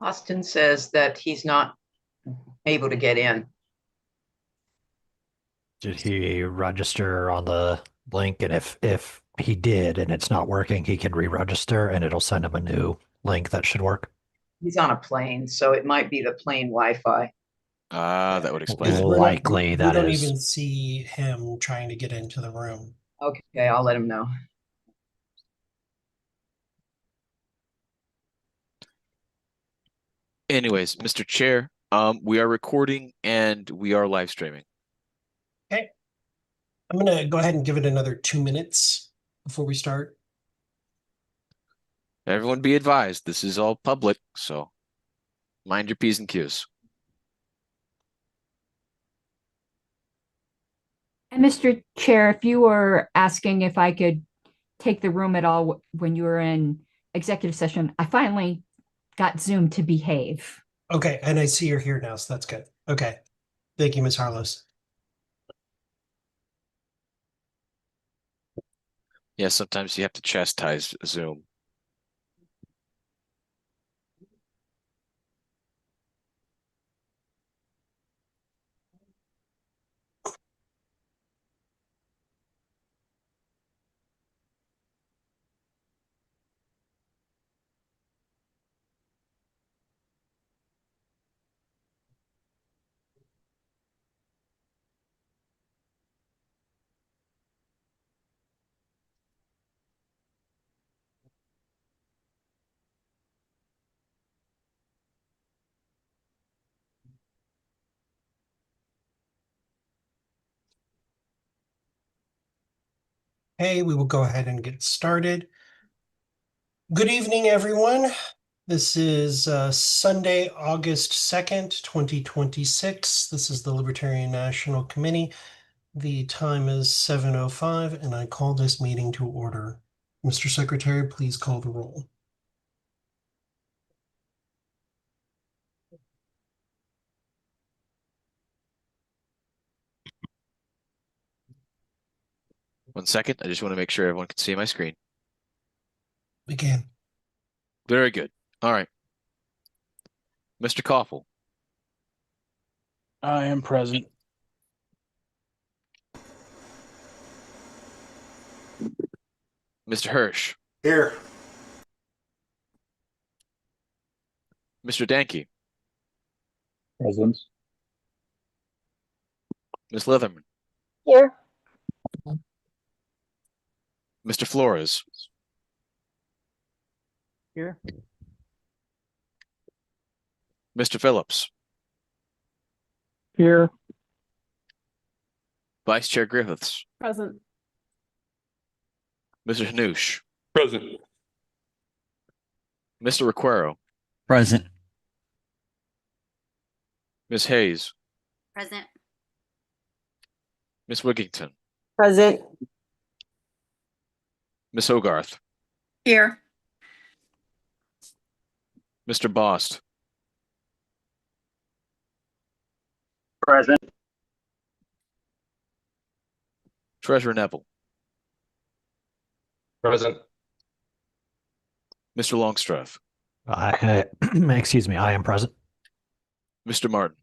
Austin says that he's not able to get in. Did he register on the link? And if he did and it's not working, he can re-register and it'll send him a new link that should work. He's on a plane, so it might be the plane Wi-Fi. Ah, that would explain Because it. Likely we that don't is. even see him trying to get into the room. Okay, I'll let him know. Anyways, Mr. Chair, we are recording and we are live streaming. Okay. I'm gonna go ahead and give it another 2 minutes before we start. Everyone be advised, this is all public, so mind your P's and Q's. And Mr. Chair, if you were asking if I could take the room at all when you were in executive session, I finally got Zoom to behave. Okay, and I see you're here now, so that's good. Okay. Thank you, Ms. Harlos. Yeah, sometimes you have to chastise Zoom. Hey, we will go ahead and get started. Good evening, everyone. This is Sunday, August 2nd, 2026. This is the Libertarian National Committee. The time is 7:05, and I call this meeting to order. Mr. Secretary, please call the roll. One second, I just want to make sure everyone can see my screen. We can. Very good. All right. Mr. Koffel. I am present. Mr. Hirsch. Here. Mr. Danke. Present. Ms. Leatherman. Here. Mr. Flores. Here. Mr. Phillips. Here. Vice Chair Griffiths. Present. Mr. Hanoush. Present. Mr. Requero. Present. Ms. Hayes. Present. Ms. Wigington. Present. Ms. Hogarth. Here. Mr. Bost. Present. Treasurer Neville. Present. Mr. Longstreth. Excuse me, I am present. Mr. Martin.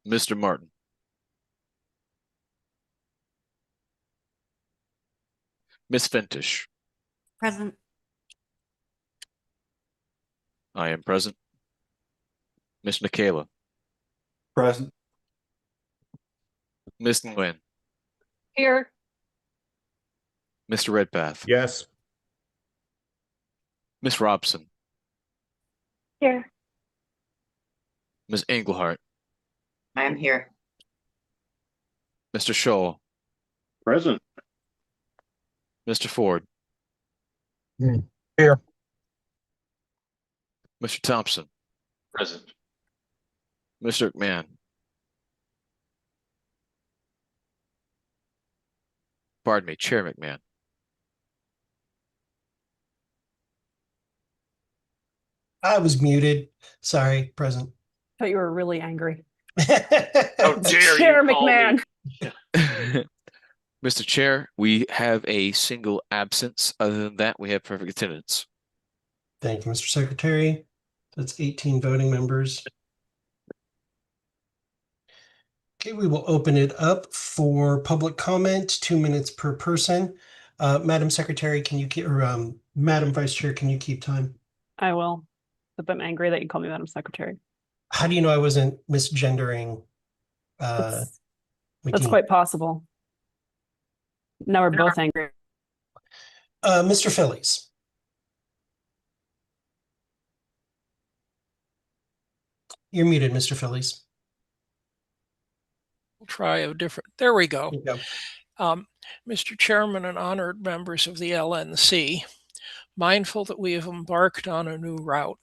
Mr. Martin. Ms. Fintish. Present. I am present. Ms. Michaela. Present. Ms. Nguyen. Here. Mr. Redpath. Yes. Ms. Robson. Here. Ms. Englehart. I am here. Mr. Scholl. Present. Mr. Ford. Here. Mr. Thompson. Present. Mr. McMahon. Pardon me, Chair McMahon. I was muted. Sorry, present. Thought you were really angry. How dare Chair you call McMahon. me? Mr. Chair, we have a single absence. Other than that, we have perfect attendance. Thank you, Mr. Secretary. That's 18 voting members. Okay, we will open it up for public comment, 2 minutes per person. Madam Secretary, can you keep, or Madam Vice Chair, can you keep time? I will. But I'm angry that you call me Madam Secretary. How do you know I wasn't misgendering? That's McKean? quite possible. Now we're both angry. Mr. Phillies. You're muted, Mr. Phillies. Try a different, there we go. There you Mr. Chairman and honored members of the LNC, mindful that we have embarked on a new route,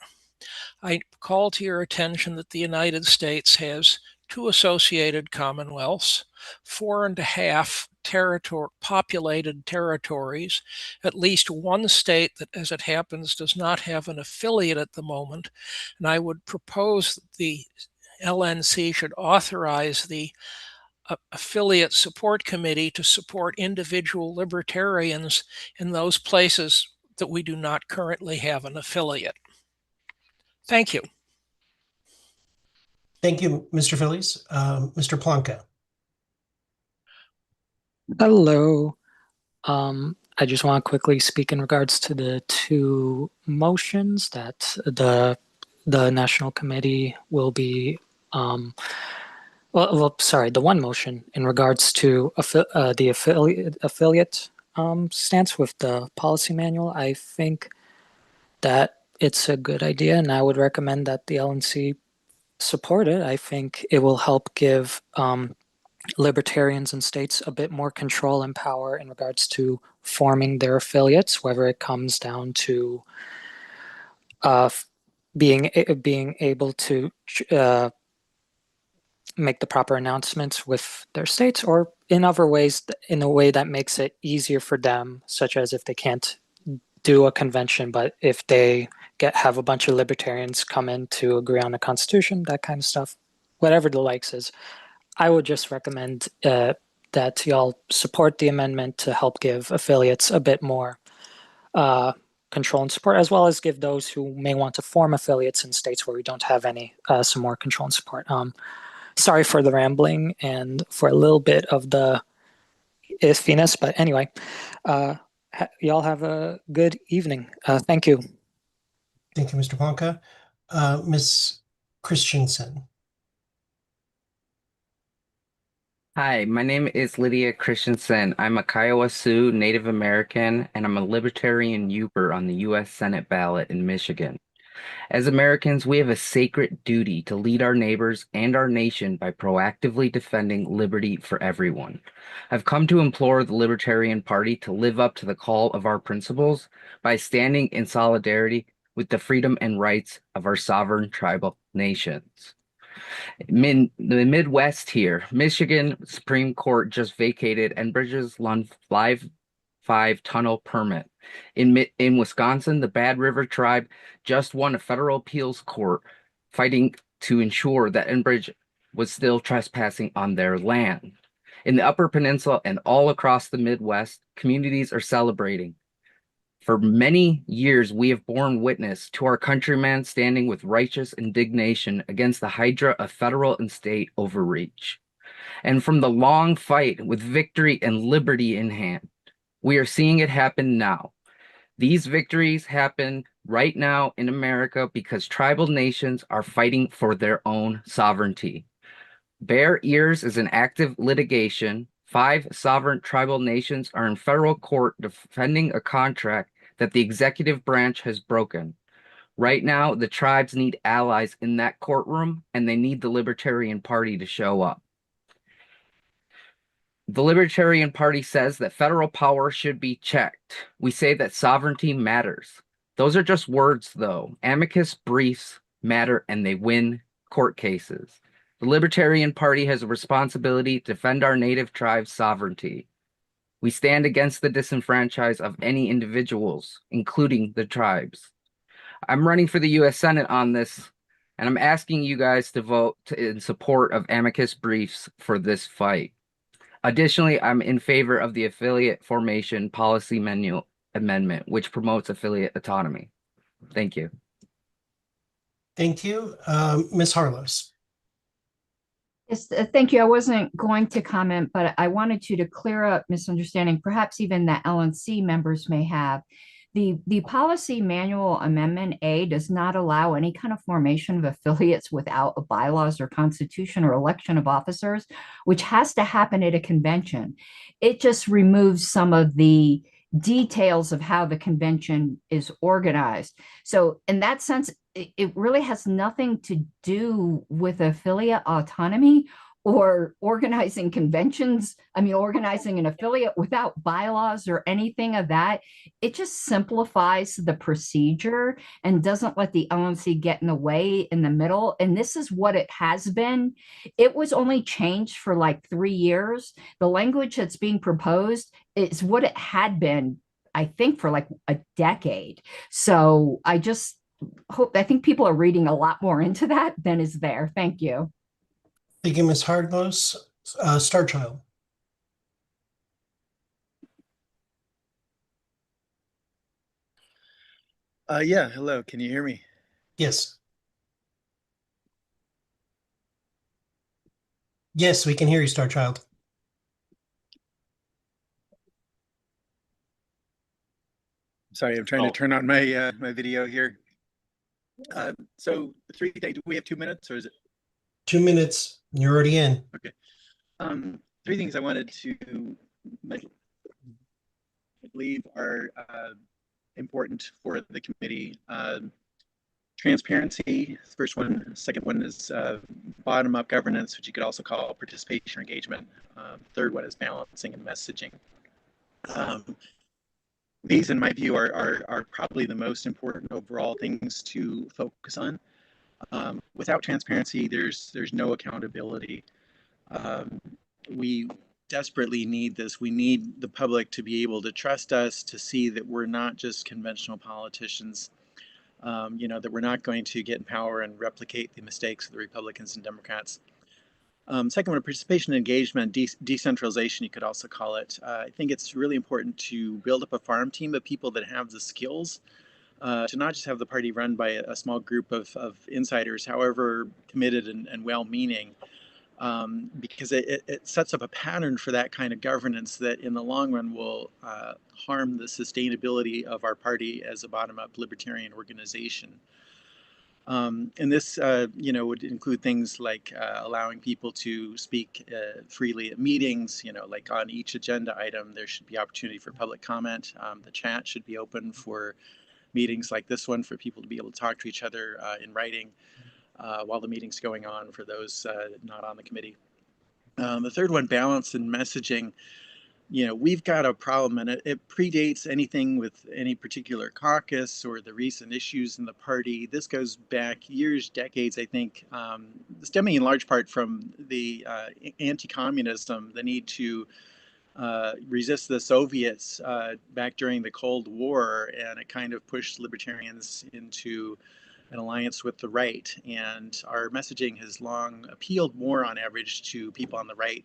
I call to your attention that the United States has 2 associated commonwealths, 4.5 populated territories, at least 1 state that, as it happens, does not have an affiliate at the moment. And I would propose that the LNC should authorize the affiliate support committee to support individual libertarians in those places that we do not currently have an affiliate. Thank you. Thank you, Mr. Phillies. Mr. Plonka. Hello. I just want to quickly speak in regards to the 2 motions that the National Committee will be, sorry, the 1 motion in regards to the affiliate stance with the policy manual. I think that it's a good idea, and I would recommend that the LNC support it. I think it will help give libertarians and states a bit more control and power in regards to forming their affiliates, whether it comes down to being able to make the proper announcements with their states, or in other ways, in a way that makes it easier for them, such as if they can't do a convention, but if they have a bunch of libertarians come in to agree on a constitution, that kind of stuff, whatever the likes is. I would just recommend that y'all support the amendment to help give affiliates a bit more control and support, as well as give those who may want to form affiliates in states where we don't have any some more control and support. Sorry for the rambling and for a little bit of the iffiness, but anyway, y'all have a good evening. Thank you. Thank you, Mr. Plonka. Ms. Christensen. Hi, my name is Lydia Christensen. I'm a Kiowa Sioux Native American, and I'm a Libertarian Uper on the U.S. Senate ballot in Michigan. As Americans, we have a sacred duty to lead our neighbors and our nation by proactively defending liberty for everyone. I've come to implore the Libertarian Party to live up to the call of our principles by standing in solidarity with the freedom and rights of our sovereign tribal nations. In the Midwest here, Michigan Supreme Court just vacated Enbridge's Live 5 tunnel permit. In Wisconsin, the Bad River Tribe just won a federal appeals court fighting to ensure that Enbridge was still trespassing on their land. In the Upper Peninsula and all across the Midwest, communities are celebrating. For many years, we have borne witness to our countrymen standing with righteous indignation against the hydra of federal and state overreach. And from the long fight with victory and liberty in hand, we are seeing it happen now. These victories happen right now in America because tribal nations are fighting for their own sovereignty. Bear Ears is in active litigation. 5 sovereign tribal nations are in federal court defending a contract that the executive branch has broken. Right now, the tribes need allies in that courtroom, and they need the Libertarian Party to show up. The Libertarian Party says that federal power should be checked. We say that sovereignty matters. Those are just words, though. Amicus briefs matter, and they win court cases. The Libertarian Party has a responsibility to defend our native tribes' sovereignty. We stand against the disenfranchisement of any individuals, including the tribes. I'm running for the U.S. Senate on this, and I'm asking you guys to vote in support of amicus briefs for this fight. Additionally, I'm in favor of the affiliate formation policy manual amendment, which promotes affiliate autonomy. Thank you. Thank you. Ms. Harlos. Yes, thank you. I wasn't going to comment, but I wanted you to clear up misunderstanding, perhaps even that LNC members may have. The policy manual amendment A does not allow any kind of formation of affiliates without a bylaws or constitution or election of officers, which has to happen at a convention. It just removes some of the details of how the convention is organized. So in that sense, it really has nothing to do with affiliate autonomy or organizing conventions. I mean, organizing an affiliate without bylaws or anything of that. It just simplifies the procedure and doesn't let the LNC get in the way in the middle. And this is what it has been. It was only changed for like 3 years. The language that's being proposed is what it had been, I think, for like a decade. So I think people are reading a lot more into that than is there. Thank you. Thank you, Ms. Hardlos. Starchild. Yeah, hello. Can you hear me? Yes. Yes, we can hear you, Starchild. Sorry, I'm trying to turn on my my video here. So three things. Do we have 2 minutes, or is it? 2 minutes. You're already in. Okay. Three things I wanted to mention, I believe, are important for the committee. Transparency, the first one. The second one is bottom-up governance, which you could also call participation or engagement. Third one is balancing and messaging. These, in my view, are probably the most important overall things to focus on. Without transparency, there's no accountability. We desperately need this. We need the public to be able to trust us, to see that we're not just conventional politicians, that we're not going to get in power and replicate the mistakes of the Republicans and Democrats. Second one, participation and engagement, decentralization, you could also call it. I think it's really important to build up a farm team of people that have the skills to not just have the party run by a small group of insiders, however committed and well-meaning, because it sets up a pattern for that kind of governance that in the long run will harm the sustainability of our party as a bottom-up libertarian organization. And this, would include things like allowing people to speak freely at meetings, like on each agenda item, there should be opportunity for public comment. The chat should be open for meetings like this one, for people to be able to talk to each other in writing while the meeting's going on for those not on the committee. The third one, balance and messaging. We've got a problem, and it predates anything with any particular caucus or the recent issues in the party. This goes back years, decades, I think, stemming in large part from the anti-communism, the need to resist the Soviets back during the Cold War, and it kind of pushed libertarians into an alliance with the right. And our messaging has long appealed more on average to people on the right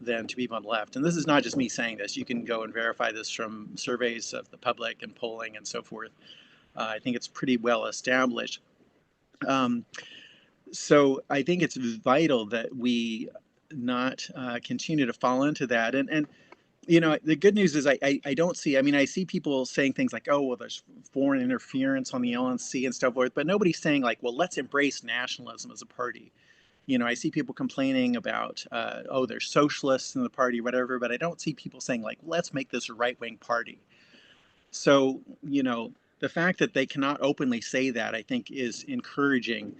than to people on the left. And this is not just me saying this. You can go and verify this from surveys of the public and polling and so forth. I think it's pretty well established. So I think it's vital that we not continue to fall into that. And the good news is I don't see, I see people saying things like, oh, well, there's foreign interference on the LNC and stuff forth, but nobody's saying like, well, let's embrace nationalism as a party. I see people complaining about, oh, there's socialists in the party, whatever, but I don't see people saying like, let's make this a right-wing party. So, the fact that they cannot openly say that, I think, is encouraging,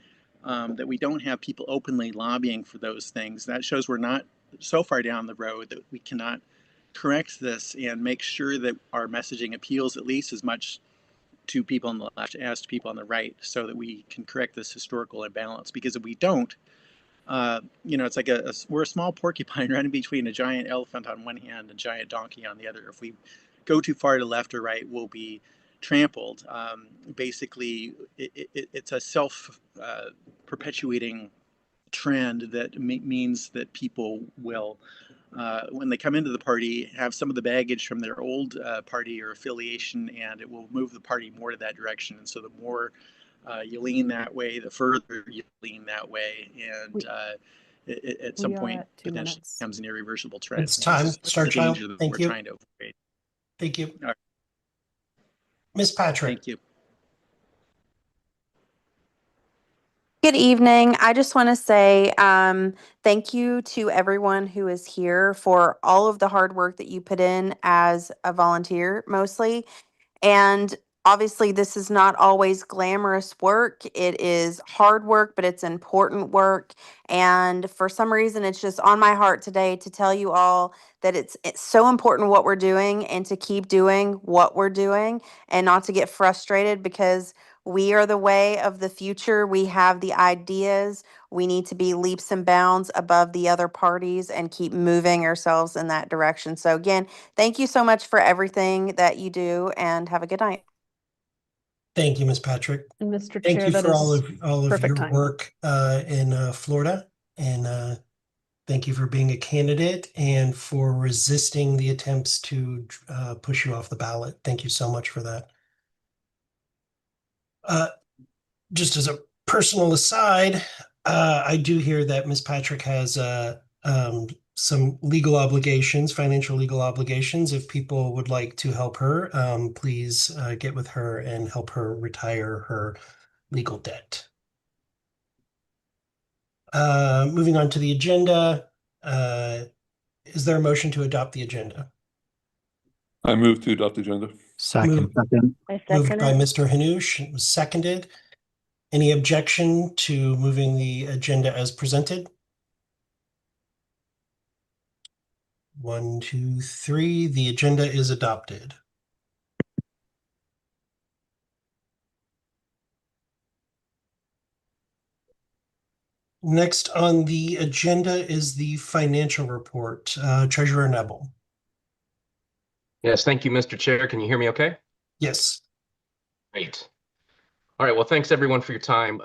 that we don't have people openly lobbying for those things. That shows we're not so far down the road that we cannot correct this and make sure that our messaging appeals at least as much to people on the left as to people on the right, so that we can correct this historical imbalance. Because if we don't, it's like we're a small porcupine running between a giant elephant on one hand and a giant donkey on the other. If we go too far to left or right, we'll be trampled. Basically, it's a self-perpetuating trend that means that people will when they come into the party, have some of the baggage from their old party or affiliation, and it will move the party more to that direction. And so the more you lean that way, the further you lean that way, and at some point potentially becomes an irreversible trend. It's time. That's Star the Child. danger that Thank we're you. trying to avoid. Thank you. All right. Ms. Patrick. Thank you. Good evening. I just want to say thank you to everyone who is here for all of the hard work that you put in as a volunteer, mostly. And obviously, this is not always glamorous work. It is hard work, but it's important work. And for some reason, it's just on my heart today to tell you all that it's so important what we're doing and to keep doing what we're doing and not to get frustrated because we are the way of the future. We have the ideas. We need to be leaps and bounds above the other parties and keep moving ourselves in that direction. So again, thank you so much for everything that you do and have a good night. Thank you, Ms. Patrick. And Mr. Thank Chair, you that for all is of perfect your time. work in Florida, and thank you for being a candidate and for resisting the attempts to push you off the ballot. Thank you so much for that. Just as a personal aside, I do hear that Ms. Patrick has some legal obligations, financial legal obligations. If people would like to help her, please get with her and help her retire her legal debt. Moving on to the agenda, is there a motion to adopt the agenda? I move to adopt the agenda. Second. Moved by Mr. Hanush, it was seconded. Any objection to moving the agenda as presented? 1, 2, 3. The agenda is adopted. Next on the agenda is the financial report. Treasurer Nebel. Yes, thank you, Mr. Chair. Can you hear me okay? Yes. Great. All right, well, thanks everyone for your time.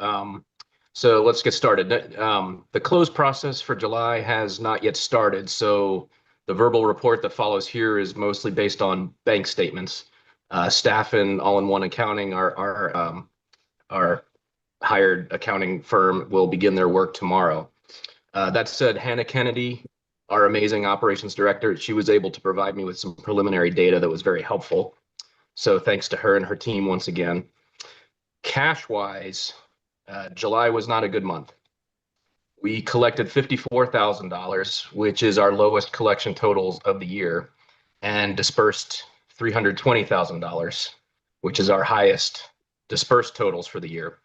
So let's get started. The close process for July has not yet started, so the verbal report that follows here is mostly based on bank statements. Staff in All-in-One Accounting, our hired accounting firm, will begin their work tomorrow. That said, Hannah Kennedy, our amazing operations director, she was able to provide me with some preliminary data that was very helpful. So thanks to her and her team once again. Cash-wise, July was not a good month. We collected $54,000, which is our lowest collection totals of the year, and dispersed $320,000, which is our highest dispersed totals for the year.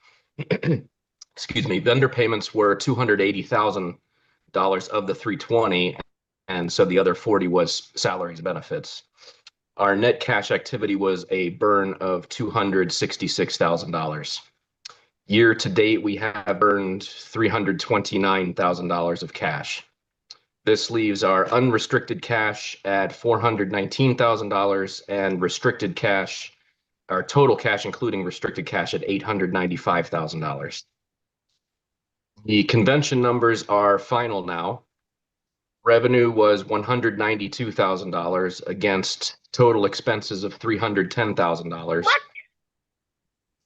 Excuse me. Vendor payments were $280,000 of the 320, and so the other 40 was salaries and benefits. Our net cash activity was a burn of $266,000. Year to date, we have burned $329,000 of cash. This leaves our unrestricted cash at $419,000 and restricted cash, our total cash including restricted cash, at $895,000. The convention numbers are final now. Revenue was $192,000 against total expenses of $310,000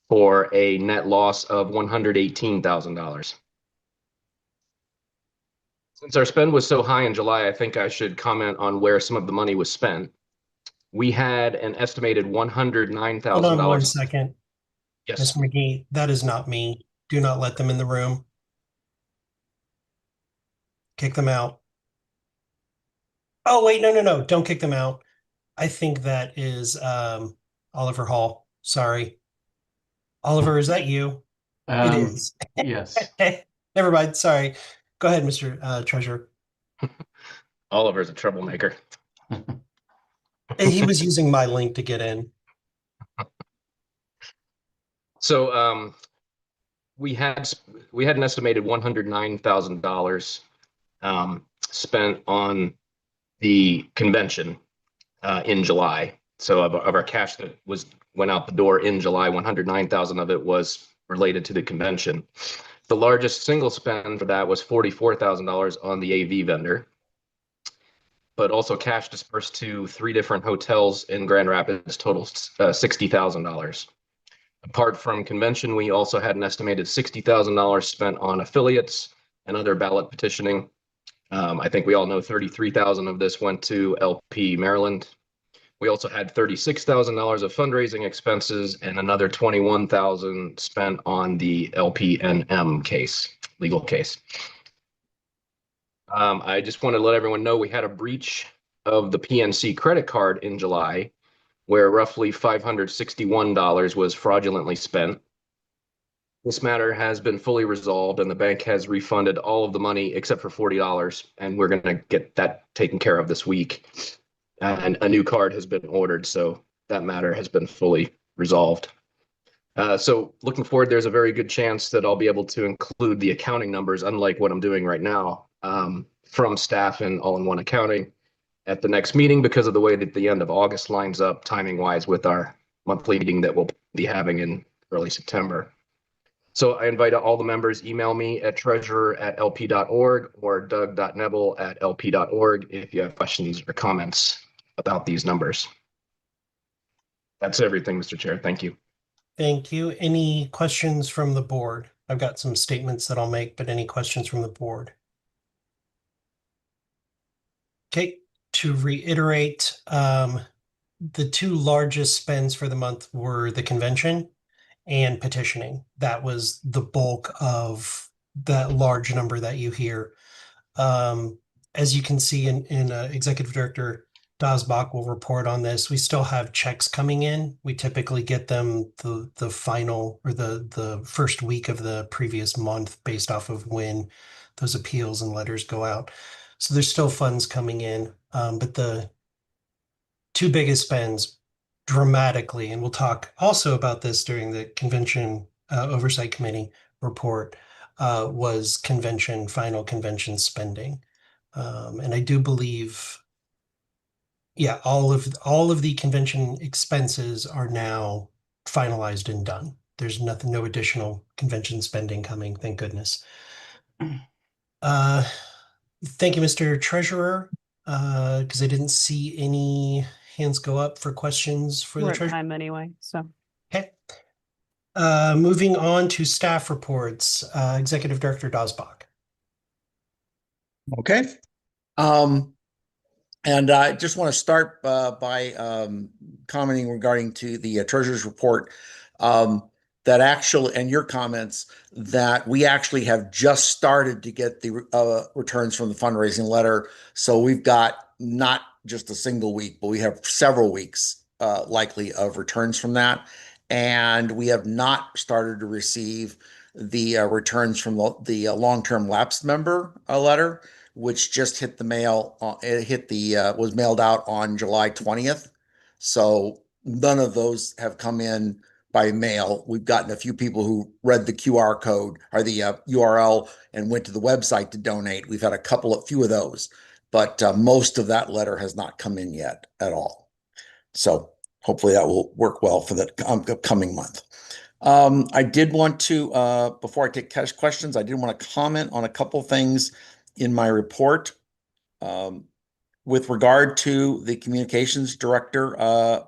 for a net loss of $118,000. Since our spend was so high in July, I think I should comment on where some of the money was spent. We had an estimated $109,000. Hold on 1 second. Yes. Ms. McGee, that is not me. Do not let them in the room. Kick them out. Oh, wait, no. Don't kick them out. I think that is Oliver Hall. Sorry. Oliver, is that you? It is. Yes. Never mind. Sorry. Go ahead, Mr. Treasurer. Oliver's a troublemaker. He was using my link to get in. So we had an estimated $109,000 spent on the convention in July. So of our cash that went out the door in July, 109,000 of it was related to the convention. The largest single spend for that was $44,000 on the AV vendor. but also cash dispersed to 3 different hotels in Grand Rapids totals $60,000. Apart from convention, we also had an estimated $60,000 spent on affiliates and other ballot petitioning. I think we all know 33,000 of this went to LP Maryland. We also had $36,000 of fundraising expenses and another 21,000 spent on the LPNM case, legal case. I just want to let everyone know we had a breach of the PNC credit card in July, where roughly $561 was fraudulently spent. This matter has been fully resolved and the bank has refunded all of the money except for $40, and we're going to get that taken care of this week. And a new card has been ordered, so that matter has been fully resolved. So looking forward, there's a very good chance that I'll be able to include the accounting numbers, unlike what I'm doing right now, from staff in all-in-one accounting at the next meeting because of the way that the end of August lines up timing-wise with our monthly meeting that we'll be having in early September. So I invite all the members, email me at treasurer@lp.org or doug.nebel@lp.org if you have questions or comments about these numbers. That's everything, Mr. Chair. Thank you. Thank you. Any questions from the board? I've got some statements that I'll make, but any questions from the board? Okay, to reiterate, the 2 largest spends for the month were the convention and petitioning. That was the bulk of that large number that you hear. As you can see in Executive Director Dosbach will report on this. We still have checks coming in. We typically get them the final or the first week of the previous month based off of when those appeals and letters go out. So there's still funds coming in, but the 2 biggest spends dramatically, and we'll talk also about this during the Convention Oversight Committee report, was final convention spending. And I do believe, yeah, all of the convention expenses are now finalized and done. There's no additional convention spending coming, thank goodness. Thank you, Mr. Treasurer, because I didn't see any hands go up for questions for We're the at treasurer. time anyway, so. Okay. Moving on to staff reports, Executive Director Dosbach. Okay. And I just want to start by commenting regarding to the treasurer's report that actually, and your comments, that we actually have just started to get the returns from the fundraising letter. So we've got not just a single week, but we have several weeks likely of returns from that. And we have not started to receive the returns from the long-term lapsed member letter, which just hit the mail. Was mailed out on July 20th. So none of those have come in by mail. We've gotten a few people who read the QR code or the URL and went to the website to donate. We've had a few of those, but most of that letter has not come in yet at all. So hopefully that will work well for the upcoming month. I did want to, before I take questions, I did want to comment on a couple things in my report. With regard to the communications director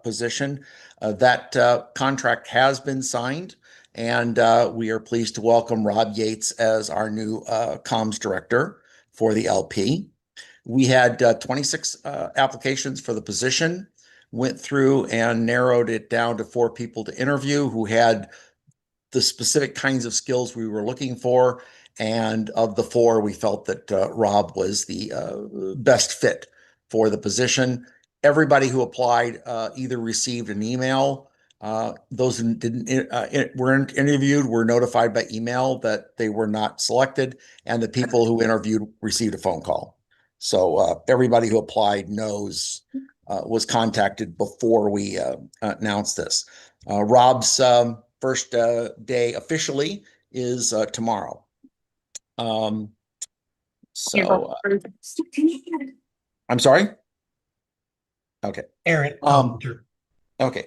position, that contract has been signed, and we are pleased to welcome Rob Yates as our new comms director for the LP. We had 26 applications for the position, went through and narrowed it down to 4 people to interview who had the specific kinds of skills we were looking for. And of the 4, we felt that Rob was the best fit for the position. Everybody who applied either received an email. Those who weren't interviewed were notified by email that they were not selected, and the people who interviewed received a phone call. So everybody who applied was contacted before we announced this. Rob's first day officially is tomorrow. I'm sorry. Okay, Aaron. Okay,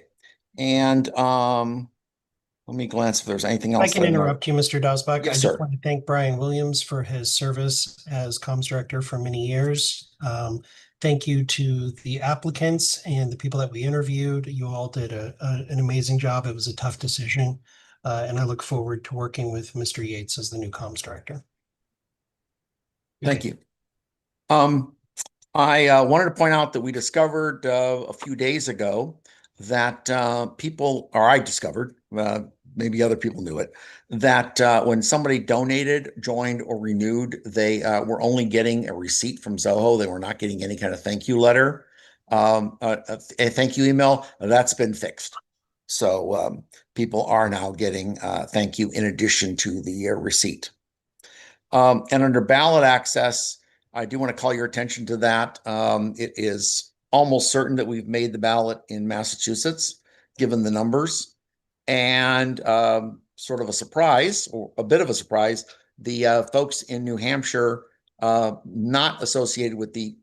and let me glance if there's anything else. I can interrupt you, Mr. Dosbach. Yes, I sir. just want to thank Brian Williams for his service as comms director for many years. Thank you to the applicants and the people that we interviewed. You all did an amazing job. It was a tough decision. And I look forward to working with Mr. Yates as the new comms director. Thank you. I wanted to point out that we discovered a few days ago that I discovered, maybe other people knew it, that when somebody donated, joined, or renewed, they were only getting a receipt from Zoho. They were not getting any kind of thank you letter, a thank you email. That's been fixed. So people are now getting thank you in addition to the receipt. And under ballot access, I do want to call your attention to that. It is almost certain that we've made the ballot in Massachusetts, given the numbers. And sort of a surprise, or a bit of a surprise, the folks in New Hampshire, not associated with the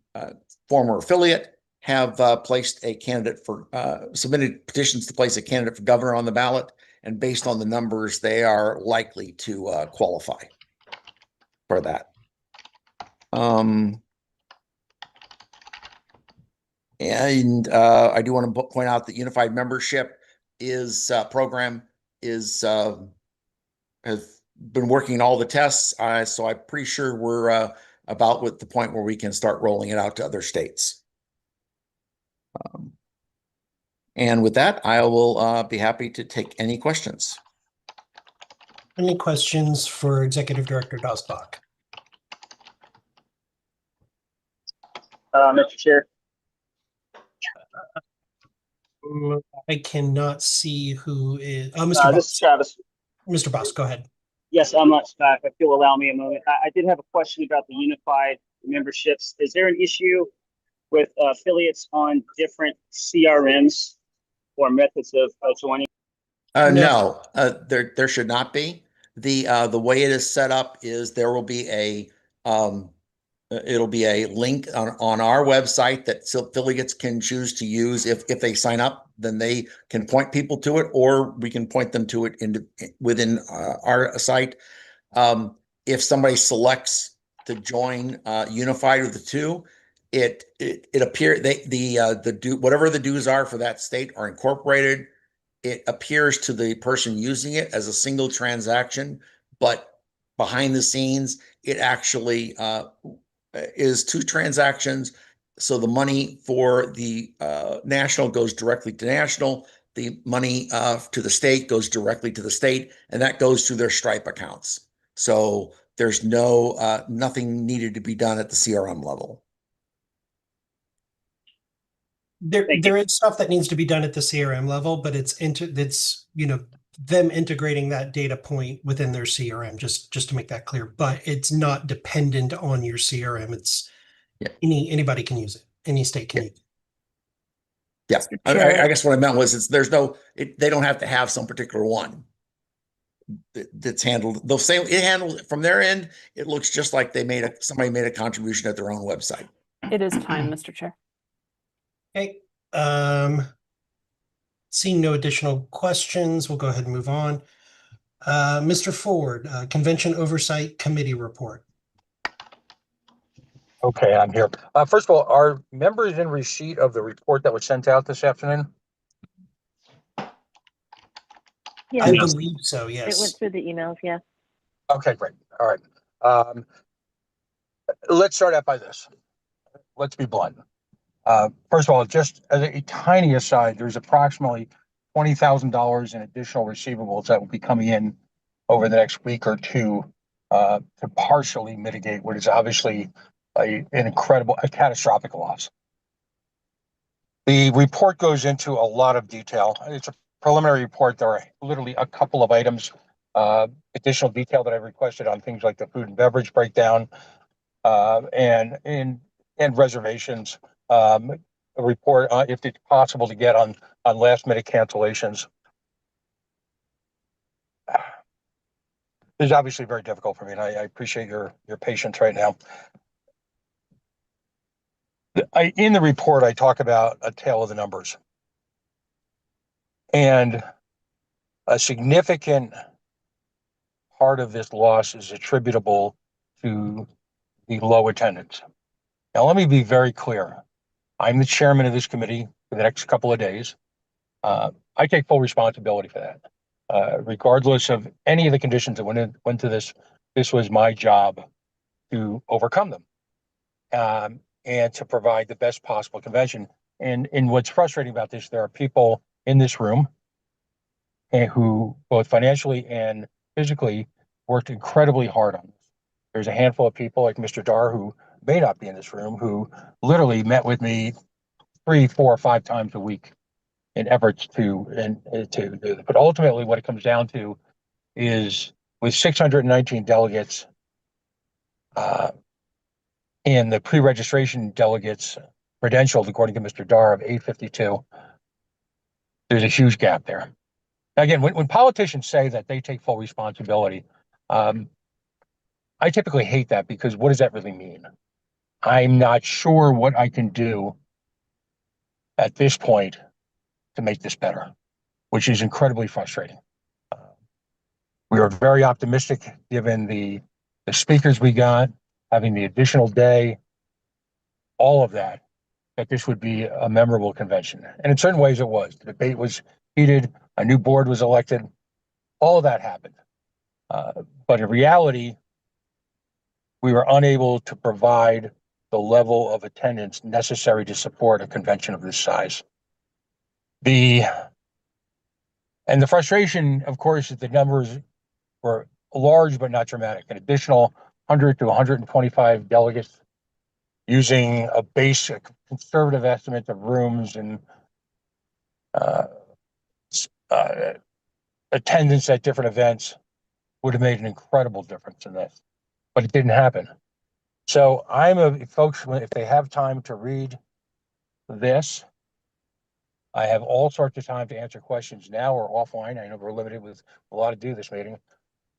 former affiliate, have placed a candidate for, submitted petitions to place a candidate for governor on the ballot. And based on the numbers, they are likely to qualify for that. And I do want to point out that unified membership is program is has been working all the tests. So I'm pretty sure we're about with the point where we can start rolling it out to other states. And with that, I will be happy to take any questions. Any questions for Executive Director Dosbach? Mr. Chair. I cannot see who is. This is Travis. Mr. Boss, go ahead. Yes, I'm not back. If you'll allow me a moment. I did have a question about the unified memberships. Is there an issue with affiliates on different CRMs or methods of joining? No, there should not be. The way it is set up is there will be a it'll be a link on our website that affiliates can choose to use. If they sign up, then they can point people to it, or we can point them to it within our site. If somebody selects to join unified with the two, it appears whatever the dues are for that state are incorporated. It appears to the person using it as a single transaction, but behind the scenes, it actually is two transactions. So the money for the national goes directly to national. The money to the state goes directly to the state, and that goes through their Stripe accounts. So there's nothing needed to be done at the CRM level. There is stuff that needs to be done at the CRM level, but it's them integrating that data point within their CRM, just to make that clear. But it's not dependent on your CRM. It's anybody can use it. Any state can use it. Yeah, I guess what I meant was they don't have to have some particular one that's handled. They'll say it handled from their end. It looks just like somebody made a contribution at their own website. It is time, Mr. Chair. Okay. Seeing no additional questions, we'll go ahead and move on. Mr. Ford, Convention Oversight Committee report. Okay, I'm here. First of all, are members in receipt of the report that was sent out this afternoon? Yeah, I believe so, yes. It went through the emails, yes. Okay, great. All right. Let's start out by this. Let's be blunt. First of all, just as a tiny aside, there's approximately $20,000 in additional receivables that will be coming in over the next week or two to partially mitigate what is obviously a catastrophic loss. The report goes into a lot of detail. It's a preliminary report. There are literally a couple of items, additional detail that I requested on things like the food and beverage breakdown and reservations. A report if it's possible to get on last minute cancellations. This is obviously very difficult for me, and I appreciate your patience right now. In the report, I talk about a tale of the numbers, and a significant part of this loss is attributable to the low attendance. Now, let me be very clear. I'm the chairman of this committee for the next couple of days. I take full responsibility for that. Regardless of any of the conditions that went into this, this was my job to overcome them, and to provide the best possible convention. And what's frustrating about this, there are people in this room who both financially and physically worked incredibly hard on this. There's a handful of people like Mr. Dar, who may not be in this room, who literally met with me 3, 4, or 5 times a week in efforts to do that. But ultimately, what it comes down to is, with 619 delegates, and the pre-registration delegates credentialed, according to Mr. Dar, of 852, there's a huge gap there. Again, when politicians say that they take full responsibility, I typically hate that, because what does that really mean? I'm not sure what I can do at this point to make this better, which is incredibly frustrating. We were very optimistic, given the speakers we got, having the additional day, all of that this would be a memorable convention. And in certain ways it was. The debate was heated, a new board was elected, all of that happened. But in reality, we were unable to provide the level of attendance necessary to support a convention of this size. And the frustration, of course, is the numbers were large but not dramatic. An additional 100 to 125 delegates, using a basic conservative estimate of rooms and attendance at different events, would have made an incredible difference in this, but it didn't happen. So folks, if they have time to read this, I have all sorts of time to answer questions now or offline. I know we're limited with a lot to do this meeting,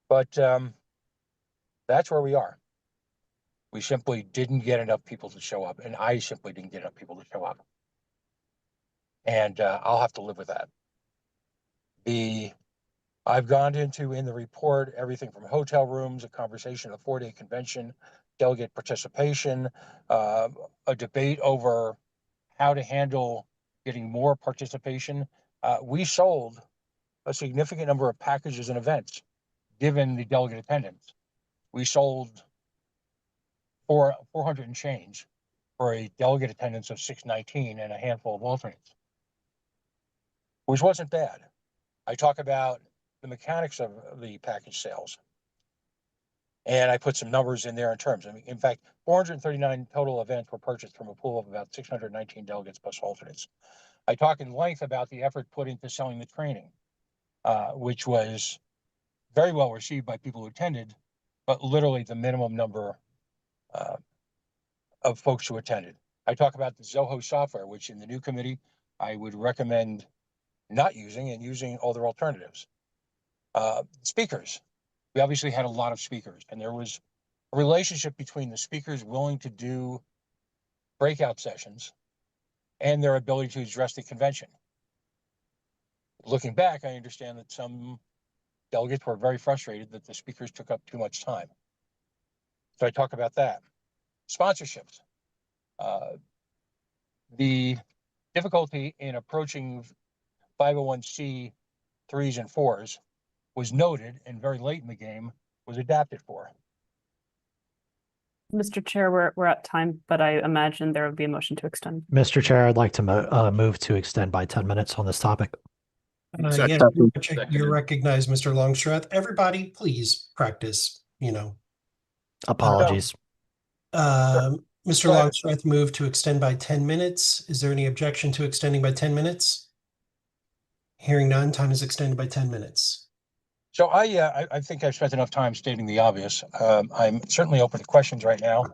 but that's where we are. We simply didn't get enough people to show up, and I simply didn't get enough people to show up. And I'll have to live with that. I've gone into, in the report, everything from hotel rooms, a conversation, a 4-day convention, delegate participation, a debate over how to handle getting more participation. We sold a significant number of packages and events, given the delegate attendance. We sold 400 and change for a delegate attendance of 619 and a handful of alternates, which wasn't bad. I talk about the mechanics of the package sales, and I put some numbers in there in terms. I mean, in fact, 439 total events were purchased from a pool of about 619 delegates plus alternates. I talk in length about the effort put into selling the training, which was very well received by people who attended, but literally the minimum number of folks who attended. I talk about the Zoho software, which in the new committee, I would recommend not using, and using other alternatives. Speakers. We obviously had a lot of speakers, and there was a relationship between the speakers willing to do breakout sessions and their ability to address the convention. Looking back, I understand that some delegates were very frustrated that the speakers took up too much time. So I talk about that. Sponsorships. The difficulty in approaching 501c 3s and 4s was noted, and very late in the game was adapted for. Mr. Chair, we're at time, but I imagine there would be a motion to extend. Mr. Chair, I'd like to move to extend by 10 minutes on this topic. Yes, you're recognized, Mr. Longstreth. Everybody, please practice, Apologies. Mr. Longstreth moved to extend by 10 minutes. Is there any objection to extending by 10 minutes? Hearing none, time is extended by 10 minutes. So I think I've spent enough time stating the obvious. I'm certainly open to questions right now,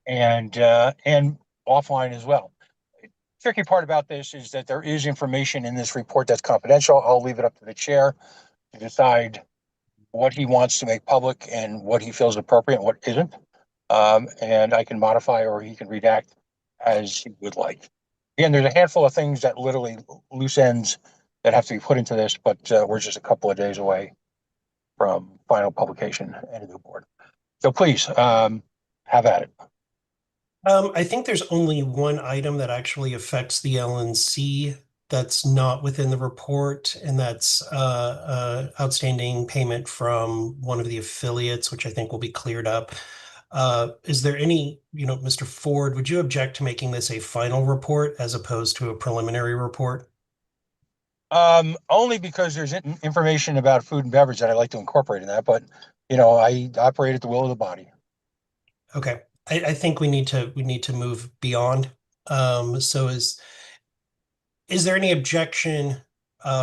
and offline as well. The tricky part about this is that there is information in this report that's confidential. I'll leave it up to the chair to decide what he wants to make public and what he feels appropriate and what isn't. And I can modify, or he can redact as he would like. Again, there's a handful of things that literally loose ends that have to be put into this, but we're just a couple of days away from final publication and a new board. So please, have at it. I think there's only one item that actually affects the LNC that's not within the report, and that's outstanding payment from one of the affiliates, which I think will be cleared up. Is there any, Mr. Ford, would you object to making this a final report as opposed to a preliminary report? Only because there's information about food and beverage that I'd like to incorporate in that, but I operate at the will of the body. Okay. I think we need to move beyond. So is there any objection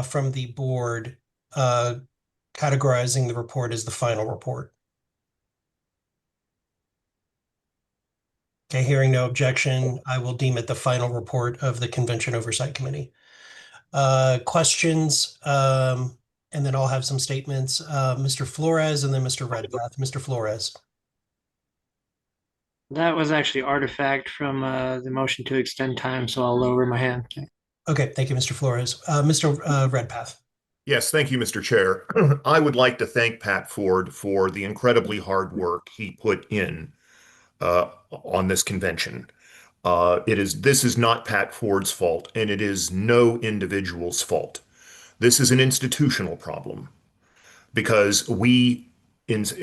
from the board categorizing the report as the final report? Okay, hearing no objection, I will deem it the final report of the Convention Oversight Committee. Questions, and then I'll have some statements. Mr. Flores and then Mr. Redpath. Mr. Flores. That was actually artifact from the motion to extend time, so I'll lower my hand. Okay, thank you, Mr. Flores. Mr. Redpath. Yes, thank you, Mr. Chair. I would like to thank Pat Ford for the incredibly hard work he put in on this convention. This is not Pat Ford's fault, and it is no individual's fault. This is an institutional problem because we,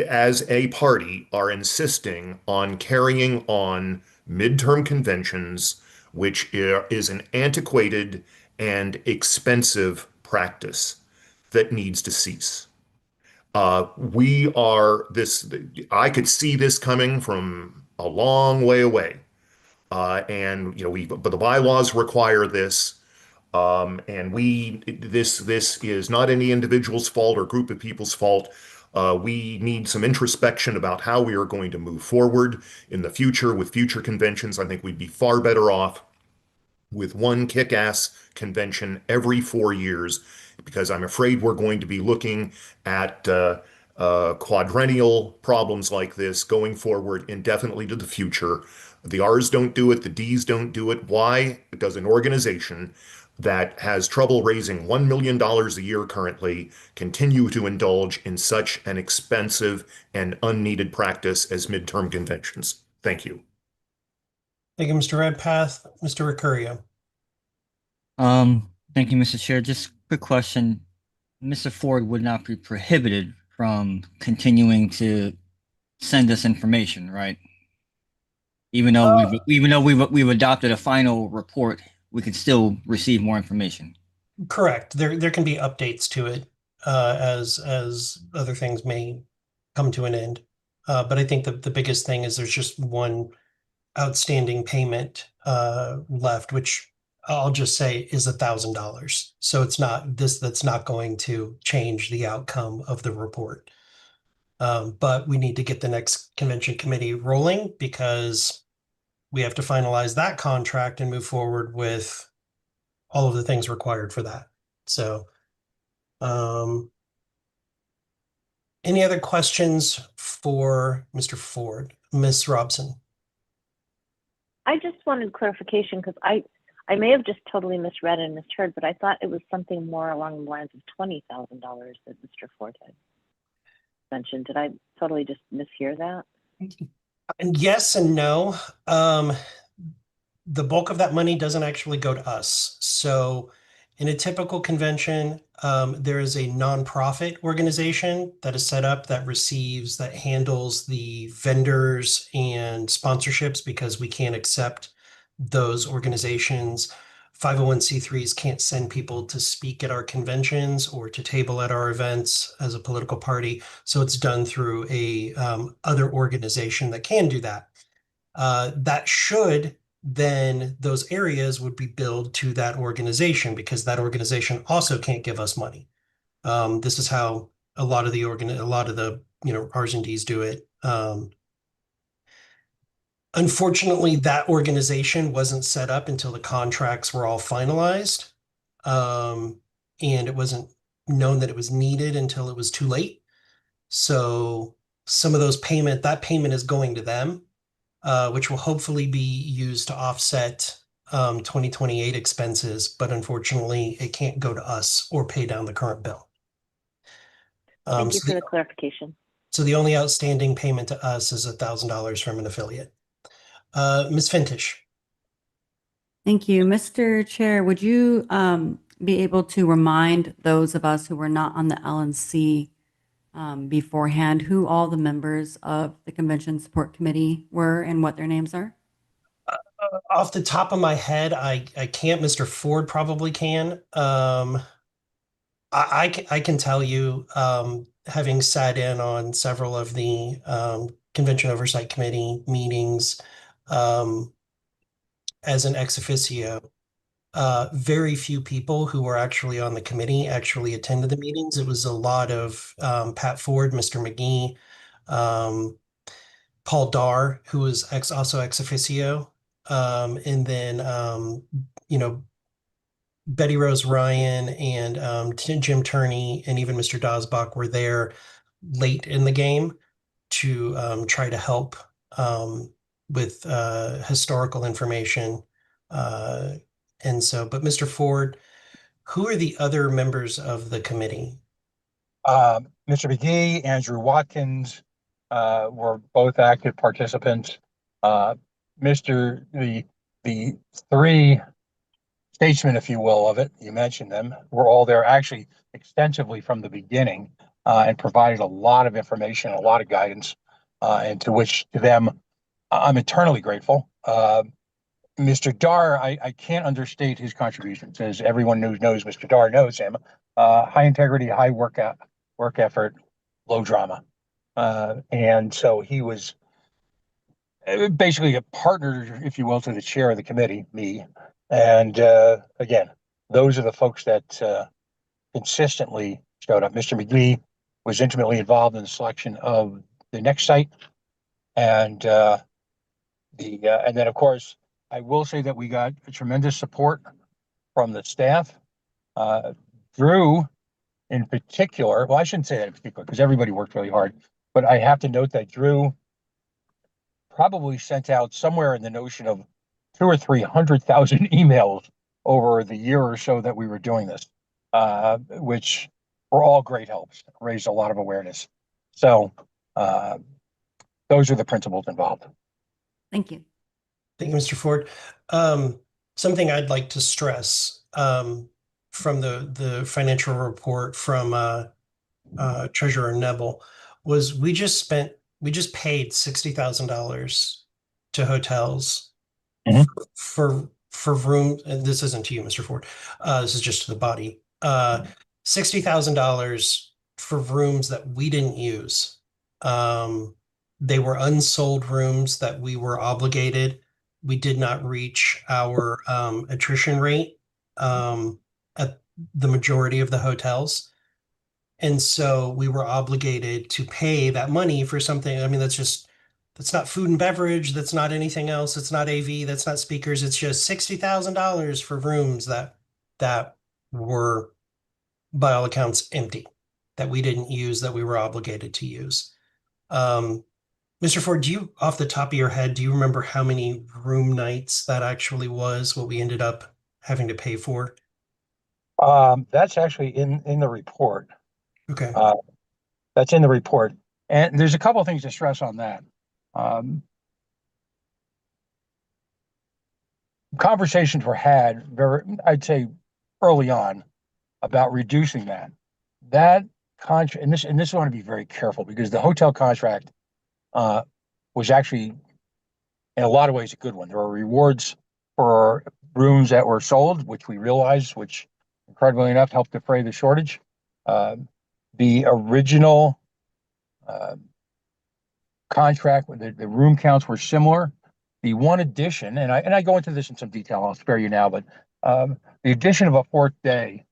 as a party, are insisting on carrying on midterm conventions, which is an antiquated and expensive practice that needs to cease. I could see this coming from a long way away. But the bylaws require this. This is not any individual's fault or group of people's fault. We need some introspection about how we are going to move forward in the future with future conventions. I think we'd be far better off with one kick-ass convention every 4 years, because I'm afraid we're going to be looking at quadrennial problems like this going forward indefinitely to the future. The R's don't do it, the D's don't do it. Why does an organization that has trouble raising $1 million a year currently continue to indulge in such an expensive and unneeded practice as midterm conventions? Thank you. Thank you, Mr. Redpath. Mr. Recurrio. Thank you, Mr. Chair. Just a quick question. Mr. Ford would not be prohibited from continuing to send us information, right? Even though we've adopted a final report, we can still receive more information. Correct. There can be updates to it as other things may come to an end. But I think the biggest thing is there's just one outstanding payment left, which I'll just say is $1,000. So that's not going to change the outcome of the report. But we need to get the next convention committee rolling because we have to finalize that contract and move forward with all of the things required for that. So, any other questions for Mr. Ford? Ms. Robson? I just wanted clarification because I may have just totally misread and misheard, but I thought it was something more along the lines of $20,000 that Mr. Ford had mentioned. Did I totally just mishear that? And yes and no. The bulk of that money doesn't actually go to us. So in a typical convention, there is a nonprofit organization that is set up that handles the vendors and sponsorships, because we can't accept those organizations. 501c3s can't send people to speak at our conventions or to table at our events as a political party. So it's done through a other organization that can do that. Then those areas would be billed to that organization, because that organization also can't give us money. This is how a lot of the R's and D's do it. Unfortunately, that organization wasn't set up until the contracts were all finalized. And it wasn't known that it was needed until it was too late. So some of that payment is going to them, which will hopefully be used to offset 2028 expenses. But unfortunately, it can't go to us or pay down the current bill. Thank you for the clarification. So the only outstanding payment to us is $1,000 from an affiliate. Ms. Fintish. Thank you. Mr. Chair, would you be able to remind those of us who were not on the LNC beforehand who all the members of the Convention Support Committee were and what their names are? Off the top of my head, I can't. Mr. Ford probably can. I can tell you, having sat in on several of the Convention Oversight Committee meetings as an ex officio, very few people who were actually on the committee actually attended the meetings. It was a lot of Pat Ford, Mr. McGee, Paul Darr, who was also ex officio, and then Betty Rose Ryan and Jim Turney and even Mr. Dosbach were there late in the game to try to help with historical information. But Mr. Ford, who are the other members of the committee? Mr. McGee, Andrew Watkins were both active participants. The three statesmen, if you will, of it, you mentioned them, were all there actually extensively from the beginning and provided a lot of information, a lot of guidance, and to them I'm eternally grateful. Mr. Darr, I can't understate his contributions, as everyone knows Mr. Darr knows him. High integrity, high work effort, low drama. And so he was basically a partner, if you will, to the chair of the committee, me. And again, those are the folks that consistently showed up. Mr. McGee was intimately involved in the selection of the next site. And and then, of course, I will say that we got tremendous support from the staff. Drew, in particular, well, I shouldn't say that in particular because everybody worked really hard, but I have to note that Drew probably sent out somewhere in the notion of 200,000 or 300,000 emails over the year or so that we were doing this, which were all great helps, raised a lot of awareness. So those are the principles involved. Thank you. Thank you, Mr. Ford. Something I'd like to stress from the financial report from Treasurer Nebel was we just paid $60,000 to hotels for room. And this isn't to you, Mr. Ford. This is just to the body. $60,000 for rooms that we didn't use. They were unsold rooms that we were obligated. We did not reach our attrition rate at the majority of the hotels. And so we were obligated to pay that money for something. I mean, that's not food and beverage. That's not anything else. It's not AV. That's not speakers. It's just $60,000 for rooms that were, by all accounts, empty, that we didn't use, that we were obligated to use. Mr. Ford, off the top of your head, do you remember how many room nights that actually was, what we ended up having to pay for? That's actually in the report. Okay. That's in the report. And there's a couple of things to stress on that. Conversations were had I'd say early on about reducing that. That contract, and this I want to be very careful because the hotel contract was actually in a lot of ways a good one. There were rewards for rooms that were sold, which we realized, which incredibly enough helped defray the shortage. The original contract, the room counts were similar. The one addition, and I go into this in some detail, I'll spare you now, but the addition of a fourth day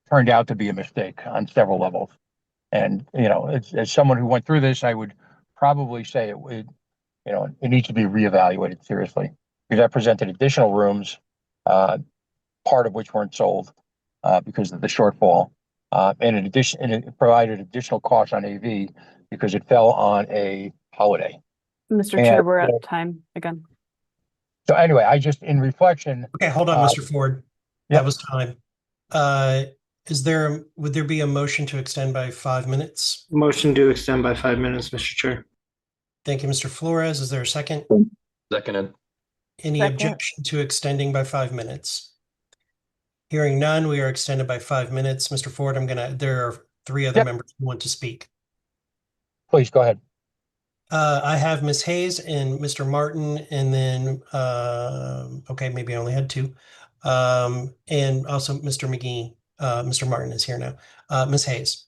turned out to be a mistake on several levels. And, as someone who went through this, I would probably say it needs to be reevaluated seriously because that presented additional rooms, part of which weren't sold because of the shortfall. And in addition, it provided additional costs on AV because it fell on a holiday. Mr. Chair, we're at time again. So anyway, in reflection. Okay, hold on, Mr. Ford. That was time. Would there be a motion to extend by 5 minutes? Motion to extend by 5 minutes, Mr. Chair. Thank you, Mr. Flores. Is there a second? Seconded. Any Second. objection to extending by 5 minutes? Hearing none, we are extended by 5 minutes. Mr. Ford, there are 3 other members who want to speak. Please go ahead. I have Ms. Hayes and Mr. Martin, and then, okay, maybe I only had 2. And also Mr. McGee. Mr. Martin is here now. Ms. Hayes.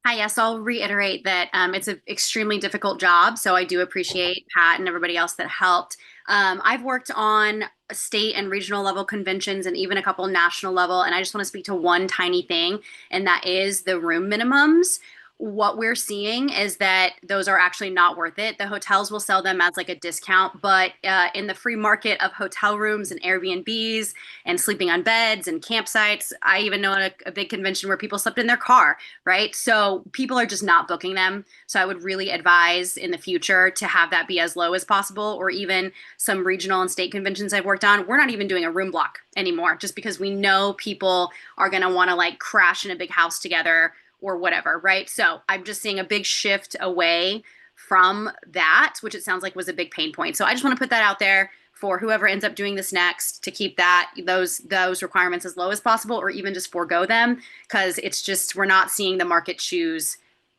Hi, yes, I'll reiterate that it's an extremely difficult job, so I do appreciate Pat and everybody else that helped. I've worked on state and regional level conventions and even a couple national level, and I just want to speak to one tiny thing, and that is the room minimums. What we're seeing is that those are actually not worth it. The hotels will sell them as like a discount, but in the free market of hotel rooms and Airbnbs and sleeping on beds and campsites, I even know a big convention where people slept in their car, right? So people are just not booking them. So I would really advise in the future to have that be as low as possible, or even some regional and state conventions I've worked on, we're not even doing a room block anymore, just because we know people are going to want to like crash in a big house together or whatever, right? So I'm just seeing a big shift away from that, which it sounds like was a big pain point. So I just want to put that out there for whoever ends up doing this next, to keep those requirements as low as possible, or even just forego them, because it's just, we're not seeing the market choose.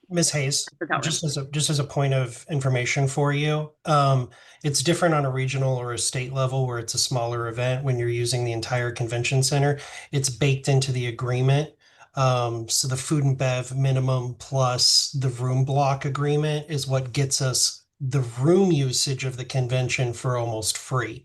Ms. Hayes, hotel just rooms. as a point of information for you, it's different on a regional or a state level where it's a smaller event. When you're using the entire convention center, it's baked into the agreement. So the food and bev minimum plus the room block agreement is what gets us the room usage of the convention for almost free.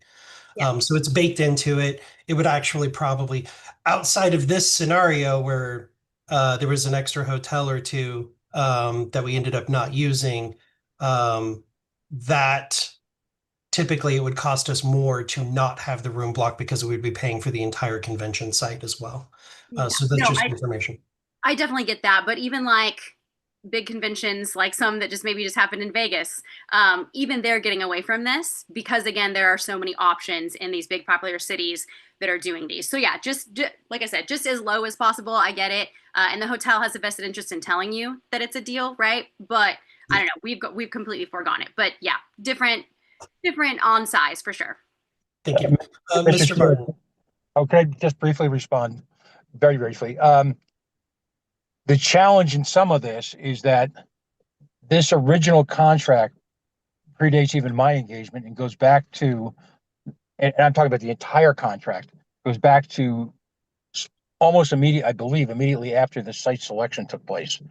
So it's baked into it. It would actually probably, outside of this scenario where there was an extra hotel or 2 that we ended up not using, that typically it would cost us more to not have the room block because we would be paying for the entire convention site as well. So that's No, just information. I definitely get that, but even like big conventions, like some that just maybe just happened in Vegas, even they're getting away from this because again, there are so many options in these big popular cities that are doing these. So yeah, just like I said, just as low as possible. I get it, and the hotel has a vested interest in telling you that it's a deal, right? But I don't know, we've completely foregone it. But yeah, different on size for sure. Thank you, Mr. Martin. Okay, just briefly respond, very briefly. The challenge in some of this is that this original contract predates even my engagement and goes back to, and I'm talking about the entire contract, goes back to almost immediate, I believe, immediately after the site selection took place.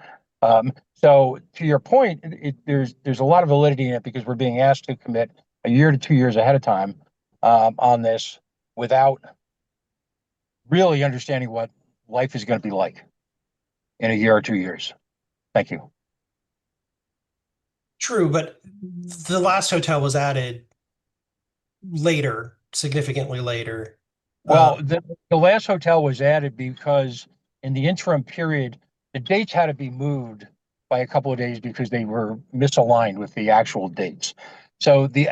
So to your point, there's a lot of validity in it because we're being asked to commit a year to 2 years ahead of time on this without really understanding what life is going to be like in a year or 2 years. Thank you. True, but the last hotel was added later, significantly later. Well, the last hotel was added because in the interim period, the dates had to be moved by a couple of days because they were misaligned with the actual dates. So the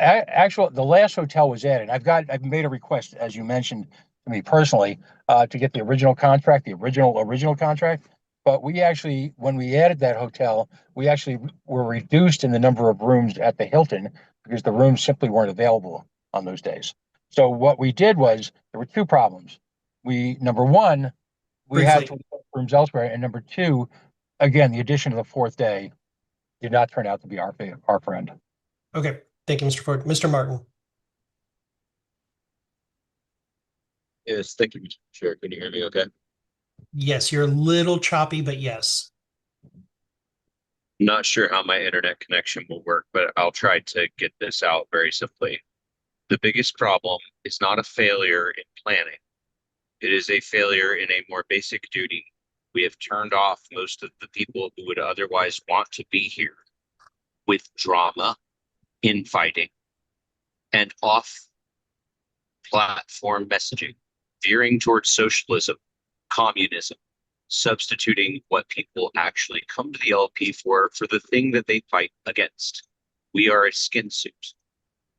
last hotel was added. I've made a request, as you mentioned to me personally, to get the original contract, the original contract. But we actually, when we added that hotel, we actually were reduced in the number of rooms at the Hilton because the rooms simply weren't available on those days. So what we did was there were 2 problems. Number one, we had to book rooms elsewhere, and number 2, again, the addition of the 4th day did not turn out to be our friend. Okay, thank you, Mr. Ford. Mr. Martin. Yes, thank you, Mr. Chair. Can you hear me okay? Yes, you're a little choppy, but yes. Not sure how my internet connection will work, but I'll try to get this out very simply. The biggest problem is not a failure in planning. It is a failure in a more basic duty. We have turned off most of the people who would otherwise want to be here with drama, infighting, and off-platform messaging, veering towards socialism, communism, substituting what people actually come to the LP for the thing that they fight against. We are a skin suit.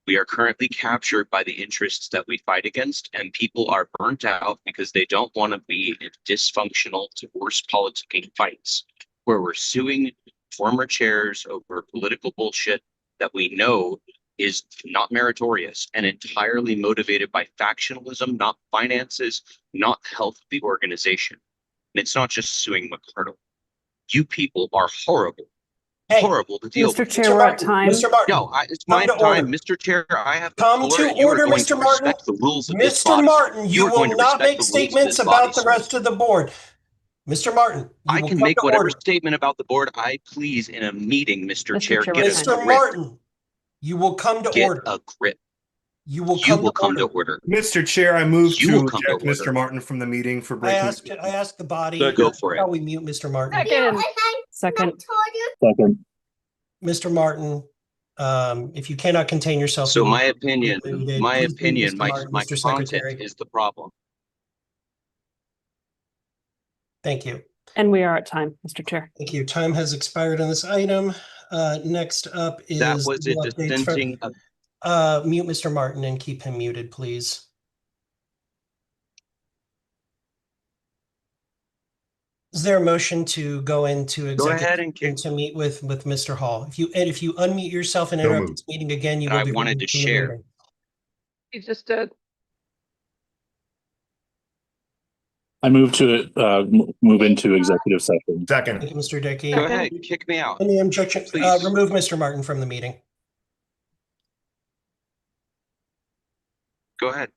We are currently captured by the interests that we fight against, and people are burnt out because they don't want to be in dysfunctional, divorce politicking fights where we're suing former chairs over political bullshit that we know is not meritorious and entirely motivated by factionalism, not finances, not the health of the organization. And it's not just suing McCardle. You people are horrible. Horrible to deal Mr. with. Chair, we're at time. Mr. Martin, No, it's come my to time. order. Mr. Chair, I have the Come floor, to and you are order, going Mr. to Martin. respect the rules of this Mr. body. Martin, You you are going will to not respect make the rules of statements this body, about the sir. rest of the board. Mr. Martin, you I will can come make to whatever order. statement about the board I please in a meeting, Mr. Mr. Chair. Chair, Get we're a time. Mr. grip. Martin, you will come to Get order. a grip. You will You come to will come to order. order. Mr. Chair, I move You will to come to eject Mr. order. Martin from the meeting for I breaking. asked the body, Go for it. how we mute Mr. Martin. Second. Second. Mr. Martin, if you cannot contain yourself. So you will my be opinion, muted. my Please mute opinion, Mr. my Martin, my Mr. content Secretary. is the problem. Thank you. And we are at time, Mr. Chair. Thank you. Time has expired on this item. Next up is That was a the updates for, dissenting. mute Mr. Martin and keep him muted, please. Is there a motion to go into executive ahead and and to meet with Mr. Hall? If you unmute yourself and So interrupt moved. this meeting again, you And will I be wanted removed to from the share. meeting. He just did. I move to move into executive session. Second. Thank you, Mr. Dickey. Go ahead, kick me out. Any objection? Please. Remove Mr. Martin from the meeting. Go ahead.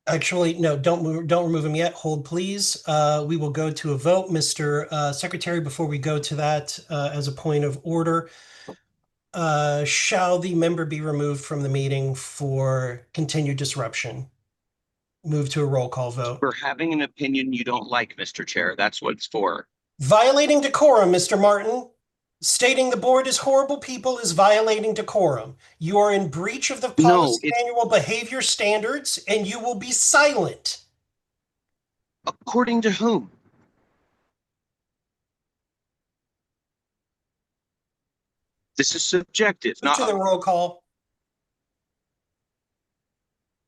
Actually, no, don't remove him yet. Hold, please. We will go to a vote. Mr. Secretary, before we go to that, as a point of order, shall the member be removed from the meeting for continued disruption? Move to a roll call vote. For having an opinion you don't like, Mr. Chair, that's what it's for. Violating decorum, Mr. Martin. Stating the board is horrible people is violating decorum. You are in breach of the policy manual behavior standards, and you will be silent. According to whom? This is subjective, Move to the roll call.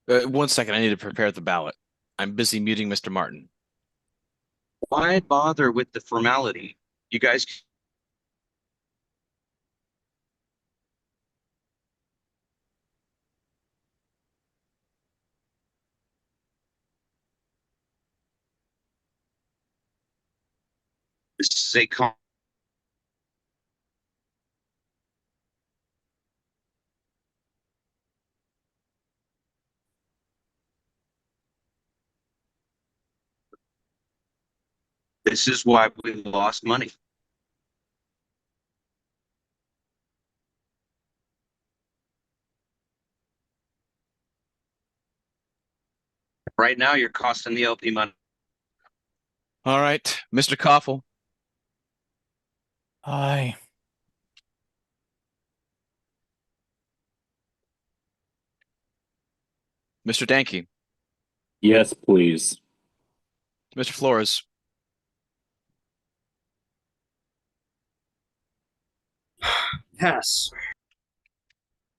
1 second, I need to prepare the ballot. I'm busy muting Mr. Martin. Why bother with the formality? You guys. This is a This is why we lost money. Right now, you're costing the LP money. All right, Mr. Koffel. Aye. Mr. Danke. Yes, please. Mr. Flores. Pass.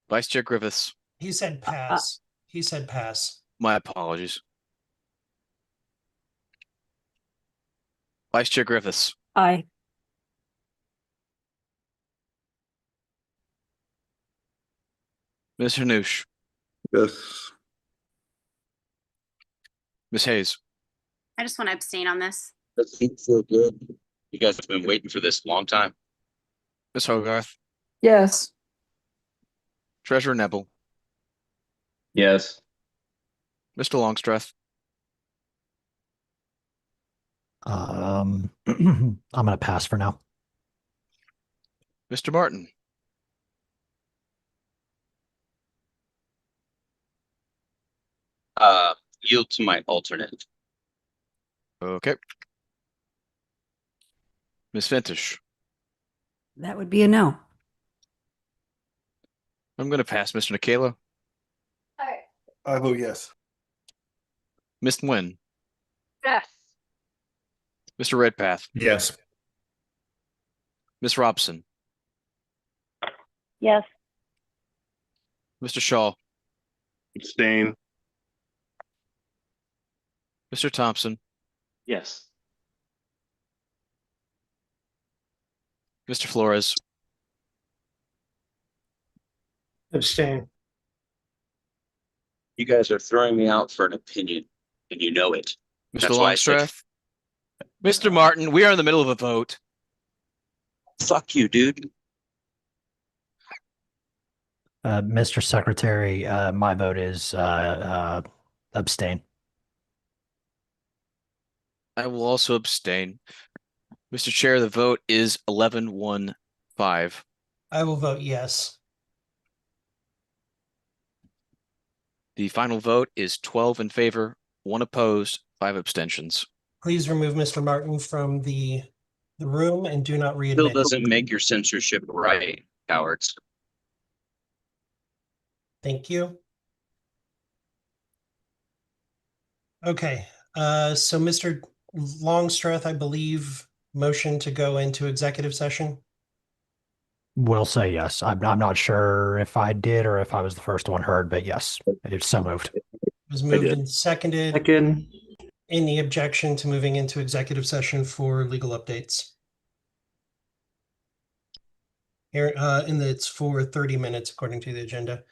Vice Chair Griffiths. He said pass. He said pass. My apologies. Vice Chair Griffiths. Aye. Mr. Noosh. Yes. Ms. Hayes. I just want to abstain on this. That seems so good. You guys have been waiting for this a long time. Ms. Hogarth. Yes. Treasurer Nebel. Yes. Mr. Longstreth. I'm going to pass for now. Mr. Martin. Yield to my alternate. Okay. Ms. Fintish. That would be a no. I'm going to pass Mr. Nikela. I vote yes. Ms. Nguyen. Yes. Mr. Redpath. Yes. Ms. Robson. Yes. Mr. Shaw. Abstain. Mr. Thompson. Yes. Mr. Flores. Abstain. You guys are throwing me out for an opinion, and you know it. Mr. That's why I said, Longstreth, Mr. Martin, we are in the middle of a vote. fuck you, dude. Mr. Secretary, my vote is abstain. I will also abstain. Mr. Chair, the vote is 11-1-5. I will vote yes. The final vote is 12 in favor, 1 opposed, 5 abstentions. Please remove Mr. Martin from the room and do not Still readmit. doesn't make your censorship right, cowards. Thank you. Okay, so Mr. Longstreth, I believe, motion to go into executive session. Will say yes. I'm not sure if I did or if I was the first one heard, but yes, it's so moved. It was moved and seconded. Second. Any objection to moving into executive session for legal updates? Here, and it's for 30 minutes according to the agenda.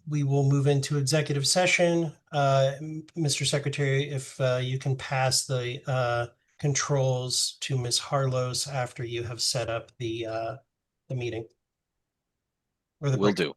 We will move into executive session. Mr. Secretary, if you can pass the controls to Ms. Harlos after you have set up the meeting. Or the Will break. do.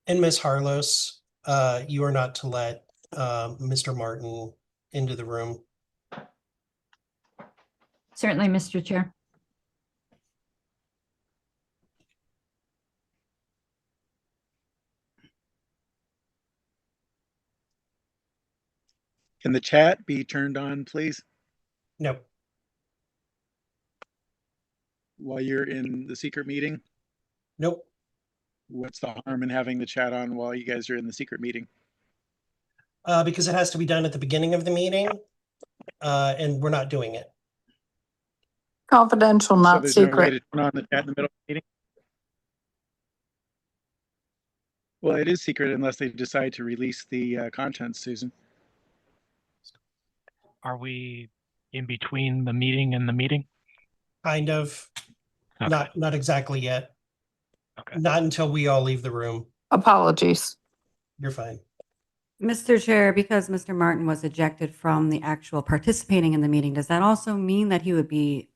And Ms. Harlos, you are not to let Mr. Martin into the room. Certainly, Mr. Chair. Can the chat be turned on, please, Nope. while you're in the secret meeting? Nope. What's the harm in having the chat on while you guys are in the secret meeting? Because it has to be done at the beginning of the meeting, and we're not doing it. Confidential, So not there's no way secret. to turn on the chat in the middle of the meeting? Well, it is secret unless they decide to release the contents, Susan. Are we in between the meeting and the meeting? Kind of. Okay. Not exactly yet. Okay. Not until we all leave the room. Apologies. You're fine. Mr. Chair, because Mr. Martin was ejected from the actual participating in the meeting, does that also mean that he would be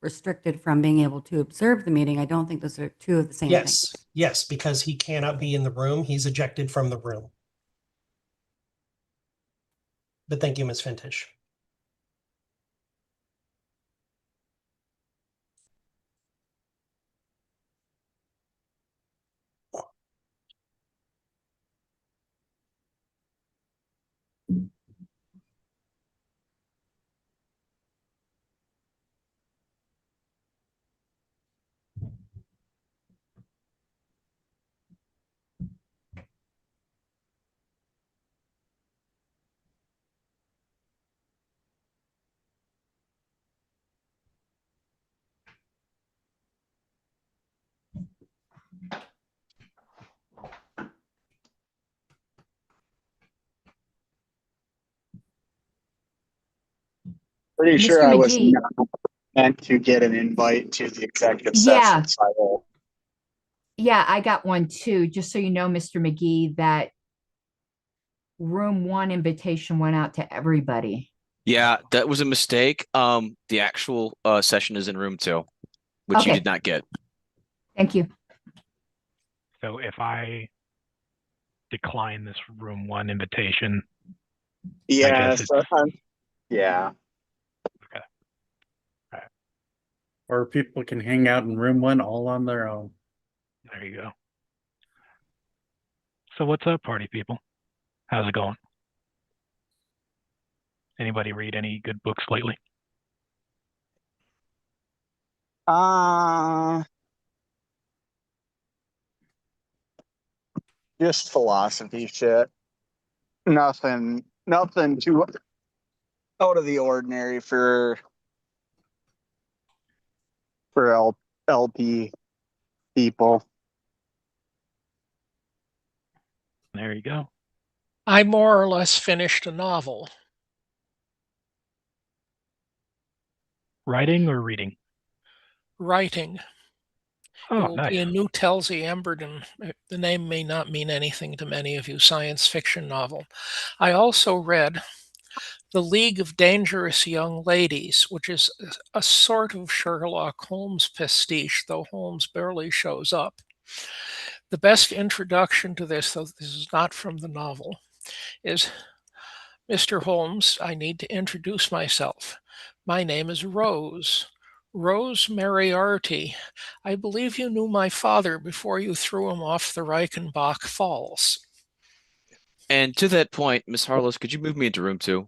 restricted from being able to observe the meeting? I don't think those are two of the same things. Yes, because he cannot be in the room. He's ejected from the room. But thank you, Ms. Fintish. Pretty Mr. sure I was McGee. not meant to get an invite to the executive Yeah. session. So I will. Yeah, I got one too. Just so you know, Mr. McGee, that room 1 invitation went out to everybody. Yeah, that was a mistake. The actual session is in room 2, which you Okay. did not get. Thank you. So if I decline this room 1 invitation, Yeah. guess So, yeah. Or people can hang out in room 1 all on their own. there you go. So what's up, party people? How's it going? Anybody read any good books lately? Just philosophy shit. Nothing too. out of the ordinary for LP people. There you go. I more or less finished a novel. Writing or reading? Writing. Oh, It will nice. be a new Telsey Emberden. The name may not mean anything to many of you, science fiction novel. I also read The League of Dangerous Young Ladies, which is a sort of Sherlock Holmes pastiche, though Holmes barely shows up. The best introduction to this, though this is not from the novel, is Mr. Holmes, I need to introduce myself. My name is Rose. Rose Moriarty. I believe you knew my father before you threw him off the Reichenbach Falls. And to that point, Miss Harless, could you move me into room 2?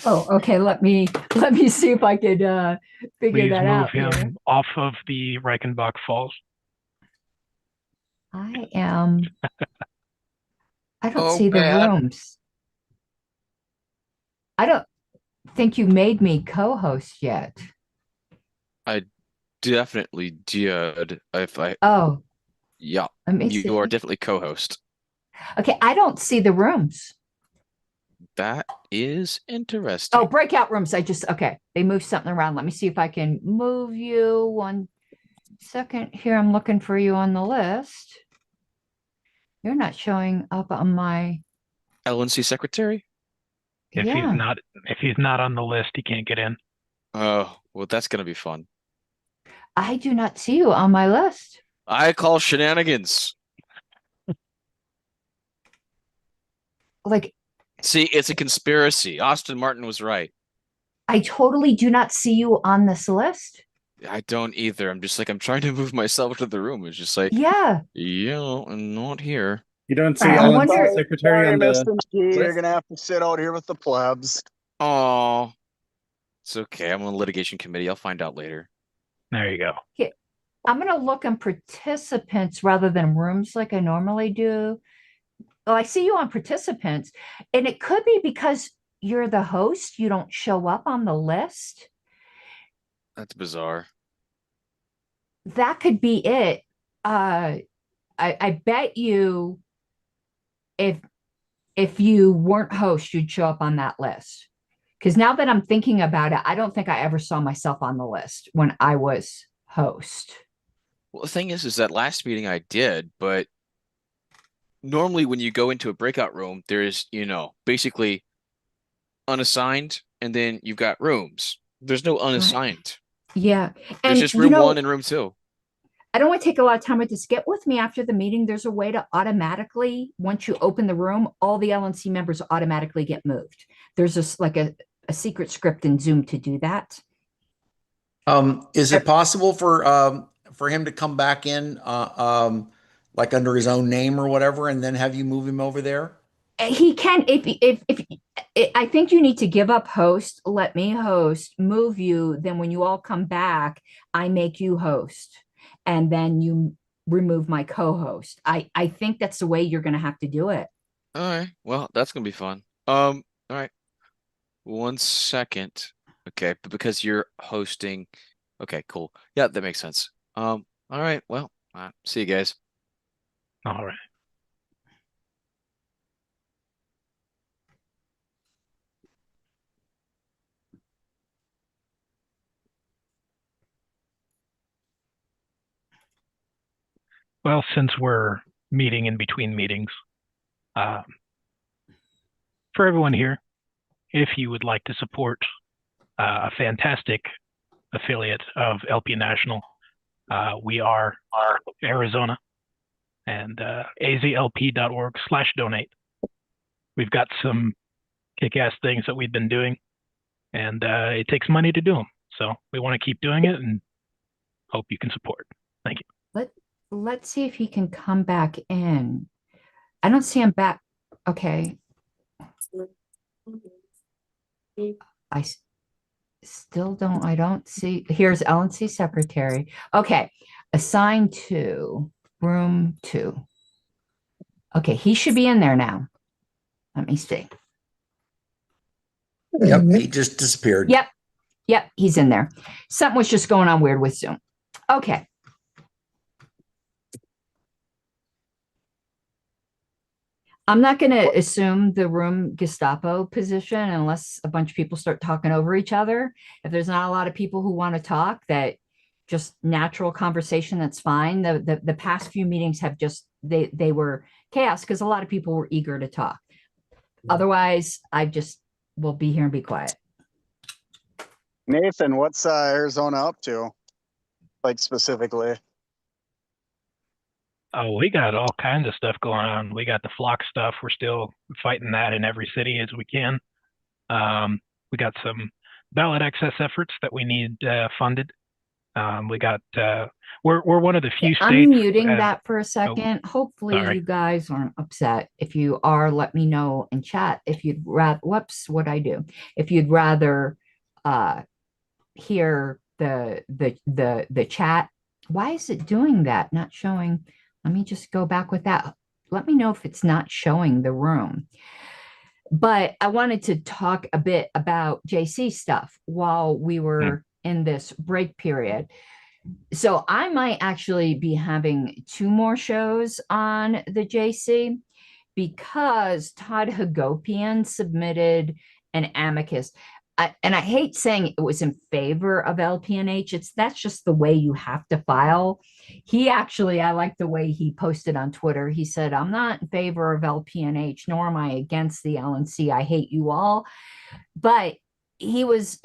Oh, okay. Let me see if I could figure Please that move out him here. off of the Reichenbach Falls. I am. I don't Oh, see the bad. rooms. I don't think you made me co-host yet. I definitely did. Oh, Yeah, let me you are see. definitely co-host. Okay, I don't see the rooms. That is interesting. Oh, breakout rooms. Okay. They moved something around. Let me see if I can move you 1 second here. I'm looking for you on the list. You're not showing up on my. LNC secretary? If he's not on the list, he can't get in. Oh, well, that's gonna be fun. I do not see you on my list. I call shenanigans. Like, see, it's a conspiracy. Austin Martin was right. I totally do not see you on this list. I don't either. I'm just like, I'm trying to move myself to the room. It's just like, yeah, I'm not here. You don't see I Ellen wonder. secretary on the Mr. McGee, you're list? gonna have to sit out here with the plebs. Oh, it's okay. I'm on the litigation committee. I'll find out later. There you go. Okay, I'm going to look on participants rather than rooms like I normally do. Well, I see you on participants, and it could be because you're the host, you don't show up on the list. That's bizarre. That could be it. I bet you if you weren't host, you'd show up on that list. Because now that I'm thinking about it, I don't think I ever saw myself on the list when I was host. Well, the thing is that last meeting I did, but normally when you go into a breakout room, there's, basically unassigned, and then you've got rooms. There's no unassigned. Yeah. There's just room 1 and room 2. I don't want to take a lot of time with this. Get with me after the meeting. There's a way to automatically, once you open the room, all the LNC members automatically get moved. There's just like a secret script in Zoom to do that. Is it possible for him to come back in like under his own name or whatever, and then have you move him over there? He can if I think you need to give up host, let me host, move you. Then when you all come back, I make you host, and then you remove my co-host. I think that's the way you're going to have to do it. All right. Well, that's gonna be fun. All right. 1 second. Okay, but because you're hosting. Okay, cool. Yeah, that makes sense. All right. Well, see you guys. All right. Well, since we're meeting in between meetings, for everyone here, if you would like to support a fantastic affiliate of LP National, we are Arizona, and azlp.org/donate. We've got some kick-ass things that we've been doing, and it takes money to do them. So we want to keep doing it and hope you can support. Thank you. Let's see if he can come back in. I don't see him back. Okay. I still don't. I don't see. Here's LNC secretary. Okay. Assigned to room 2. Okay. He should be in there now. Let me see. Yep, he just disappeared. Yep, he's in there. Something was just going on weird with Zoom. Okay. I'm not going to assume the room Gestapo position unless a bunch of people start talking over each other. If there's not a lot of people who want to talk, that just natural conversation, that's fine. The past few meetings have just they were chaos because a lot of people were eager to talk. Otherwise, I just will be here and be quiet. Nathan, what's Arizona up to? Like specifically? Oh, we got all kinds of stuff going on. We got the flock stuff. We're still fighting that in every city as we can. We got some ballot access efforts that we need funded. We got we're one of the few states. I'm muting that for a second. Hopefully sorry. you guys aren't upset. If you are, let me know in chat. If you'd rather, whoops, what I do? If you'd rather hear the chat, why is it doing that? Not showing. Let me just go back with that. Let me know if it's not showing the room. But I wanted to talk a bit about JC stuff while we were in this break period. So I might actually be having 2 more shows on the JC because Todd Hagopian submitted an amicus. And I hate saying it was in favor of LPNH. That's just the way you have to file. I like the way he posted on Twitter. He said, I'm not in favor of LPNH, nor am I against the LNC. I hate you all. But it was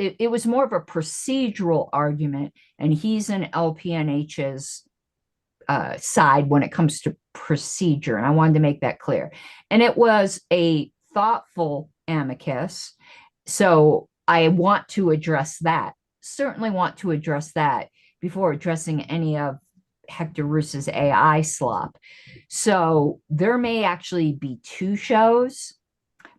more of a procedural argument, and he's in LPNH's side when it comes to procedure. And I wanted to make that clear. And it was a thoughtful amicus. So I want to address that. Certainly want to address that before addressing any of Hector Roos's AI slop. So there may actually be 2 shows,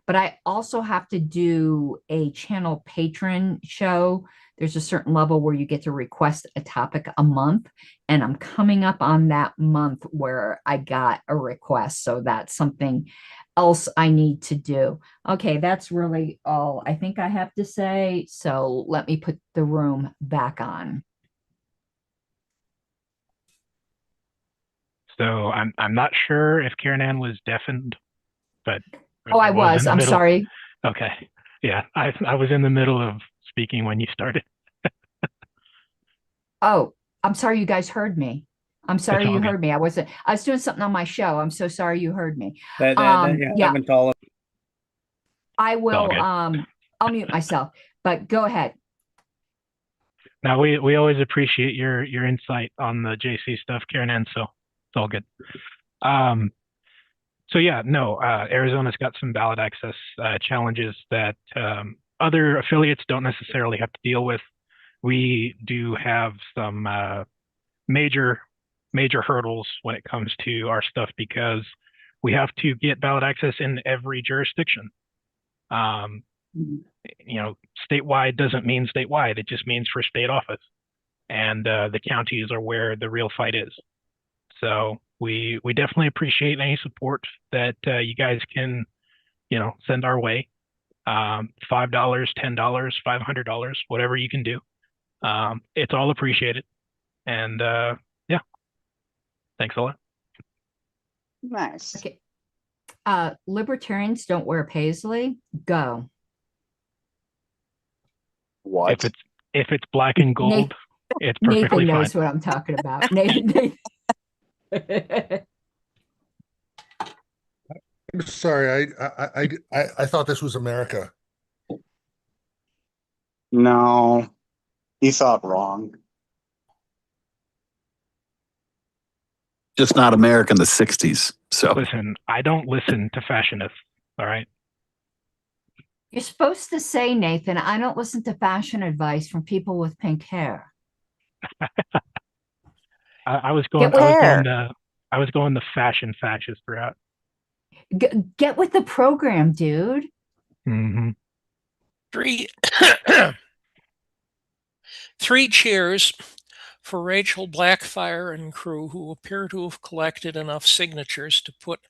but I also have to do a channel patron show. There's a certain level where you get to request a topic a month, and I'm coming up on that month where I got a request. So that's something else I need to do. Okay, that's really all I think I have to say. So let me put the room back on. So I'm not sure if Karen Ann was deafened, but oh, I was. I'm sorry. Okay, yeah, I was in the middle of speaking when you started. Oh, I'm sorry you guys heard me. I'm sorry you heard me. I was doing something on my show. I'm so sorry you heard me. Yeah. I will I'll mute myself, but go ahead. Now we always appreciate your insight on the JC stuff, Karen Ann, so it's all good. So yeah, no, Arizona's got some ballot access challenges that other affiliates don't necessarily have to deal with. We do have some major hurdles when it comes to our stuff because we have to get ballot access in every jurisdiction. Statewide doesn't mean statewide. It just means for state office. And the counties are where the real fight is. So we definitely appreciate any support that you guys can, send our way. $5, $10, $500, whatever you can do. It's all appreciated. And yeah, thanks a lot. Nice. Okay. Libertarians don't wear paisley. Go. What? If it's black and gold, it's perfectly Nathan knows fine. what I'm talking about. Nathan. I'm sorry, I thought this was America. No, he thought wrong. Just not America in the 60s. So listen, I don't listen to fashionists. All right. You're supposed to say, Nathan, I don't listen to fashion advice from people with pink hair. I was going the fashion fascist route. Get with the program, dude. Mm-hmm. Three cheers for Rachel Blackfire and crew, who appear to have collected enough signatures to put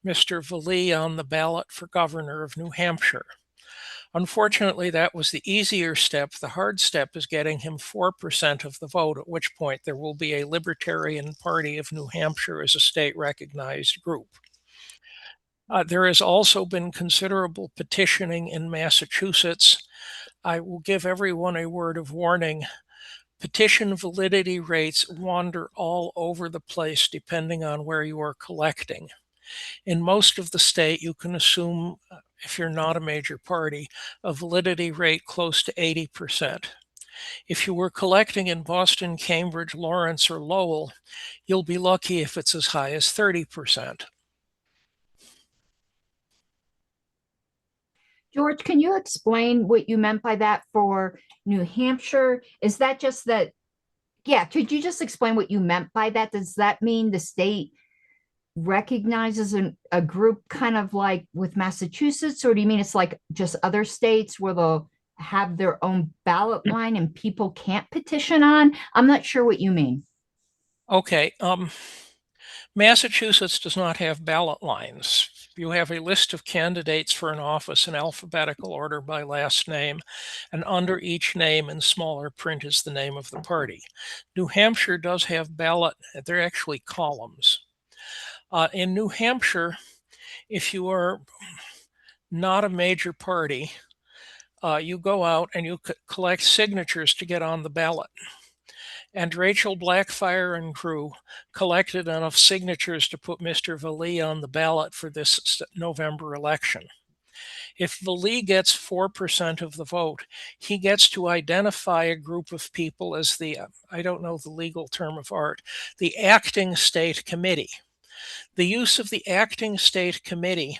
Mr. Vallee on the ballot for governor of New Hampshire. Unfortunately, that was the easier step. The hard step is getting him 4% of the vote, at which point there will be a Libertarian Party of New Hampshire as a state recognized group. There has also been considerable petitioning in Massachusetts. I will give everyone a word of warning. Petition validity rates wander all over the place depending on where you are collecting. In most of the state, you can assume, if you're not a major party, a validity rate close to 80%. If you were collecting in Boston, Cambridge, Lawrence, or Lowell, you'll be lucky if it's as high as 30%. George, can you explain what you meant by that for New Hampshire? Is that just that? Yeah, could you just explain what you meant by that? Does that mean the state recognizes a group kind of like with Massachusetts, or do you mean it's like just other states where they'll have their own ballot line and people can't petition on? I'm not sure what you mean. Okay. Massachusetts does not have ballot lines. You have a list of candidates for an office in alphabetical order by last name, and under each name in smaller print is the name of the party. New Hampshire does have ballot, they're actually columns. In New Hampshire, if you are not a major party, you go out and you collect signatures to get on the ballot. And Rachel Blackfire and crew collected enough signatures to put Mr. Vallee on the ballot for this November election. If Vallee gets 4% of the vote, he gets to identify a group of people as the, I don't know the legal term of art, the acting state committee. The use of the acting state committee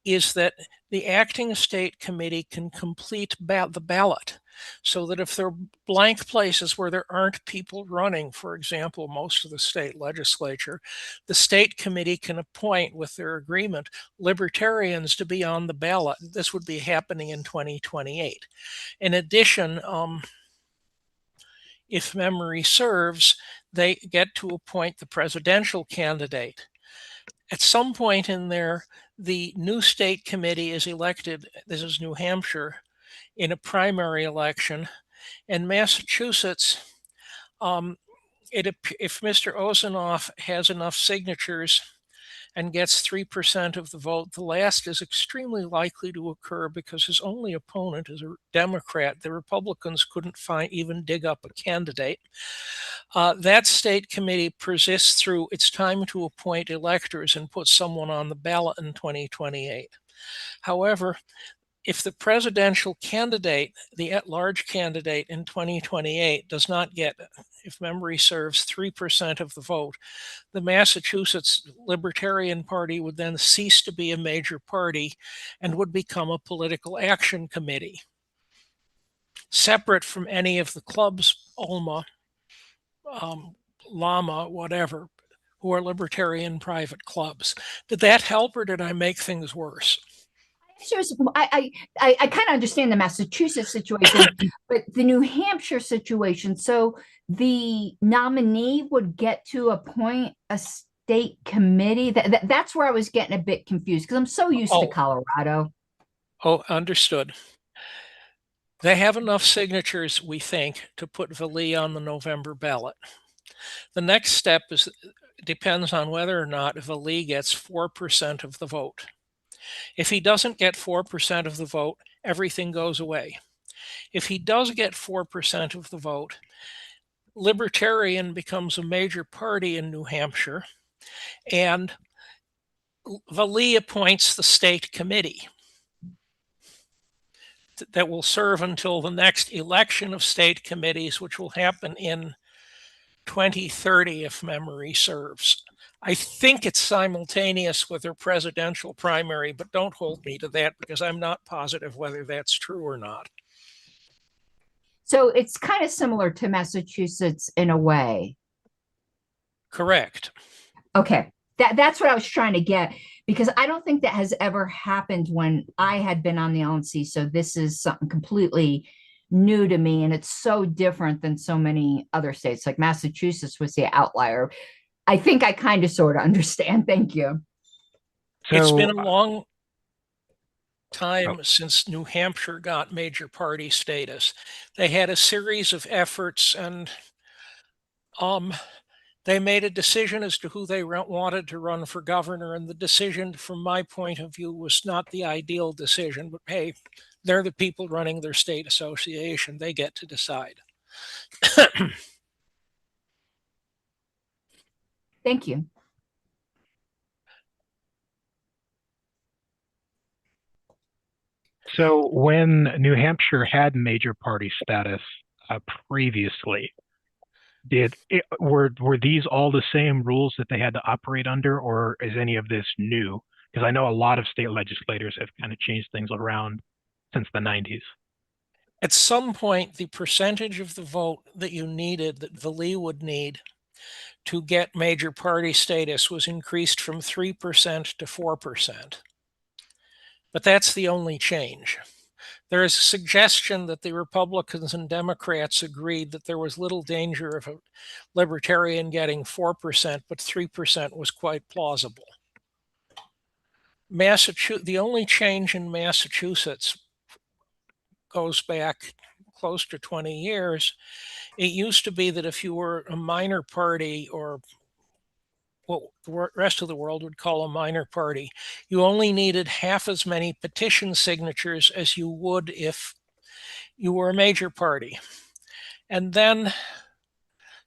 is that the acting state committee can complete the ballot, so that if there are blank places where there aren't people running, for example, most of the state legislature, the state committee can appoint, with their agreement, libertarians to be on the ballot. This would be happening in 2028. In addition, if memory serves, they get to appoint the presidential candidate. At some point in there, the new state committee is elected, this is New Hampshire, in a primary election. In Massachusetts, if Mr. Ozanoff has enough signatures and gets 3% of the vote, the last is extremely likely to occur because his only opponent is a Democrat. The Republicans couldn't even dig up a candidate. That state committee persists through its time to appoint electors and put someone on the ballot in 2028. However, if the presidential candidate, the at-large candidate in 2028 does not get, if memory serves, 3% of the vote, the Massachusetts Libertarian Party would then cease to be a major party and would become a political action committee, separate from any of the clubs, Alma, Llama, whatever, who are libertarian private clubs. Did that help, or did I make things worse? I kind of understand the Massachusetts situation, but the New Hampshire situation. So the nominee would get to appoint a state committee. That's where I was getting a bit confused because I'm so used to Colorado. Oh, understood. They have enough signatures, we think, to put Vallee on the November ballot. The next step depends on whether or not Vallee gets 4% of the vote. If he doesn't get 4% of the vote, everything goes away. If he does get 4% of the vote, Libertarian becomes a major party in New Hampshire, and Vallee appoints the state committee that will serve until the next election of state committees, which will happen in 2030, if memory serves. I think it's simultaneous with their presidential primary, but don't hold me to that because I'm not positive whether that's true or not. So it's kind of similar to Massachusetts in a way. Correct. Okay. That's what I was trying to get, because I don't think that has ever happened when I had been on the LNC. So this is something completely new to me, and it's so different than so many other states. Like Massachusetts was the outlier. I think I kind of sort of understand. Thank you. It's been a long time since New Hampshire got major party status. They had a series of efforts, and they made a decision as to who they wanted to run for governor. And the decision, from my point of view, was not the ideal decision. But hey, they're the people running their state association. They get to decide. Thank you. So when New Hampshire had major party status previously, were these all the same rules that they had to operate under, or is any of this new? Because I know a lot of state legislators have kind of changed things around since the 90s. At some point, the percentage of the vote that you needed, that Valley would need to get major party status, was increased from 3% to 4%. But that's the only change. There is a suggestion that the Republicans and Democrats agreed that there was little danger of a libertarian getting 4%, but 3% was quite plausible. The only change in Massachusetts goes back close to 20 years. It used to be that if you were a minor party, or what the rest of the world would call a minor party, you only needed half as many petition signatures as you would if you were a major party. And then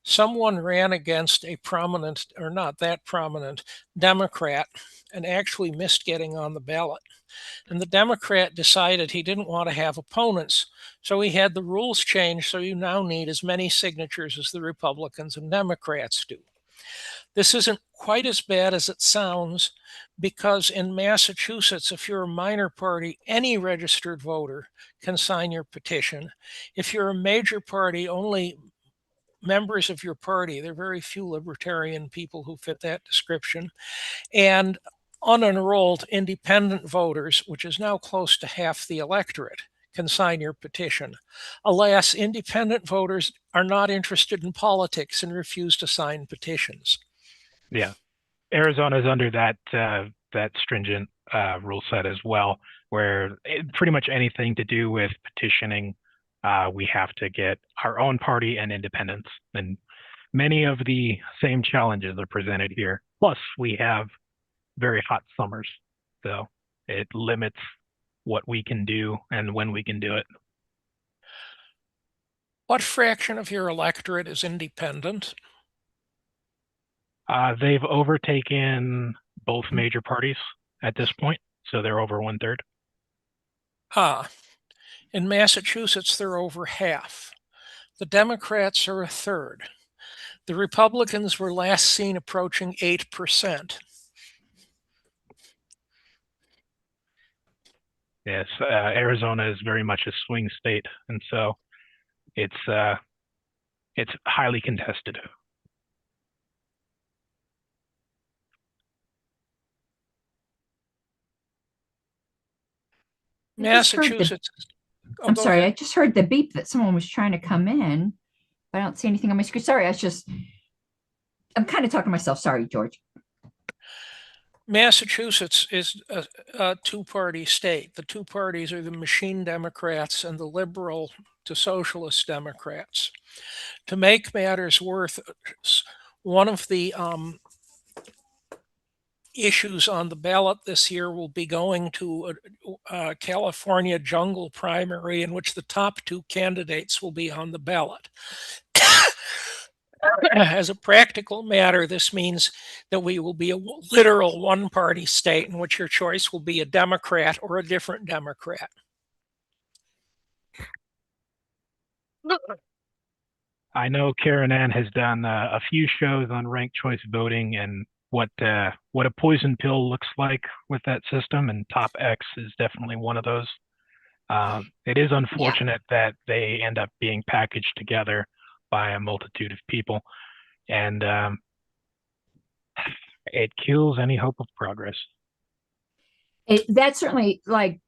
someone ran against a prominent, or not that prominent, Democrat and actually missed getting on the ballot. And the Democrat decided he didn't want to have opponents. So he had the rules changed, so you now need as many signatures as the Republicans and Democrats do. This isn't quite as bad as it sounds, because in Massachusetts, if you're a minor party, any registered voter can sign your petition. If you're a major party, only members of your party, there are very few libertarian people who fit that description, and unenrolled independent voters, which is now close to half the electorate, can sign your petition. Alas, independent voters are not interested in politics and refuse to sign petitions. Yeah, Arizona's under that stringent rule set as well, where pretty much anything to do with petitioning, we have to get our own party and independents, and many of the same challenges are presented here. Plus, we have very hot summers, so it limits what we can do and when we can do it. What fraction of your electorate is independent? They've overtaken both major parties at this point, so they're over 1/3. In Massachusetts, they're over half. The Democrats are 1/3. The Republicans were last seen approaching 8%. Yes, Arizona is very much a swing state, and so it's highly contested. Massachusetts. I'm sorry, I just heard the beep that someone was trying to come in, but I don't see anything on my screen. Sorry, I'm kind of talking to myself. Sorry, George. Massachusetts is a two-party state. The two parties are the machine Democrats and the liberal to socialist Democrats. To make matters worse, one of the issues on the ballot this year will be going to a California jungle primary in which the top two candidates will be on the ballot. As a practical matter, this means that we will be a literal one-party state in which your choice will be a Democrat or a different Democrat. I know Karen Ann has done a few shows on ranked choice voting and what a poison pill looks like with that system, and Top X is definitely one of those. It is unfortunate that they end up being packaged together by a multitude of people, and it kills any hope of progress. That's certainly, like,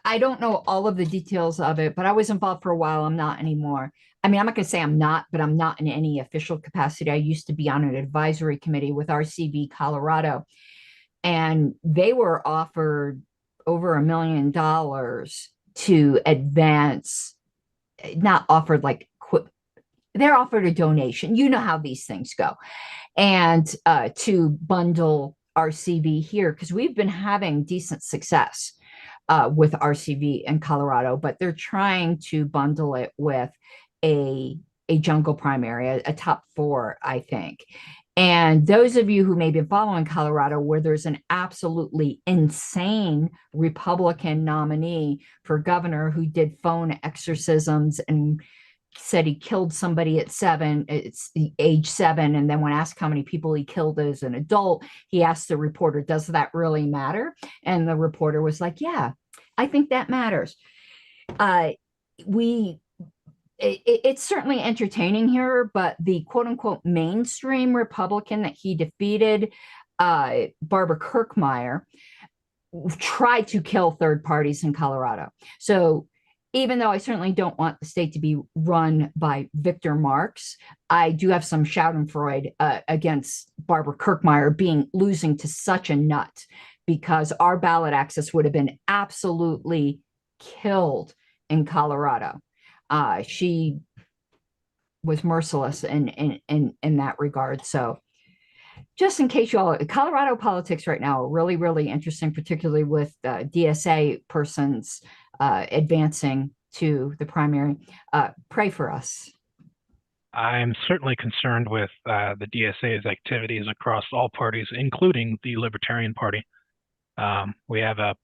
I don't know all of the details of it, but I was involved for a while. I'm not anymore. I mean, I'm not going to say I'm not, but I'm not in any official capacity. I used to be on an advisory committee with RCV Colorado, and they were offered over $1 million to advance, not offered like they're offered a donation. You know how these things go. And to bundle RCV here, because we've been having decent success with RCV in Colorado, but they're trying to bundle it with a jungle primary, a top 4, I think. And those of you who may be following Colorado, where there's an absolutely insane Republican nominee for governor who did phone exorcisms and said he killed somebody at 7, it's age 7, and then when asked how many people he killed as an adult, he asked the reporter, does that really matter? And the reporter was like, yeah, I think that matters. It's certainly entertaining here, but the quote unquote mainstream Republican that he defeated, Barbara Kirkmeyer, tried to kill third parties in Colorado. So even though I certainly don't want the state to be run by Victor Marx, I do have some schadenfreude against Barbara Kirkmeyer losing to such a nut, because our ballot access would have been absolutely killed in Colorado. She was merciless in that regard. So just in case you all, Colorado politics right now are really, really interesting, particularly with DSA persons advancing to the primary. Pray for us. I'm certainly concerned with the DSA's activities across all parties, including the Libertarian Party. We have a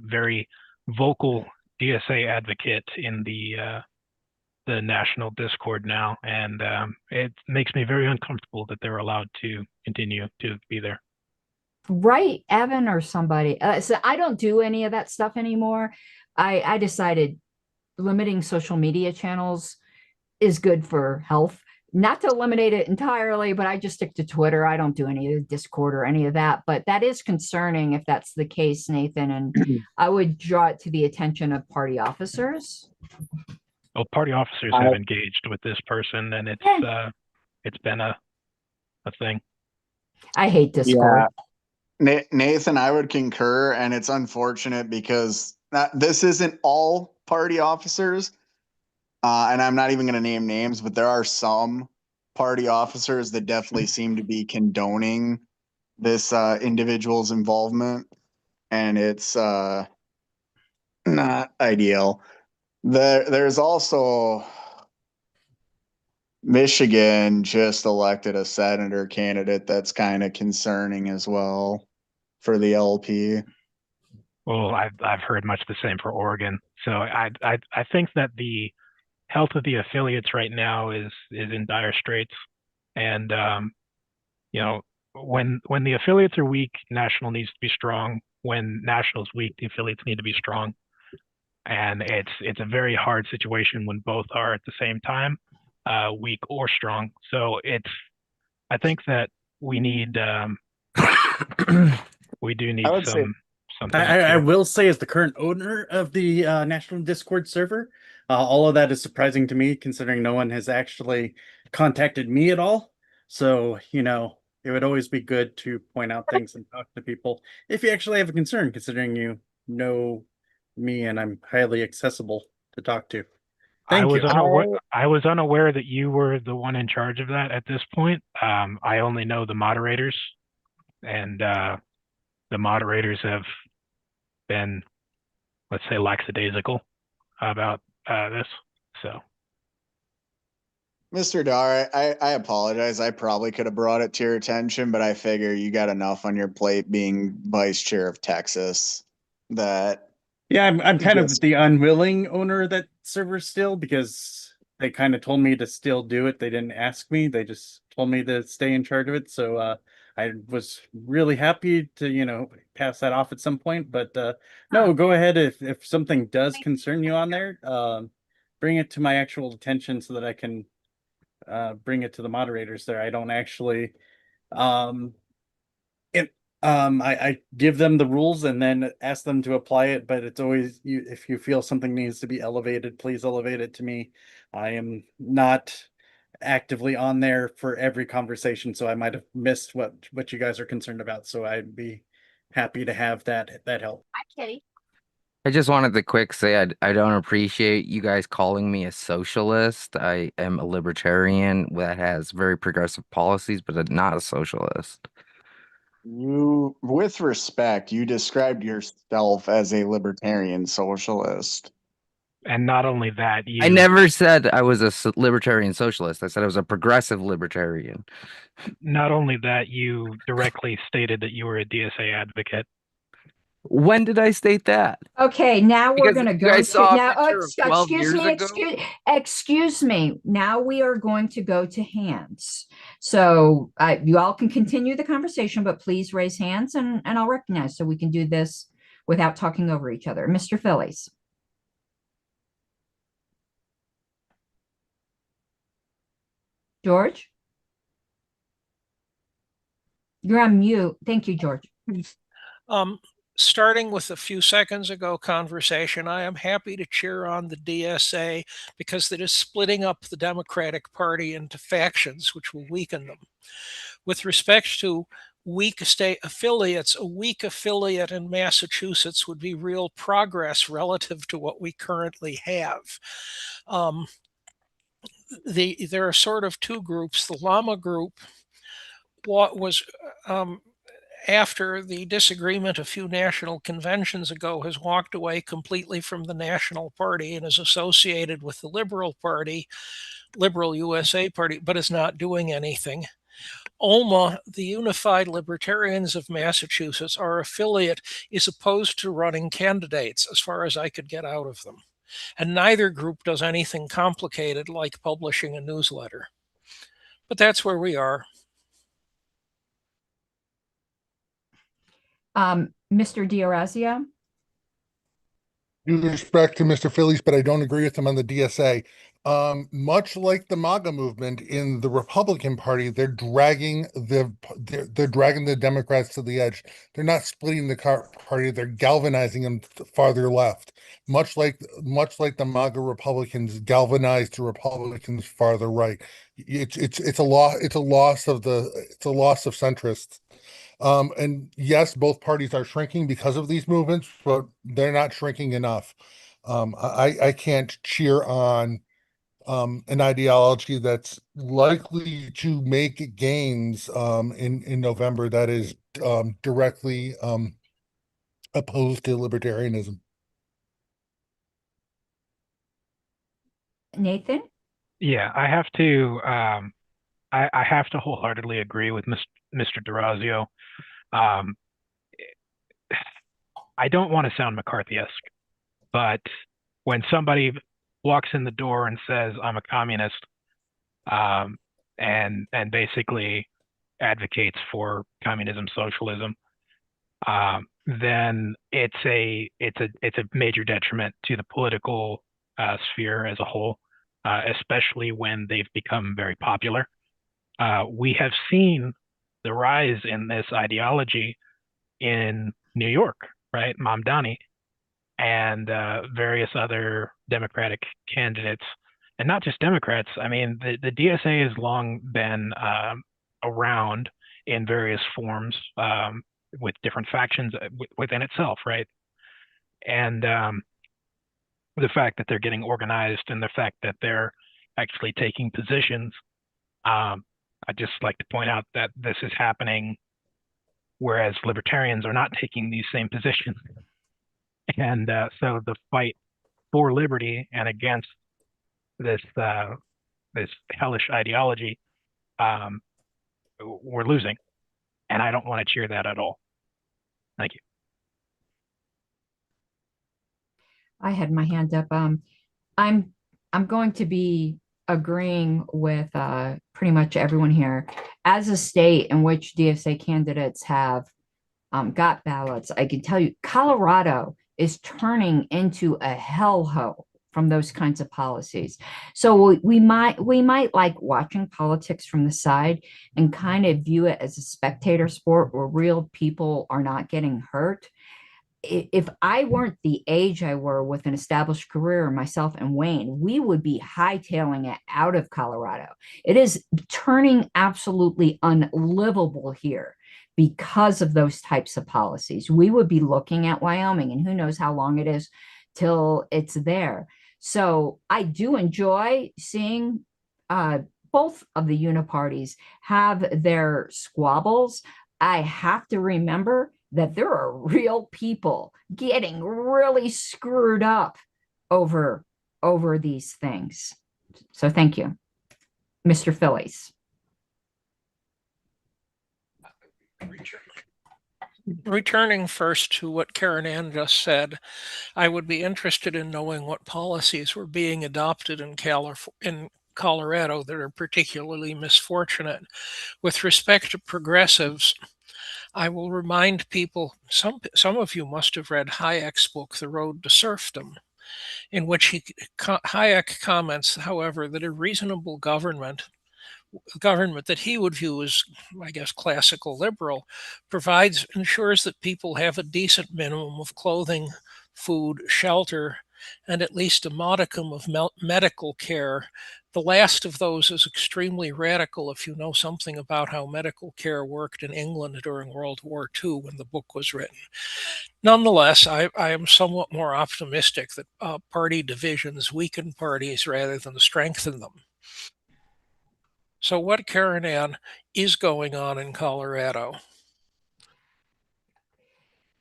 very vocal DSA advocate in the national Discord now, and it makes me very uncomfortable that they're allowed to continue to be there. Right, Evan or somebody. So I don't do any of that stuff anymore. I decided limiting social media channels is good for health. Not to eliminate it entirely, but I just stick to Twitter. I don't do any of the Discord or any of that. But that is concerning if that's the case, Nathan. And I would draw it to the attention of party officers. Well, party officers have engaged with this person, and it's been a thing. I hate Discord. Yeah. Nathan, I would concur, and it's unfortunate because this isn't all party officers, and I'm not even going to name names, but there are some party officers that definitely seem to be condoning this individual's involvement, and it's not ideal. There's also Michigan just elected a senator candidate that's kind of concerning as well for the LP. Well, I've heard much the same for Oregon. So I think that the health of the affiliates right now is in dire straits, and you know, when the affiliates are weak, national needs to be strong. When national's weak, the affiliates need to be strong, and it's a very hard situation when both are at the same time, weak or strong. So I think that we need we do need something. I will say, as the current owner of the National Discord server, all of that is surprising to me, considering no one has actually contacted me at all. So, it would always be good to point out things and talk to people if you actually have a concern, considering you know me and I'm highly accessible to talk to. Thank you. I was unaware that you were the one in charge of that at this point. I only know the moderators, and the moderators have been, let's say, lackadaisical about this. So, Mr. Dar, I apologize. I probably could have brought it to your attention, but I figure you got enough on your plate being vice chair of Texas that. Yeah, I'm kind of the unwilling owner of that server still, because they kind of told me to still do it. They didn't ask me. They just told me to stay in charge of it. So I was really happy to, pass that off at some point. But no, go ahead. If something does concern you on there, bring it to my actual attention so that I can bring it to the moderators there. I don't actually I give them the rules and then ask them to apply it, but it's always if you feel something needs to be elevated, please elevate it to me. I am not actively on there for every conversation, so I might have missed what you guys are concerned about. So I'd be happy to have that help. Hi, Kitty. I just wanted to quick say I don't appreciate you guys calling me a socialist. I am a libertarian that has very progressive policies, but I'm not a socialist. You, with respect, you described yourself as a libertarian socialist. And not only that, I you never said I was a libertarian socialist. I said I was a progressive libertarian. not only that, you directly stated that you were a DSA advocate. When did I state that? Okay, now we're Because going to you go guys saw to a now. picture of 12 Excuse years me, ago? excuse me. Now we are going to go to hands. So you all can continue the conversation, but please raise hands and I'll recognize so we can do this without talking over each other. Mr. Phillies. George? You're on mute. Thank you, George. Starting with a few seconds ago conversation, I am happy to cheer on the DSA because it is splitting up the Democratic Party into factions, which will weaken them. With respect to weak state affiliates, a weak affiliate in Massachusetts would be real progress relative to what we currently have. There are sort of two groups. The Llama group was after the disagreement a few national conventions ago, has walked away completely from the National Party and is associated with the Liberal Party, Liberal USA Party, but is not doing anything. ULMA, the Unified Libertarians of Massachusetts, our affiliate, is opposed to running candidates, as far as I could get out of them. And neither group does anything complicated like publishing a newsletter. But that's where we are. Mr. D'Orazio? Due respect to Mr. Phillies, but I don't agree with him on the DSA. Much like the MAGA movement in the Republican Party, they're dragging the Democrats to the edge. They're not splitting the party; they're galvanizing them farther left. Much like the MAGA Republicans galvanized the Republicans farther right. It's a loss of centrists. And yes, both parties are shrinking because of these movements, but they're not shrinking enough. I can't cheer on an ideology that's likely to make gains in November that is directly opposed to libertarianism. Nathan? Yeah, I have to I have to wholeheartedly agree with Mr. D'Orazio. I don't want to sound McCarthy-esque, but when somebody walks in the door and says, I'm a communist, and basically advocates for communism, socialism, then it's a major detriment to the political sphere as a whole, especially when they've become very popular. We have seen the rise in this ideology in New York, right? Mamdani and various other Democratic candidates, and not just Democrats. I mean, the DSA has long been around in various forms with different factions within itself, right? And the fact that they're getting organized and the fact that they're actually taking positions, I'd just like to point out that this is happening whereas libertarians are not taking these same positions. And so the fight for liberty and against this hellish ideology, we're losing. And I don't want to cheer that at all. Thank you. I had my hand up. I'm going to be agreeing with pretty much everyone here. As a state in which DSA candidates have got ballots, I can tell you Colorado is turning into a hellhole from those kinds of policies. So we might like watching politics from the side and kind of view it as a spectator sport where real people are not getting hurt. If I weren't the age I were with an established career, myself and Wayne, we would be hightailing it out of Colorado. It is turning absolutely unlivable here because of those types of policies. We would be looking at Wyoming, and who knows how long it is till it's there. So I do enjoy seeing both of the uniparties have their squabbles. I have to remember that there are real people getting really screwed up over these things. So thank you, Mr. Phillies. Returning first to what Karen Ann just said, I would be interested in knowing what policies were being adopted in Colorado that are particularly misfortunate. With respect to progressives, I will remind people, some of you must have read Hayek's book, The Road to Serfdom, in which Hayek comments, however, that a reasonable government that he would view as, I guess, classical liberal, ensures that people have a decent minimum of clothing, food, shelter, and at least a modicum of medical care. The last of those is extremely radical if you know something about how medical care worked in England during World War II when the book was written. Nonetheless, I am somewhat more optimistic that party divisions weaken parties rather than strengthen them. So what, Karen Ann, is going on in Colorado?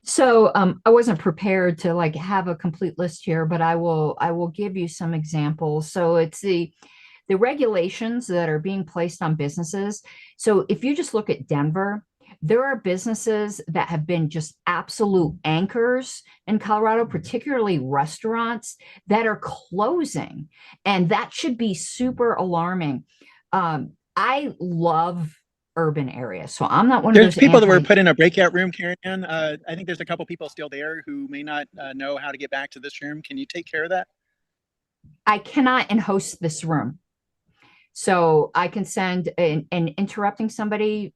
So I wasn't prepared to like have a complete list here, but I will give you some examples. So it's the regulations that are being placed on businesses. So if you just look at Denver, there are businesses that have been just absolute anchors in Colorado, particularly restaurants that are closing, and that should be super alarming. I love urban areas, so I'm not one of There's those people that were put in a breakout room, Karen. I think there's a couple people still there who may not know how to get back to this room. Can you take care of that? I cannot host this room. So I can send an interrupting somebody,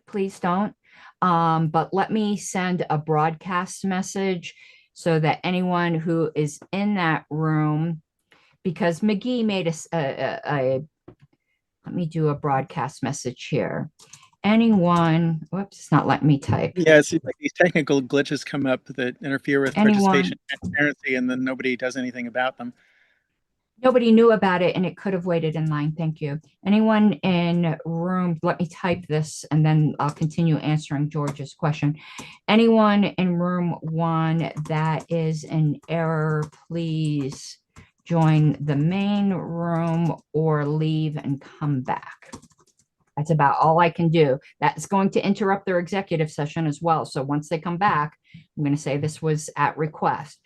please don't. But let me send a broadcast message so that anyone who is in that room, because McGee made let me do a broadcast message here. Anyone, whoops, it's not letting me type. Yeah, it seems like these technical glitches come up that interfere with participation and transparency, and then nobody does anything about them. Nobody knew about it and it could have waited in line. Thank you. Anyone in room, let me type this and then I'll continue answering George's question. Anyone in room 1 that is in error, please join the main room or leave and come back. That's about all I can do. That's going to interrupt their executive session as well. So once they come back, I'm going to say this was at request.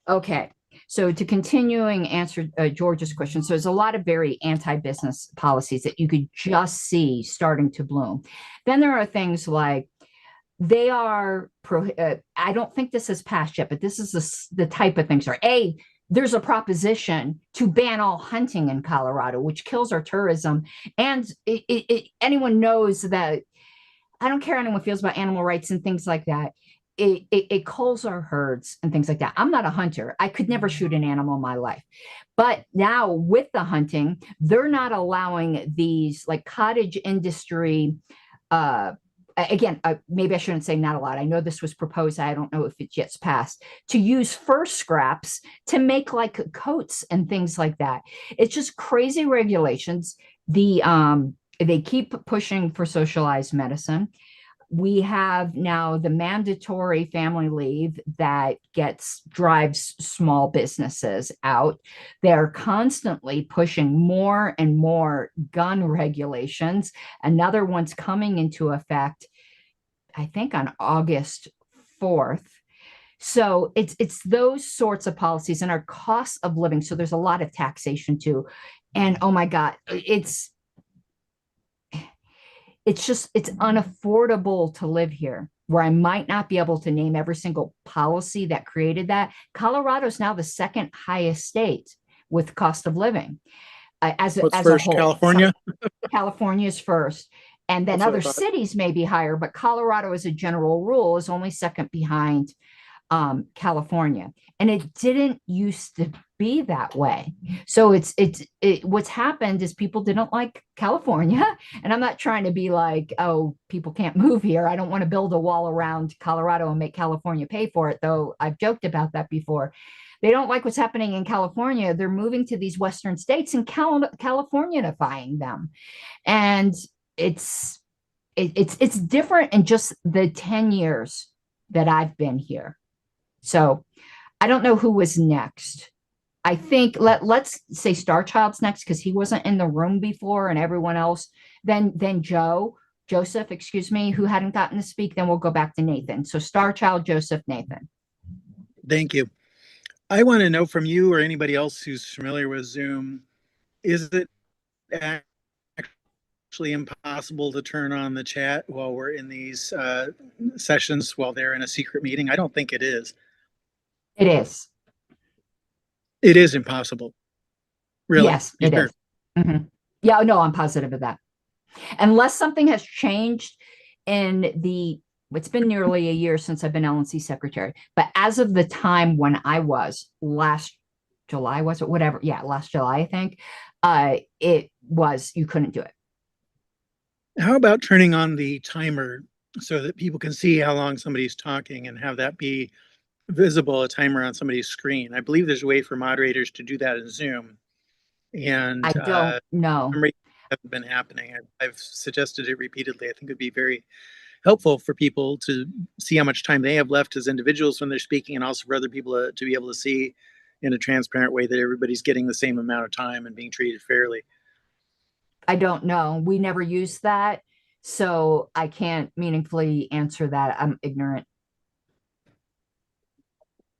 Okay. So to continuing answer George's question, so there's a lot of very anti-business policies that you could just see starting to bloom. Then there are things like they are, I don't think this has passed yet, but this is the type of things. There's a proposition to ban all hunting in Colorado, which kills our tourism. And anyone knows that, I don't care how anyone feels about animal rights and things like that. It culls our herds and things like that. I'm not a hunter. I could never shoot an animal in my life. But now with the hunting, they're not allowing these like cottage industry. Again, maybe I shouldn't say not a lot. I know this was proposed. I don't know if it's yet passed, to use fur scraps to make like coats and things like that. It's just crazy regulations. They keep pushing for socialized medicine. We have now the mandatory family leave that drives small businesses out. They're constantly pushing more and more gun regulations. Another one's coming into effect, I think, on August 4th. So it's those sorts of policies and our cost of living. So there's a lot of taxation too. And oh my God, it's unaffordable to live here, where I might not be able to name every single policy that created that. Colorado is now the second highest state with cost of living as a whole. California? California is first. And then other cities may be higher, but Colorado as a general rule is only second behind California, and it didn't used to be that way. So what's happened is people didn't like California, and I'm not trying to be like, oh, people can't move here. I don't want to build a wall around Colorado and make California pay for it, though I've joked about that before. They don't like what's happening in California. They're moving to these Western states and Californianifying them, and it's different in just the 10 years that I've been here. So I don't know who was next. I think let's say Star Child's next because he wasn't in the room before, and everyone else. Then Joseph, excuse me, who hadn't gotten to speak. Then we'll go back to Nathan. So Star Child, Joseph, Nathan. Thank you. I want to know from you or anybody else who's familiar with Zoom, is it actually impossible to turn on the chat while we're in these sessions while they're in a secret meeting? I don't think it is. It is. It is impossible. Really? Yes, it is. Mm-hmm. Yeah, no, I'm positive of that. Unless something has changed it's been nearly a year since I've been LNC secretary, but as of the time when I was last July, was it whatever? Yeah, last July, I think, you couldn't do it. How about turning on the timer so that people can see how long somebody's talking and have that be visible, a timer on somebody's screen? I believe there's a way for moderators to do that in Zoom. And I don't know. Hasn't been happening. I've suggested it repeatedly. I think it'd be very helpful for people to see how much time they have left as individuals when they're speaking, and also for other people to be able to see in a transparent way that everybody's getting the same amount of time and being treated fairly. I don't know. We never use that, so I can't meaningfully answer that. I'm ignorant.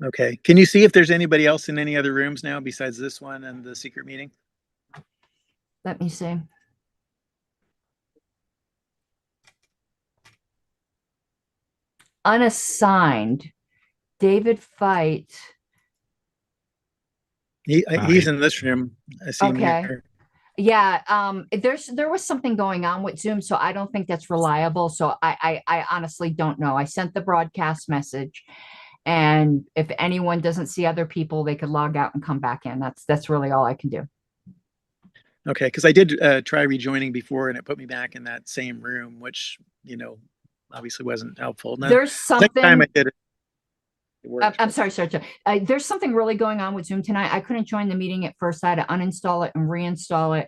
Okay. Can you see if there's anybody else in any other rooms now besides this one and the secret meeting? Let me see. Unassigned, David Fight. He's in this room. I see him Okay. here. Yeah, there was something going on with Zoom, so I don't think that's reliable. So I honestly don't know. I sent the broadcast message, and if anyone doesn't see other people, they could log out and come back in. That's really all I can do. Okay, because I did try rejoining before, and it put me back in that same room, which obviously wasn't helpful. Now, There's something. Time I did it. I'm sorry. There's something really going on with Zoom tonight. I couldn't join the meeting at first. I had to uninstall it and reinstall it.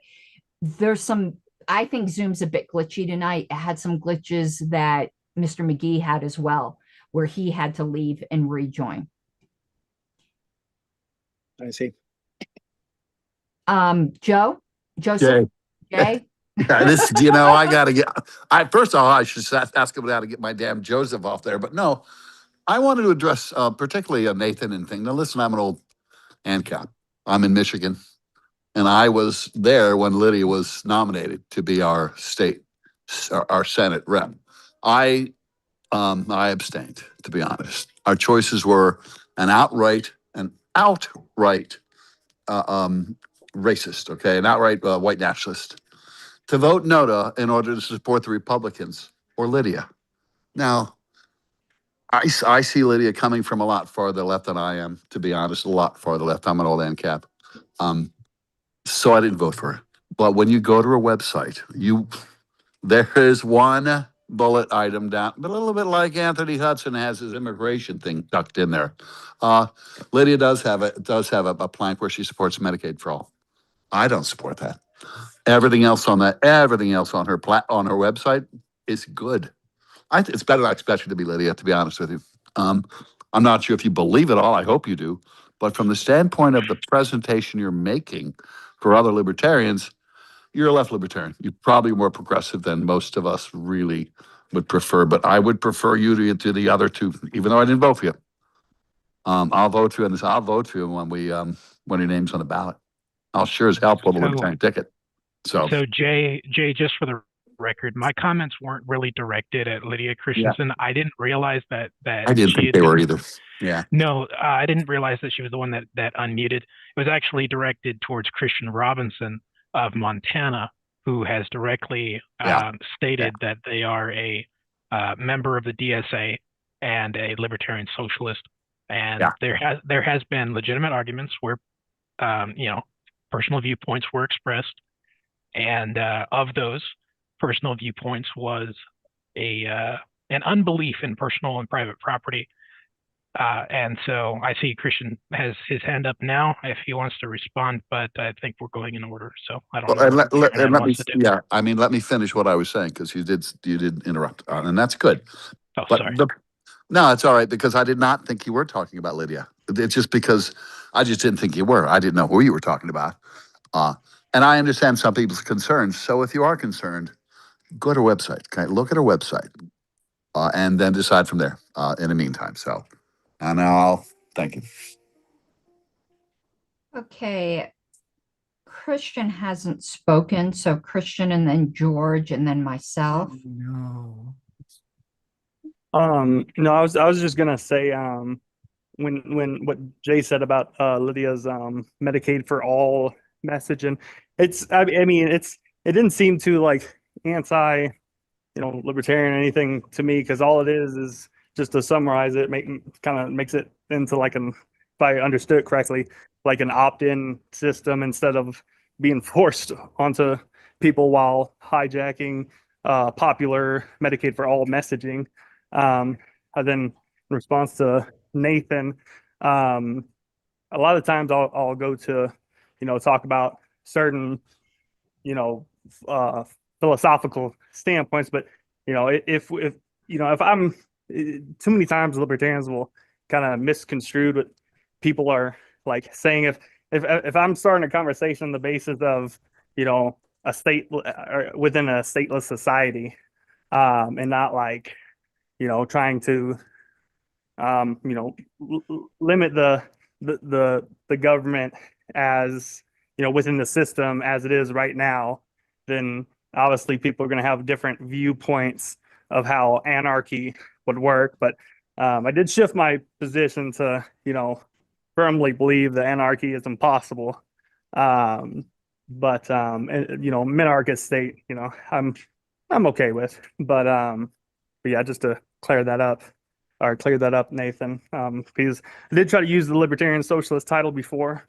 I think Zoom's a bit glitchy tonight. It had some glitches that Mr. McGee had as well, where he had to leave and rejoin. I see. Joseph, Jay. Yeah, first of all, I should ask him how to get my damn Joseph off there. But no, I wanted to address particularly Nathan and thing. Now, listen, I'm an old ANCAP. I'm in Michigan, and I was there when Lydia was nominated to be our Senate rep. I abstained, to be honest. Our choices were an outright racist, okay, an outright white nationalist, to vote no in order to support the Republicans or Lydia. Now, I see Lydia coming from a lot farther left than I am, to be honest, a lot farther left. I'm an old ANCAP. So I didn't vote for her. But when you go to her website, there is one bullet item down, but a little bit like Anthony Hudson has his immigration thing tucked in there. Lydia does have a plank where she supports Medicaid for all. I don't support that. Everything else on her website is good. It's better than I expected to be, Lydia, to be honest with you. I'm not sure if you believe it all. I hope you do. But from the standpoint of the presentation you're making for other libertarians, you're a left libertarian. You're probably more progressive than most of us really would prefer. But I would prefer you to the other two, even though I didn't vote for you. I'll vote for you on this. I'll vote for you when your name's on the ballot. I'll sure as hell pull the libertarian ticket. So Jay, just for the record, my comments weren't really directed at Lydia Christensen. I didn't realize that I didn't think they were either. Yeah. No, I didn't realize that she was the one that unmuted. It was actually directed towards Christian Robinson of Montana, who has directly stated that they are a member of the DSA and a libertarian socialist. And Yeah. there has been legitimate arguments where personal viewpoints were expressed, and of those personal viewpoints was an unbelief in personal and private property. And so I see Christian has his hand up now if he wants to respond, but I think we're going in order. So I don't Well, know and what let me, wants to do. yeah, I mean, let me finish what I was saying because you did interrupt, and that's good. Oh, But sorry. no, it's all right because I did not think you were talking about Lydia. It's just because I just didn't think you were. I didn't know who you were talking about. And I understand some people's concerns. So if you are concerned, go to her website. Okay, look at her website, and then decide from there. In the meantime, so, and I'll thank you. Okay. Christian hasn't spoken, so Christian and then George and then myself. No. No, I was just gonna say, when what Jay said about Lydia's Medicaid for all message, and I mean it didn't seem too like anti libertarian or anything to me, because all it is just to summarize it, kind of makes it into like an, if I understood it correctly, like an opt-in system instead of being forced onto people while hijacking popular Medicaid for all messaging. And then in response to Nathan, a lot of times I'll go to talk about certain you know philosophical standpoints, but if I'm too many times libertarians will kind of misconstrue what people are like saying. If I'm starting a conversation on the basis of a state or within a stateless society, and not like trying to limit the government as within the system as it is right now, then obviously people are going to have different viewpoints of how anarchy would work. But I did shift my position to firmly believe that anarchy is impossible. Minarchist state, I'm okay with. But yeah, just to clear that up, Nathan, because I did try to use the libertarian socialist title before,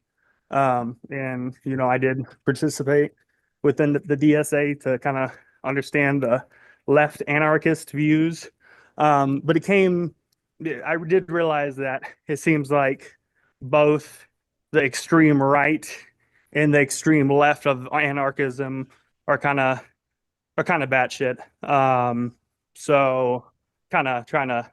and I did participate within the DSA to kind of understand the left anarchist views, but I did realize that it seems like both the extreme right and the extreme left of anarchism are kind of batshit. So kind of trying to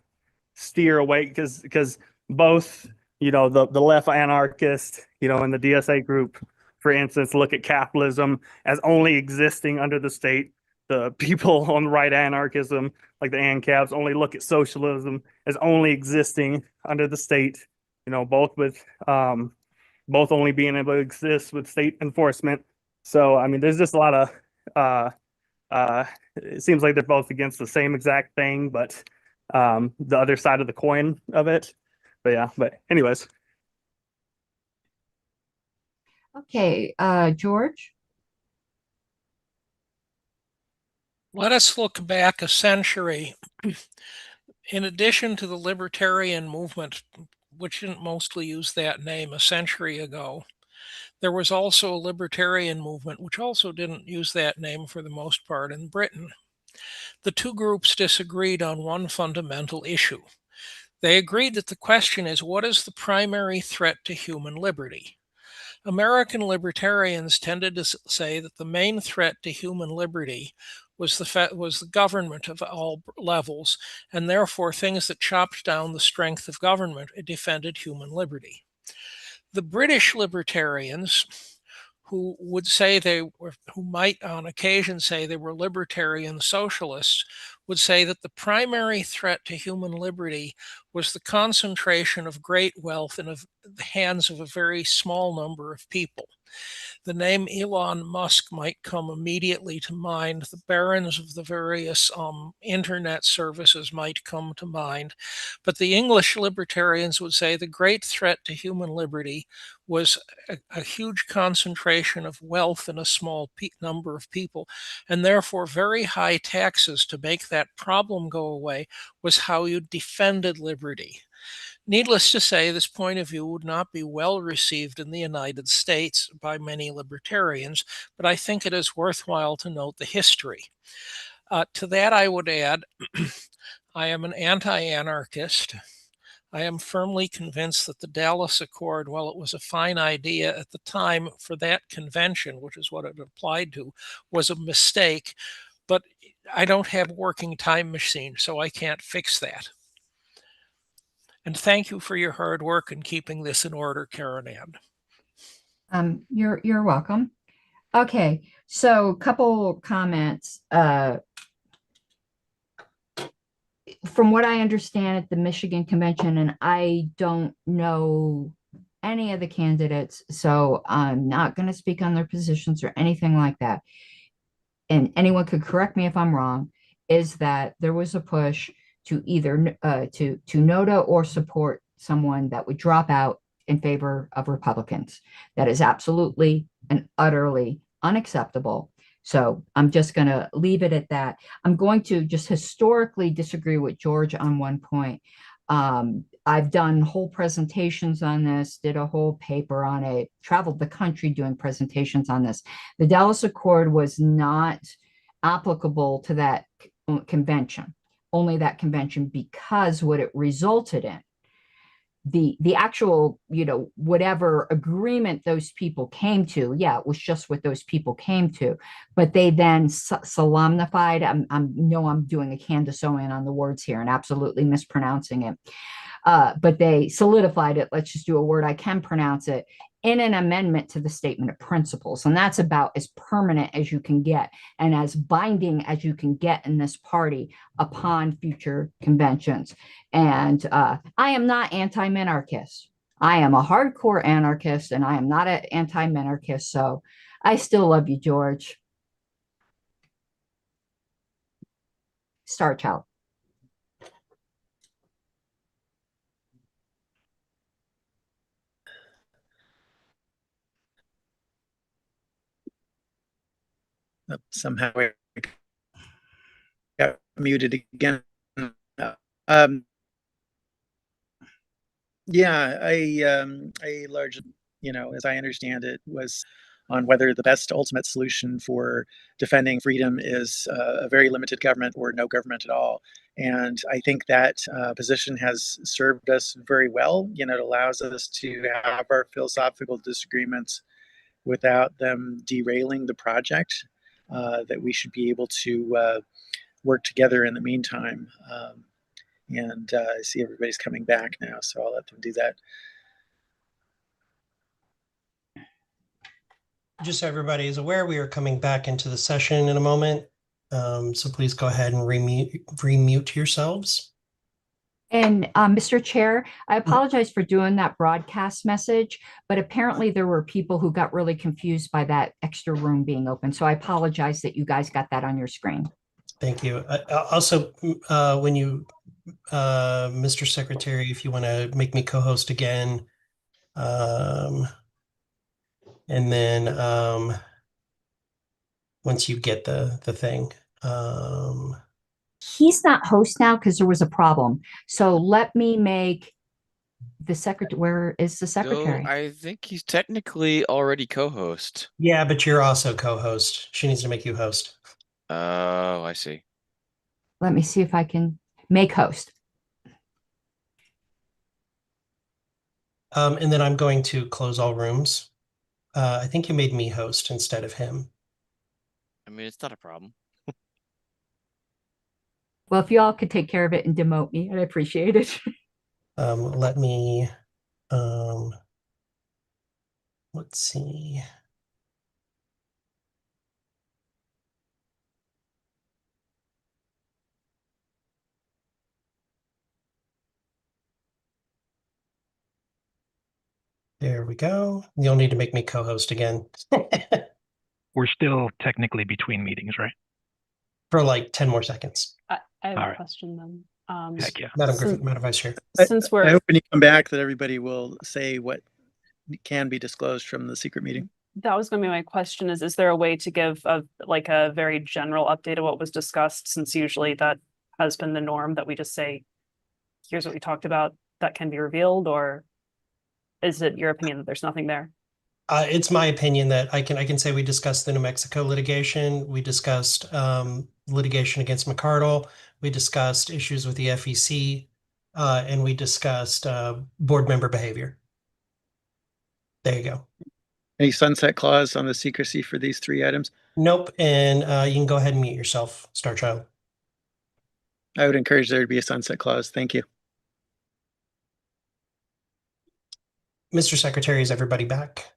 steer away, because both the left anarchist in the DSA group, for instance, look at capitalism as only existing under the state. The people on the right anarchism, like the ANCAPs, only look at socialism as only existing under the state. Both only being able to exist with state enforcement. So I mean, there's just a lot of it seems like they're both against the same exact thing, but the other side of the coin of it. But yeah, but anyways. Okay, George. Let us look back a century. In addition to the libertarian movement, which didn't mostly use that name a century ago, there was also a libertarian movement, which also didn't use that name for the most part in Britain. The two groups disagreed on one fundamental issue. They agreed that the question is, what is the primary threat to human liberty? American libertarians tended to say that the main threat to human liberty was the government of all levels, and therefore things that chopped down the strength of government defended human liberty. The British libertarians, who might on occasion say they were libertarian socialists, would say that the primary threat to human liberty was the concentration of great wealth in the hands of a very small number of people. The name Elon Musk might come immediately to mind. The barons of the various internet services might come to mind. But the English libertarians would say the great threat to human liberty was a huge concentration of wealth in a small number of people, and therefore very high taxes to make that problem go away was how you defended liberty. Needless to say, this point of view would not be well received in the United States by many libertarians, but I think it is worthwhile to note the history. To that, I would add, I am an anti-anarchist. I am firmly convinced that the Dallas Accord, while it was a fine idea at the time for that convention, which is what it applied to, was a mistake, but I don't have a working time machine, so I can't fix that. And thank you for your hard work in keeping this in order, Karen Ann. You're welcome. Okay, so a couple comments. From what I understand at the Michigan convention, and I don't know any of the candidates, so I'm not going to speak on their positions or anything like that. And anyone could correct me if I'm wrong, is that there was a push to either to NOTA or support someone that would drop out in favor of Republicans. That is absolutely and utterly unacceptable. So I'm just going to leave it at that. I'm going to just historically disagree with George on one point. I've done whole presentations on this, did a whole paper on it, traveled the country doing presentations on this. The Dallas Accord was not applicable to that convention, only that convention, because what it resulted in, the actual, whatever agreement those people came to, yeah, it was just what those people came to, but they then solemnified, I'm doing a Candace Owen on the words here and absolutely mispronouncing it, but they solidified it, let's just do a word I can pronounce it, in an amendment to the statement of principles. And that's about as permanent as you can get and as binding as you can get in this party upon future conventions. And I am not anti-minarchist. I am a hardcore anarchist and I am not an anti-minarchist. So I still love you, George. Star Child. Somehow I got muted again. Um, yeah, I largely, as I understand it, was on whether the best ultimate solution for defending freedom is a very limited government or no government at all. And I think that position has served us very well. It allows us to have our philosophical disagreements without them derailing the project, that we should be able to work together in the meantime. And I see everybody's coming back now, so I'll let them do that. Just so everybody is aware, we are coming back into the session in a moment. So please go ahead and remute yourselves. And Mr. Chair, I apologize for doing that broadcast message, but apparently there were people who got really confused by that extra room being open. So I apologize that you guys got that on your screen. Thank you. Also, when you, Mr. Secretary, if you want to make me co-host again, and then once you get the thing. He's not host now because there was a problem. So let me make the secretary. Where is the secretary? So I think he's technically already co-host. Yeah, but you're also co-host. She needs to make you host. Oh, I see. Let me see if I can make host. And then I'm going to close all rooms. I think you made me host instead of him. I mean, it's not a problem. Well, if you all could take care of it and demote me, I'd appreciate it. Let me, let's see. There we go. You'll need to make me co-host again. We're still technically between meetings, right? For like 10 more seconds. I have All a right. question then. Heck yeah. Madam Griffin, Madam Vice Chair. Since I we're hope when you come back that everybody will say what can be disclosed from the secret meeting. that was going to be my question is there a way to give a very general update of what was discussed, since usually that has been the norm, that we just say, here's what we talked about, that can be revealed, or is it your opinion that there's nothing there? It's my opinion that I can say we discussed the New Mexico litigation. We discussed litigation against McCardle. We discussed issues with the FEC, and we discussed board member behavior. There you go. Any sunset clause on the secrecy for these 3 items? Nope. And you can go ahead and mute yourself, Star Child. I would encourage there to be a sunset clause. Thank you. Mr. Secretary, is everybody back?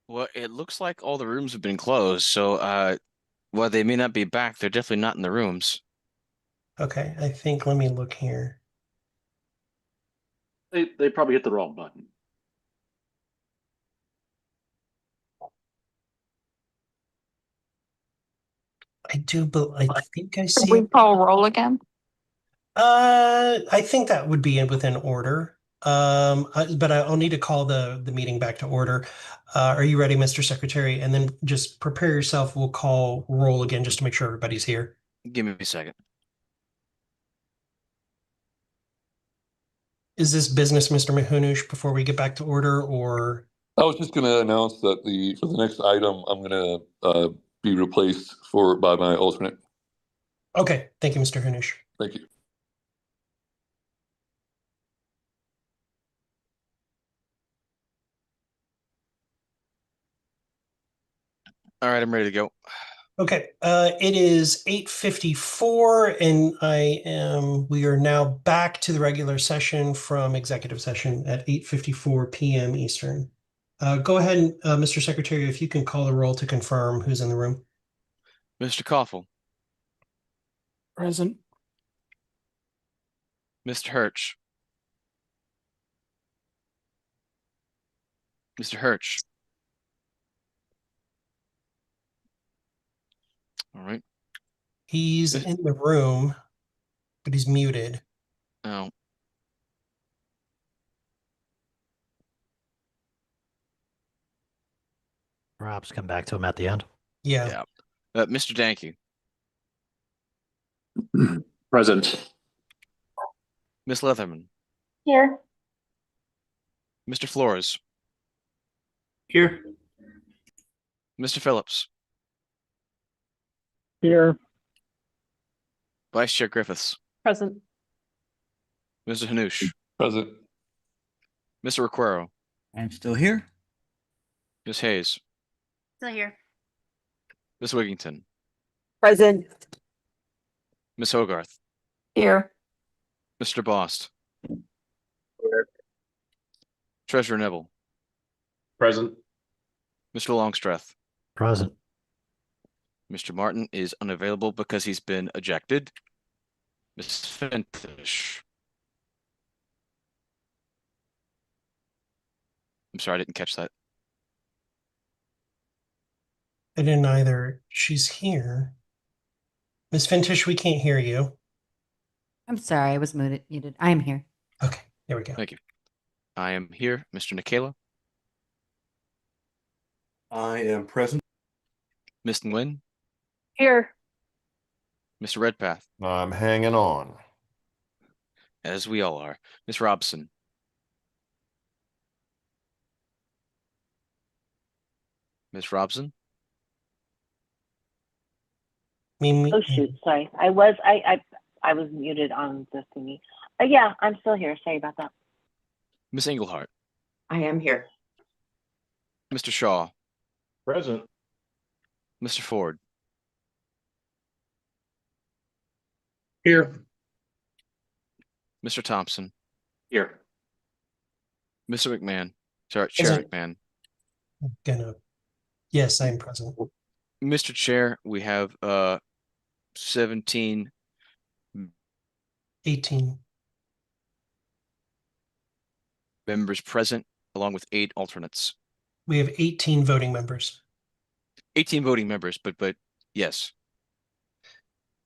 Well, it looks like all the rooms have been closed, so while they may not be back, they're definitely not in the rooms. Okay, I think, let me look here. They probably hit the wrong button. I do, but I think I see. Can we call roll again? I think that would be within order. But I'll need to call the meeting back to order. Are you ready, Mr. Secretary? And then just prepare yourself. We'll call roll again just to make sure everybody's here. Give me a second. Is this business, Mr. Mahunush, before we get back to order, or? I was just going to announce that for the next item, I'm going to be replaced by my alternate. Okay, thank you, Mr. Hanush. Thank you. All right, I'm ready to go. Okay, it is 8:54, and we are now back to the regular session from executive session at 8:54 p.m. Eastern. Go ahead, Mr. Secretary, if you can call the roll to confirm who's in the room. Mr. Koffel. Present. Mr. Hirsch. Mr. Hirsch. All right. He's in the room, but he's muted. Oh. Perhaps come back to him at the end. Yeah. Mr. Danke. Present. Miss Leatherman. Here. Mr. Flores. Here. Mr. Phillips. Here. Vice Chair Griffiths. Present. Mr. Hanush. Present. Mr. Requero. I'm still here. Ms. Hayes. Still here. Ms. Wigington. Present. Ms. Hogarth. Here. Mr. Bost. Treasurer Neville. Present. Mr. Longstreth. Present. Mr. Martin is unavailable because he's been ejected. Ms. Fintish. I'm sorry, I didn't catch that. I didn't either. She's here. Ms. Fintish, we can't hear you. I'm sorry, I was muted. I am here. Okay, there we go. Thank you. I am here, Mr. Nikela. I am present. Ms. Nguyen. Here. Mr. Redpath. I'm hanging on. As we all are. Ms. Robson. Ms. Robson. Oh shoot, sorry. I was muted on the thingy. Yeah, I'm still here. Sorry about that. Ms. Englehart. I am here. Mr. Shaw. Present. Mr. Ford. Here. Mr. Thompson. Here. Mr. McMahon. Sorry, Chair McMahon. Yes, I am present. Mr. Chair, we have 17. 18 members present, along with 8 alternates. We have 18 voting members. 18 voting members, but yes.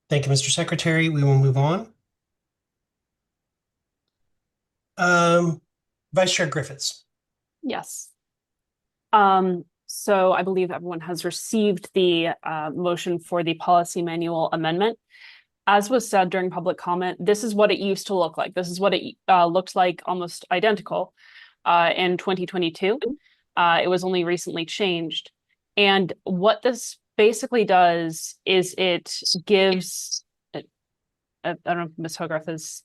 Thank you, Mr. Secretary. We will move on. Vice Chair Griffiths. Yes. So I believe everyone has received the motion for the policy manual amendment. as was said during public comment, this is what it used to look like. This is what it looked like, almost identical in 2022. It was only recently changed. And what this basically does is it gives, I don't know if Ms. Hogarth is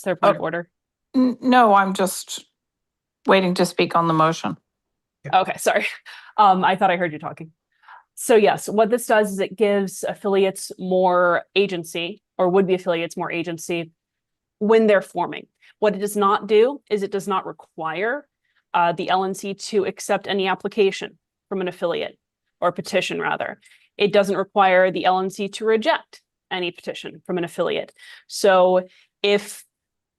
there a point of order? No, I'm just waiting to speak on the motion. Okay, sorry. I thought I heard you talking. So yes, what this does is it gives affiliates more agency, or would-be affiliates more agency when they're forming. What it does not do is it does not require the LNC to accept any application from an affiliate, or petition rather. It doesn't require the LNC to reject any petition from an affiliate. So if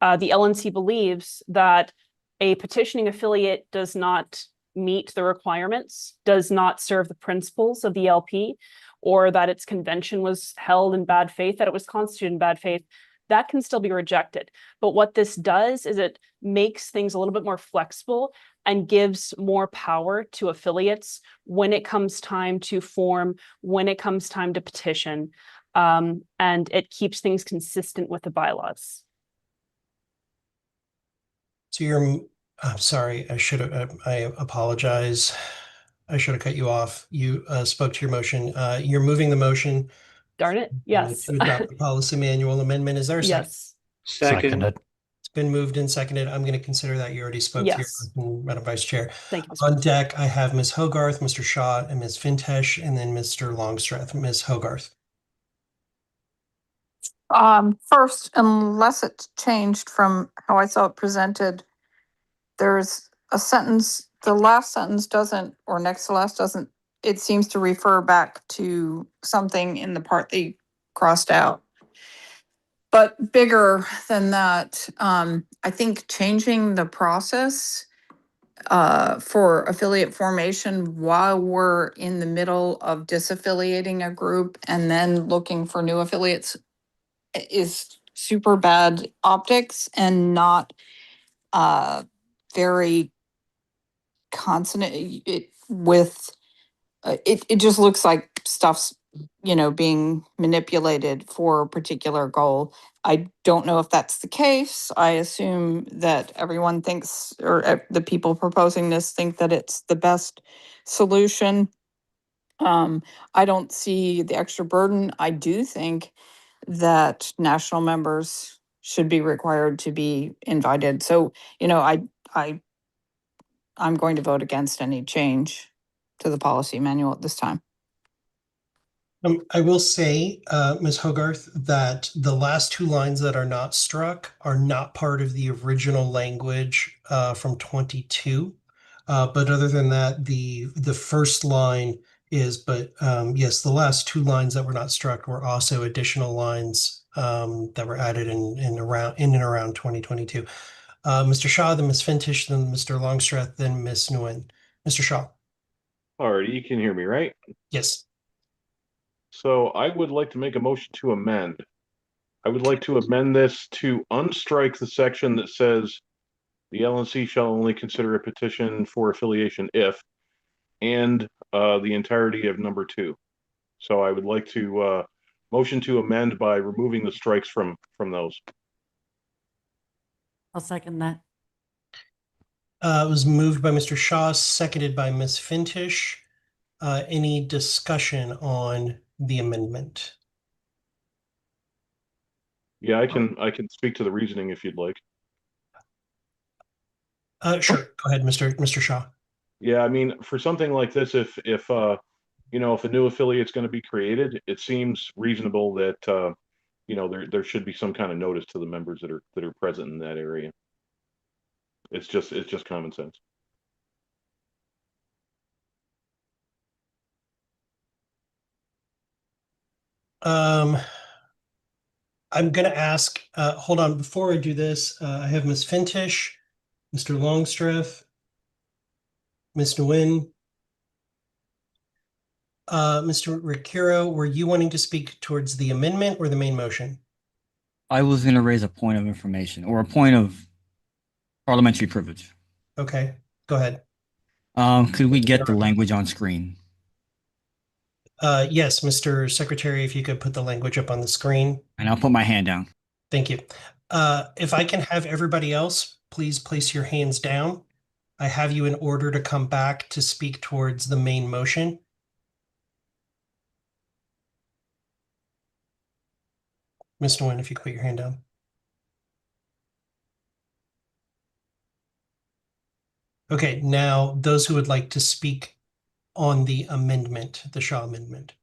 the LNC believes that a petitioning affiliate does not meet the requirements, does not serve the principles of the LP, or that its convention was held in bad faith, that it was constituted in bad faith, that can still be rejected. But what this does is it makes things a little bit more flexible and gives more power to affiliates when it comes time to form, when it comes time to petition, and it keeps things consistent with the bylaws. So I'm sorry, I apologize. I should have cut you off. You spoke to your motion. You're moving the motion. Darn it, yes. To adopt the policy manual amendment. Is there a second? Yes. Seconded. It's been moved and seconded. I'm going to consider that you already spoke to Yes. your Madam Vice Chair. Thank you, Mr. On deck, I have Ms. Hogarth, Mr. Shaw, and Ms. Fintesh, and then Mr. Longstreth. Ms. Hogarth. First, unless it's changed from how I saw it presented, there's a sentence, the last sentence doesn't, or next to last doesn't, it seems to refer back to something in the part they crossed out. But bigger than that, I think changing the process for affiliate formation while we're in the middle of disaffiliating a group and then looking for new affiliates is super bad optics and not very consonant with it just looks like stuff's being manipulated for a particular goal. I don't know if that's the case. I assume that everyone thinks, or the people proposing this think that it's the best solution. I don't see the extra burden. I do think that national members should be required to be invited. So, I'm going to vote against any change to the policy manual at this time. I will say, Ms. Hogarth, that the last two lines that are not struck are not part of the original language from 22. But other than that, the first line is, but yes, the last two lines that were not struck were also additional lines that were added in and around 2022. Mr. Shaw, then Ms. Fintish, then Mr. Longstreth, then Ms. Nguyen. Mr. Shaw. All right, you can hear me, right? Yes. So I would like to make a motion to amend. I would like to amend this to unstrike the section that says the LNC shall only consider a petition for affiliation if, and the entirety of number 2. So I would like to motion to amend by removing the strikes from those. I'll second that. It was moved by Mr. Shaw, seconded by Ms. Fintish. Any discussion on the amendment? Yeah, I can speak to the reasoning if you'd like. Sure. Go ahead, Mr. Shaw. Yeah, I mean, for something like this, if a new affiliate's going to be created, it seems reasonable that there should be some kind of notice to the members that are present in that area. It's just common sense. I'm going to ask, hold on, before I do this, I have Ms. Fintish, Mr. Longstreth, Ms. Nguyen. Mr. Ricciero, were you wanting to speak towards the amendment or the main motion? I was going to raise a point of information or a point of parliamentary privilege. Okay, go ahead. Could we get the language on screen? Yes, Mr. Secretary, if you could put the language up on the screen. And I'll put my hand down. Thank you. If I can have everybody else, please place your hands down. I have you in order to come back to speak towards the main motion. Ms. Nguyen, if you could put your hand down. Okay, now those who would like to speak on the amendment, the Shaw amendment.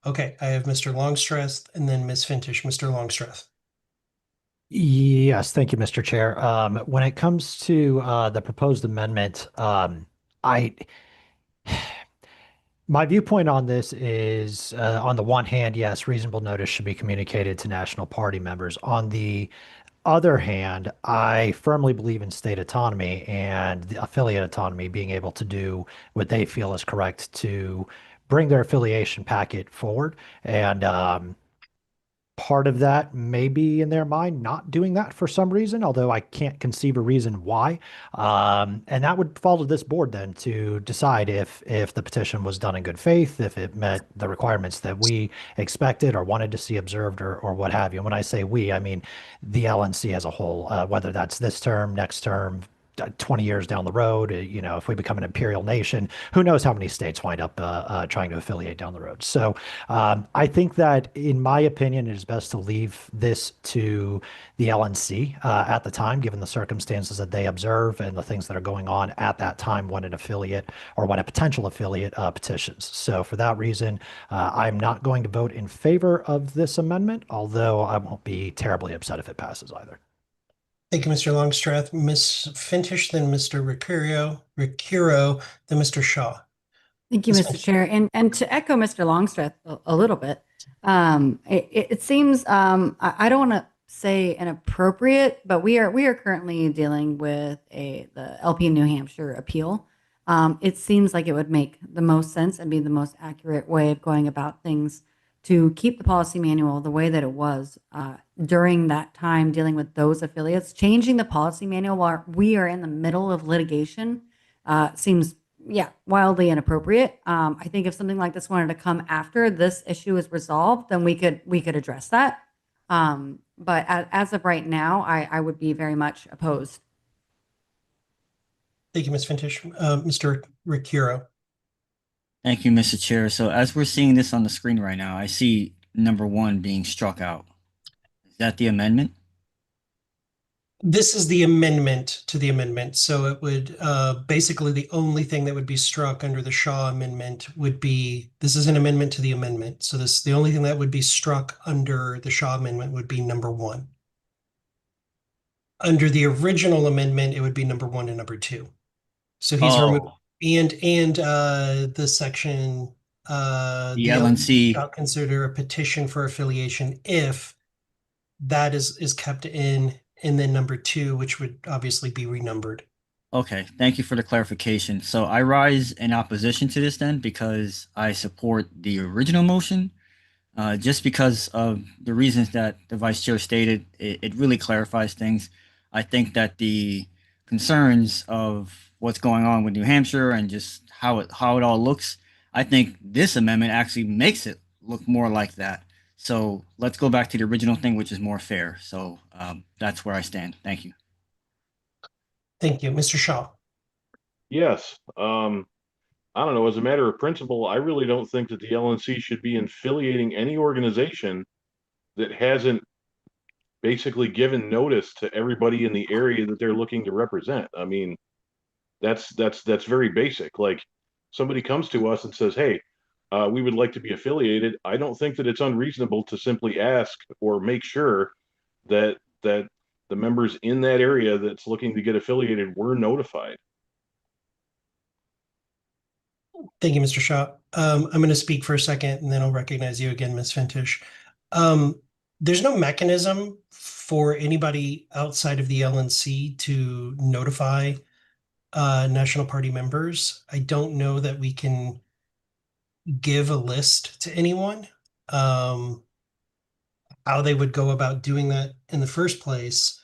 Okay, I have Mr. Longstreth and then Ms. Fintish. Mr. Longstreth. Yes, thank you, Mr. Chair. When it comes to the proposed amendment, I my viewpoint on this is, on the one hand, yes, reasonable notice should be communicated to national party members. On the other hand, I firmly believe in state autonomy and the affiliate autonomy being able to do what they feel is correct to bring their affiliation packet forward. And part of that may be in their mind not doing that for some reason, although I can't conceive a reason why. And that would fall to this board then to decide if the petition was done in good faith, if it met the requirements that we expected or wanted to see observed, or what have you. And when I say we, I mean the LNC as a whole, whether that's this term, next term, 20 years down the road, if we become an imperial nation, who knows how many states wind up trying to affiliate down the road. So I think that, in my opinion, it is best to leave this to the LNC at the time, given the circumstances that they observe and the things that are going on at that time when an affiliate or when a potential affiliate petitions. So for that reason, I'm not going to vote in favor of this amendment, although I won't be terribly upset if it passes either. Thank you, Mr. Longstreth. Ms. Fintish, then Mr. Ricuro, then Mr. Shaw. Thank you, Ms. Mr. Fintish. Chair. And to echo Mr. Longstreth a little bit, it seems, I don't want to say inappropriate, but we are currently dealing with the LP New Hampshire appeal. It seems like it would make the most sense and be the most accurate way of going about things to keep the policy manual the way that it was during that time dealing with those affiliates. Changing the policy manual while we are in the middle of litigation seems, wildly inappropriate. I think if something like this wanted to come after this issue is resolved, then we could address that. But as of right now, I would be very much opposed. Thank you, Ms. Fintish. Mr. Ricuro. Thank you, Mr. Chair. So as we're seeing this on the screen right now, I see number 1 being struck out. Is that the amendment? This is the amendment to the amendment. So it would basically, the only thing that would be struck under the Shaw amendment would be, this is an amendment to the amendment. So the only thing that would be struck under the Shaw amendment would be number 1. Under the original amendment, it would be number 1 and number 2. So he's removed, and the section, the LNC shall consider a petition for affiliation if that is kept in, and then number 2, which would obviously be renumbered. Okay, thank you for the clarification. So I rise in opposition to this then because I support the original motion. Just because of the reasons that the vice chair stated, it really clarifies things. I think that the concerns of what's going on with New Hampshire and just how it all looks, I think this amendment actually makes it look more like that. So let's go back to the original thing, which is more fair. So that's where I stand. Thank you. Thank you. Mr. Shaw. Yes. I don't know. As a matter of principle, I really don't think that the LNC should be affiliating any organization that hasn't basically given notice to everybody in the area that they're looking to represent. I mean, that's very basic. Like, somebody comes to us and says, "Hey, we would like to be affiliated." I don't think that it's unreasonable to simply ask or make sure that the members in that area that's looking to get affiliated were notified. Thank you, Mr. Shaw. I'm going to speak for a second and then I'll recognize you again, Ms. Fintish. There's no mechanism for anybody outside of the LNC to notify National Party members. I don't know that we can give a list to anyone. How they would go about doing that in the first place.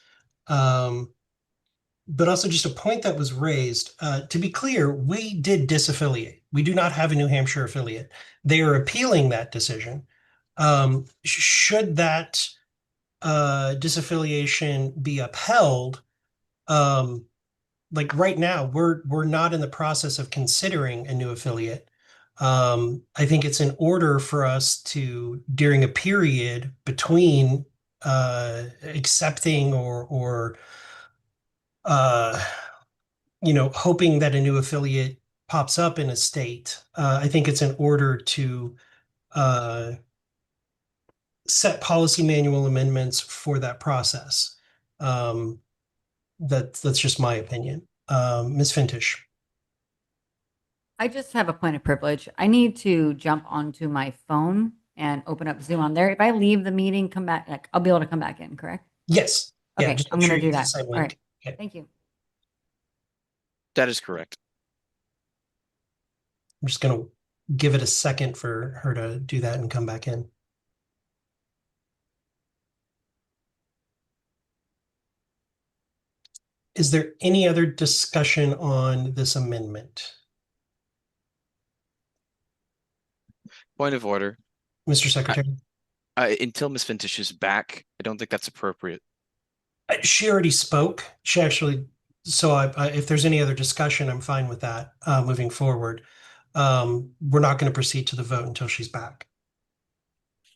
But also just a point that was raised. To be clear, we did disaffiliate. We do not have a New Hampshire affiliate. They are appealing that decision. Should that disaffiliation be upheld, like right now, we're not in the process of considering a new affiliate. I think it's in order for us to, during a period between accepting or hoping that a new affiliate pops up in a state, I think it's in order to set policy manual amendments for that process. That's just my opinion. Ms. Fintish. I just have a point of privilege. I need to jump onto my phone and open up Zoom on there. If I leave the meeting, come back, like I'll be able to come back in, correct? Yes. Yeah, Okay, just I'm make sure gonna you do use the that. same All link. right. Okay. Thank you. That is correct. I'm just gonna give it a second for her to do that and come back in. Is there any other discussion on this amendment? Point of order. Mr. Secretary? Until Ms. Fintish is back, I don't think that's appropriate. She already spoke. She actually, so if there's any other discussion, I'm fine with that moving forward. We're not going to proceed to the vote until she's back.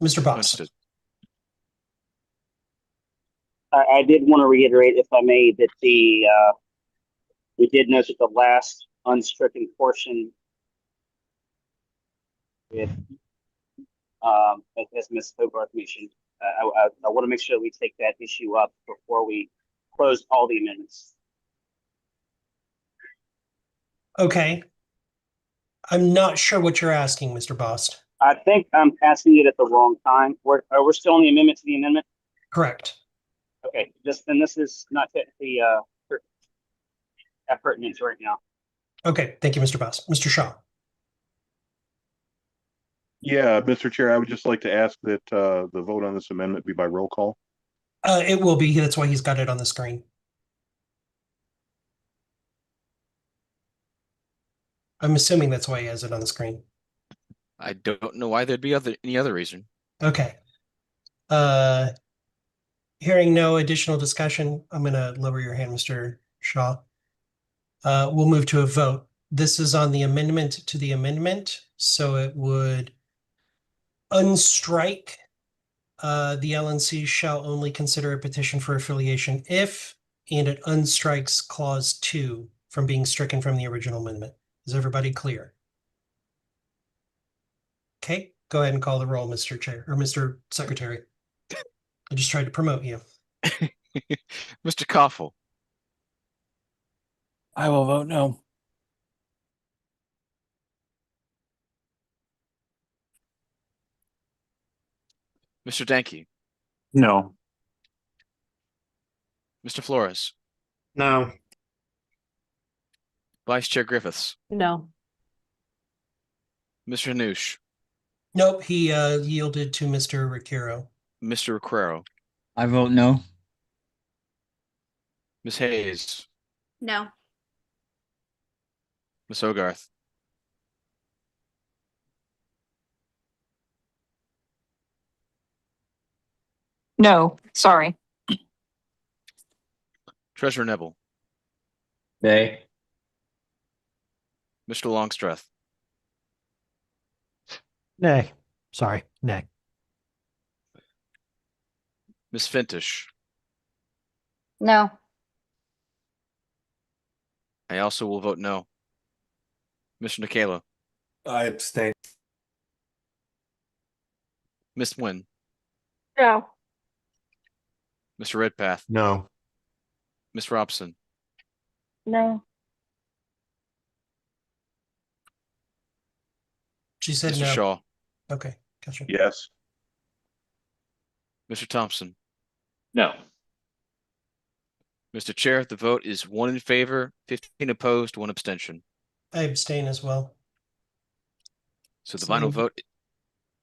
Mr. Boss. Understood. I did want to reiterate, if I may, that we did note that the last unstricken portion with, as Ms. Hogarth mentioned, I want to make sure that we take that issue up before we close all the amendments. Okay. I'm not sure what you're asking, Mr. Bost. I think I'm asking it at the wrong time. We're still on the amendment to the amendment? Correct. Okay, then this is not technically pertinent right now. Okay, thank you, Mr. Bost. Mr. Shaw. Yeah, Mr. Chair, I would just like to ask that the vote on this amendment be by roll call. It will be. That's why he's got it on the screen. I'm assuming that's why he has it on the screen. I don't know why there'd be any other reason. Okay. Hearing no additional discussion, I'm going to lower your hand, Mr. Shaw. We'll move to a vote. This is on the amendment to the amendment, so it would unstrike the LNC shall only consider a petition for affiliation if, and it unstrikes clause 2 from being stricken from the original amendment. Is everybody clear? Okay, go ahead and call the roll, Mr. Chair or Mr. Secretary. I just tried to promote you. Mr. Koffel. I will vote no. Mr. Danke. No. Mr. Flores. No. Vice Chair Griffiths. No. Mr. Hanoush. Nope, he yielded to Mr. Ricciero. Mr. Requero. I vote no. Ms. Hayes. No. Ms. Hogarth. No, sorry. Treasurer Nebel. Nay. Mr. Longstreth. Nay. Sorry, nay. Ms. Fintish. No. I also will vote no. Mr. Nikela. I abstain. Ms. Nguyen. No. Mr. Redpath. No. Ms. Robson. No. She said Mr. no. Shaw. Okay, gotcha. Yes. Mr. Thompson. No. Mr. Chair, the vote is 1 in favor, 15 opposed, 1 abstention. I abstain as well. So the So final moved. vote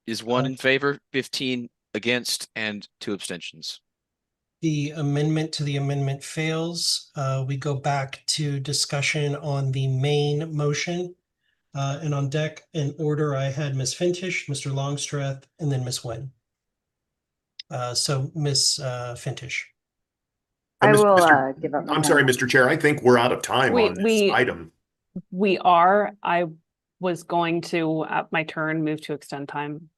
is 1 in favor, 15 against, and 2 abstentions. The amendment to the amendment fails. We go back to discussion on the main motion. And on deck in order, I had Ms. Fintish, Mr. Longstreth, and then Ms. Nguyen. So Ms. Fintish. I will Mr. give up my I'm sorry, hand. Mr. Chair. I think we're out of time on this We item. I was going to, at my turn, move to extend time.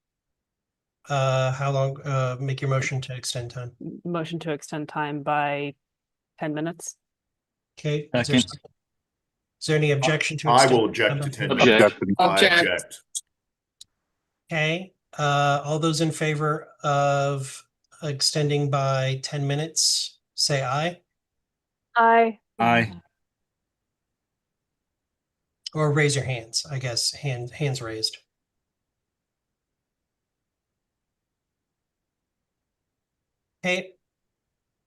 How long? Make your motion to extend time. Motion to extend time by 10 minutes. Okay. Second. Is there any objection to I extend will object time to by 10 10 minutes. Object. I object. Okay, all those in favor of extending by 10 minutes, say aye. Aye. Aye. Or raise your hands, I guess, hands raised. Okay,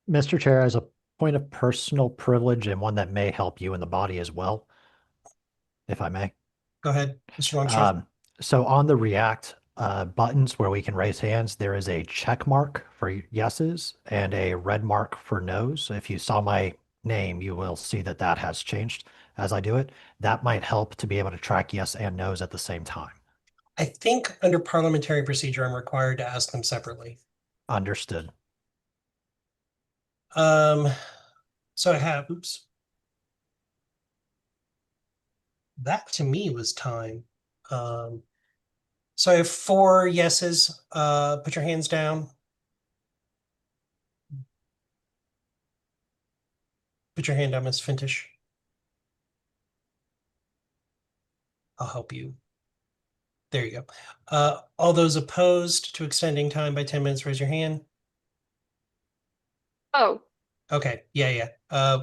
Mr. Chair, as a point of personal privilege and one that may help you in the body as well, if I may. go ahead, Mr. Longstreth. So on the React buttons where we can raise hands, there is a check mark for yeses and a red mark for nos. If you saw my name, you will see that that has changed as I do it. That might help to be able to track yes and nos at the same time. I think under parliamentary procedure, I'm required to ask them separately. Understood. So I have, oops. That to me was time. So I have 4 yeses. Put your hands down. Put your hand down, Ms. Fintish. I'll help you. There you go. All those opposed to extending time by 10 minutes, raise your hand. Oh. Okay, yeah.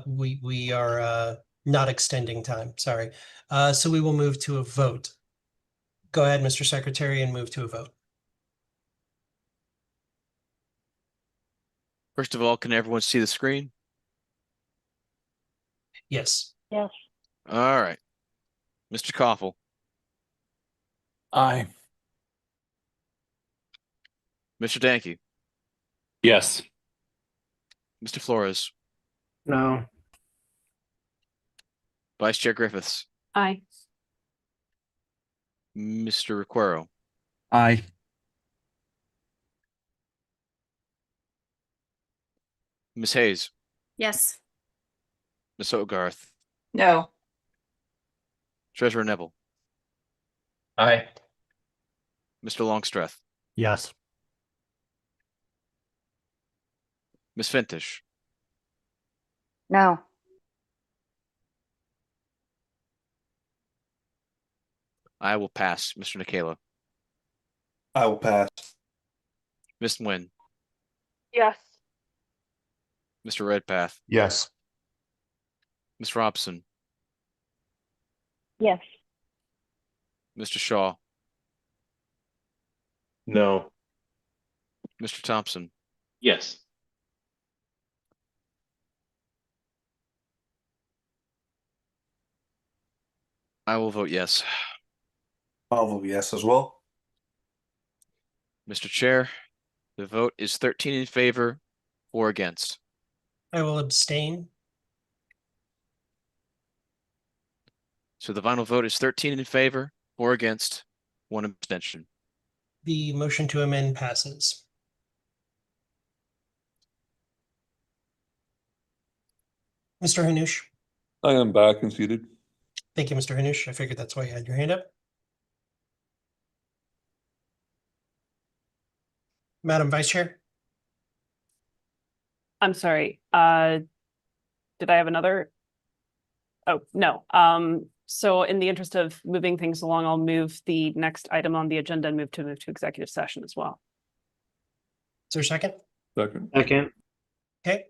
We are not extending time, sorry. So we will move to a vote. Go ahead, Mr. Secretary, and move to a vote. First of all, can everyone see the screen? Yes. Yes. All right. Mr. Koffel, Aye. Mr. Danke, Yes. Mr. Flores, No. Vice Chair Griffiths, Aye. Mr. Requero, Aye. Ms. Hayes, Yes. Ms. Hogarth, No. Treasurer Neville, Aye. Mr. Longstreth, Yes. Ms. Fintish, No. I will pass. Mr. Nikela, I will pass. Ms. Nguyen, Yes. Mr. Redpath, Yes. Ms. Robson, Yes. Mr. Shaw, No. Mr. Thompson, Yes. I will vote yes. I'll vote yes as well. Mr. Chair, the vote is 13 in favor, 4 against. I will abstain. So the final vote is 13 in favor, 4 against, 1 abstention. The motion to amend passes. Mr. Hanush. I am back and seated. Thank you, Mr. Hanush. I figured that's why you had your hand up. Madam Vice Chair. I'm sorry. Did I have another? Oh, no. So in the interest of moving things along, I'll move the next item on the agenda and move to executive session as well. Is there a second? Second. Second. Okay.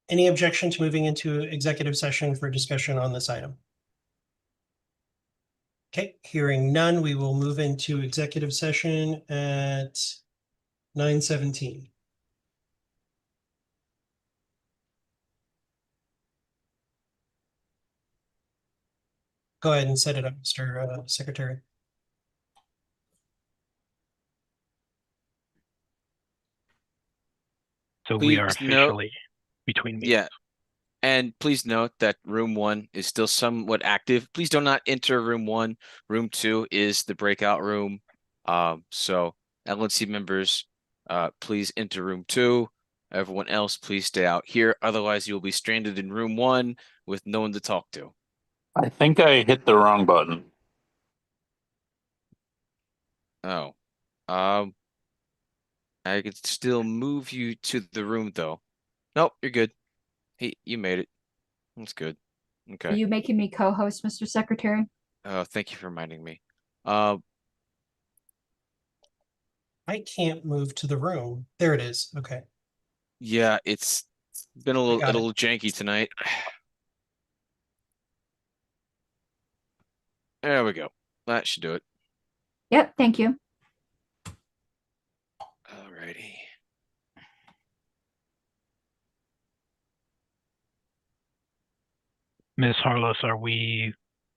Any objection to moving into executive session for discussion on this item? Okay, hearing none, we will move into executive session at 9:17. Go ahead and set it up, Mr. Secretary. So we Please are note- officially between meetings. Yeah. And please note that room 1 is still somewhat active. Please do not enter room 1. Room 2 is the breakout room. So LNC members, please enter room 2. Everyone else, please stay out here. Otherwise, you'll be stranded in room 1 with no one to talk to. I think I hit the wrong button. Oh. I could still move you to the room though. Nope, you're good. Hey, you made it. That's good. Are Okay. you making me co-host, Mr. Secretary? Oh, thank you for reminding me. I can't move to the room. There it is. Okay. Yeah, it's been a got it. little janky tonight. There we go. That should do it. Yep, thank you. Alrighty. Ms. Harlos, are we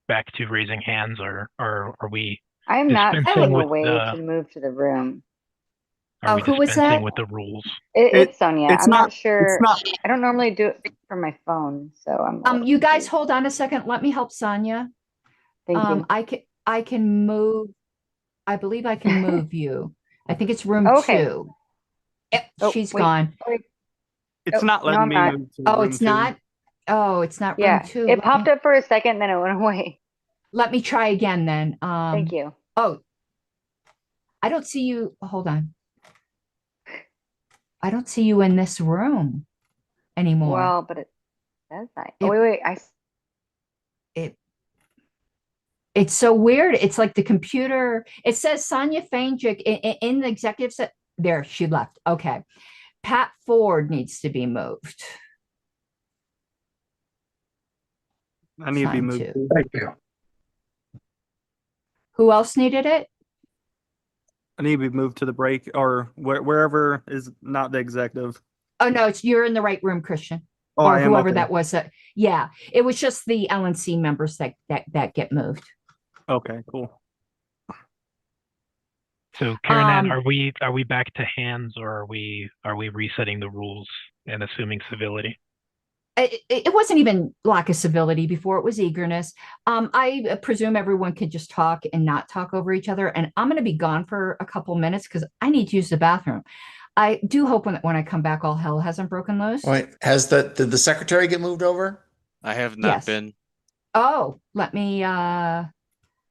back to raising hands, or are we I'm not dispensing finding a with way the to move to the room. are we who was dispensing that? with the rules? It's Sonia. It's I'm not not. sure. It's not. I don't normally do it from my phone, so I'm a little You guys confused. hold on a second. Let me help Sonia. Thank you. I can move. I believe I can move you. I think it's room Okay. 2. Yep, Oh, she's wait. gone. Wait. It's Oh, not no, letting I'm me not. move to Oh, room it's 2. not. Oh, it's not room Yeah, 2. it popped up for a second, then it went away. Let me try again then. Thank you. Oh, I don't see you. Hold on. I don't see you in this room anymore. Well, but it says that. It- Oh, wait. It's so weird. It's like the computer. It says Sonia Fangic in the executive set. There, she left. Okay. Pat Ford needs to be moved. I need to be Sign moved. to. To. Thank you. Who else needed it? I need to be moved to the break or wherever is not the executive. Oh no, you're in the right room, Christian. Oh, or I am. whoever Okay. that was. Yeah, it was just the LNC members that get moved. Okay, cool. So Karen, are we back to hands, or are we resetting the rules and assuming civility? It wasn't even lack of civility before, it was eagerness. I presume everyone could just talk and not talk over each other. And I'm going to be gone for a couple minutes because I need to use the bathroom. I do hope when I come back, all hell hasn't broken loose. Wait, did the secretary get moved over? I have not Yes. been. Oh, let me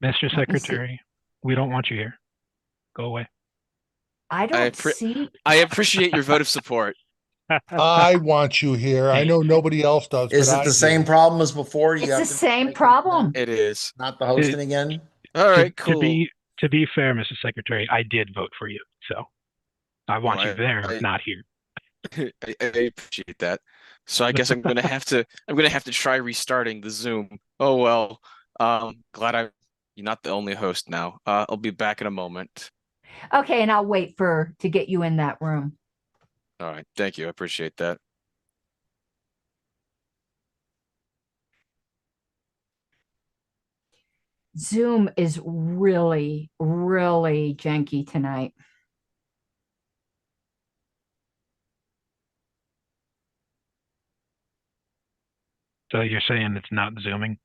Mr. Secretary, we don't want you here. Go away. I don't see. I appreciate your vote of support. I want you here. I know nobody else does. Is but it I the same do. problem as before? It's the same problem. It is. Not the hosting again? All right, cool. To be fair, Mr. Secretary, I did vote for you, so I want you there, not here. I appreciate that. So I guess I'm gonna have to try restarting the Zoom. Oh well. Glad you're not the only host now. I'll be back in a moment. Okay, and I'll wait to get you in that room. All right, thank you. I appreciate that. Zoom is really, really janky tonight. So you're saying it's not zooming?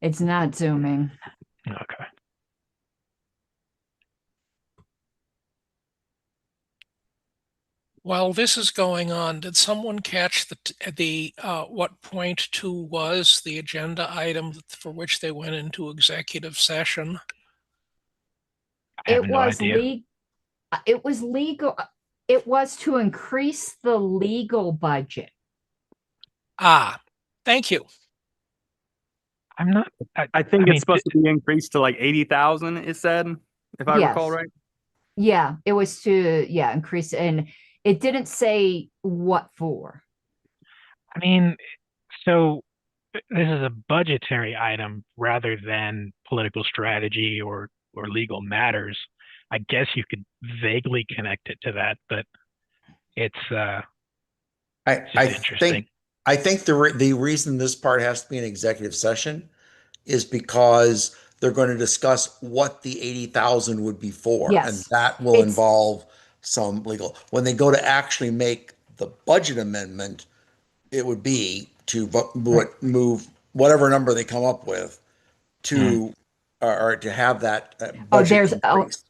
It's not zooming. Okay. While this is going on, did someone catch the what point 2 was, the agenda item for which they went into executive session? It was it was legal. It was to increase the legal budget. Ah, thank you. I'm not. I think it's supposed to be increased to like 80,000. It said, if I recall right. Yeah, it was to increase, and it didn't say what for. I mean, so this is a budgetary item rather than political strategy or legal matters. I guess you could vaguely connect it to that, but it's interesting. I think the reason this part has to be an executive session is because they're going to discuss what the 80,000 would be for, and that will involve some legal. When they go to actually make the budget amendment, it would be to move whatever number they come up with to, or to have that Oh, budget increase.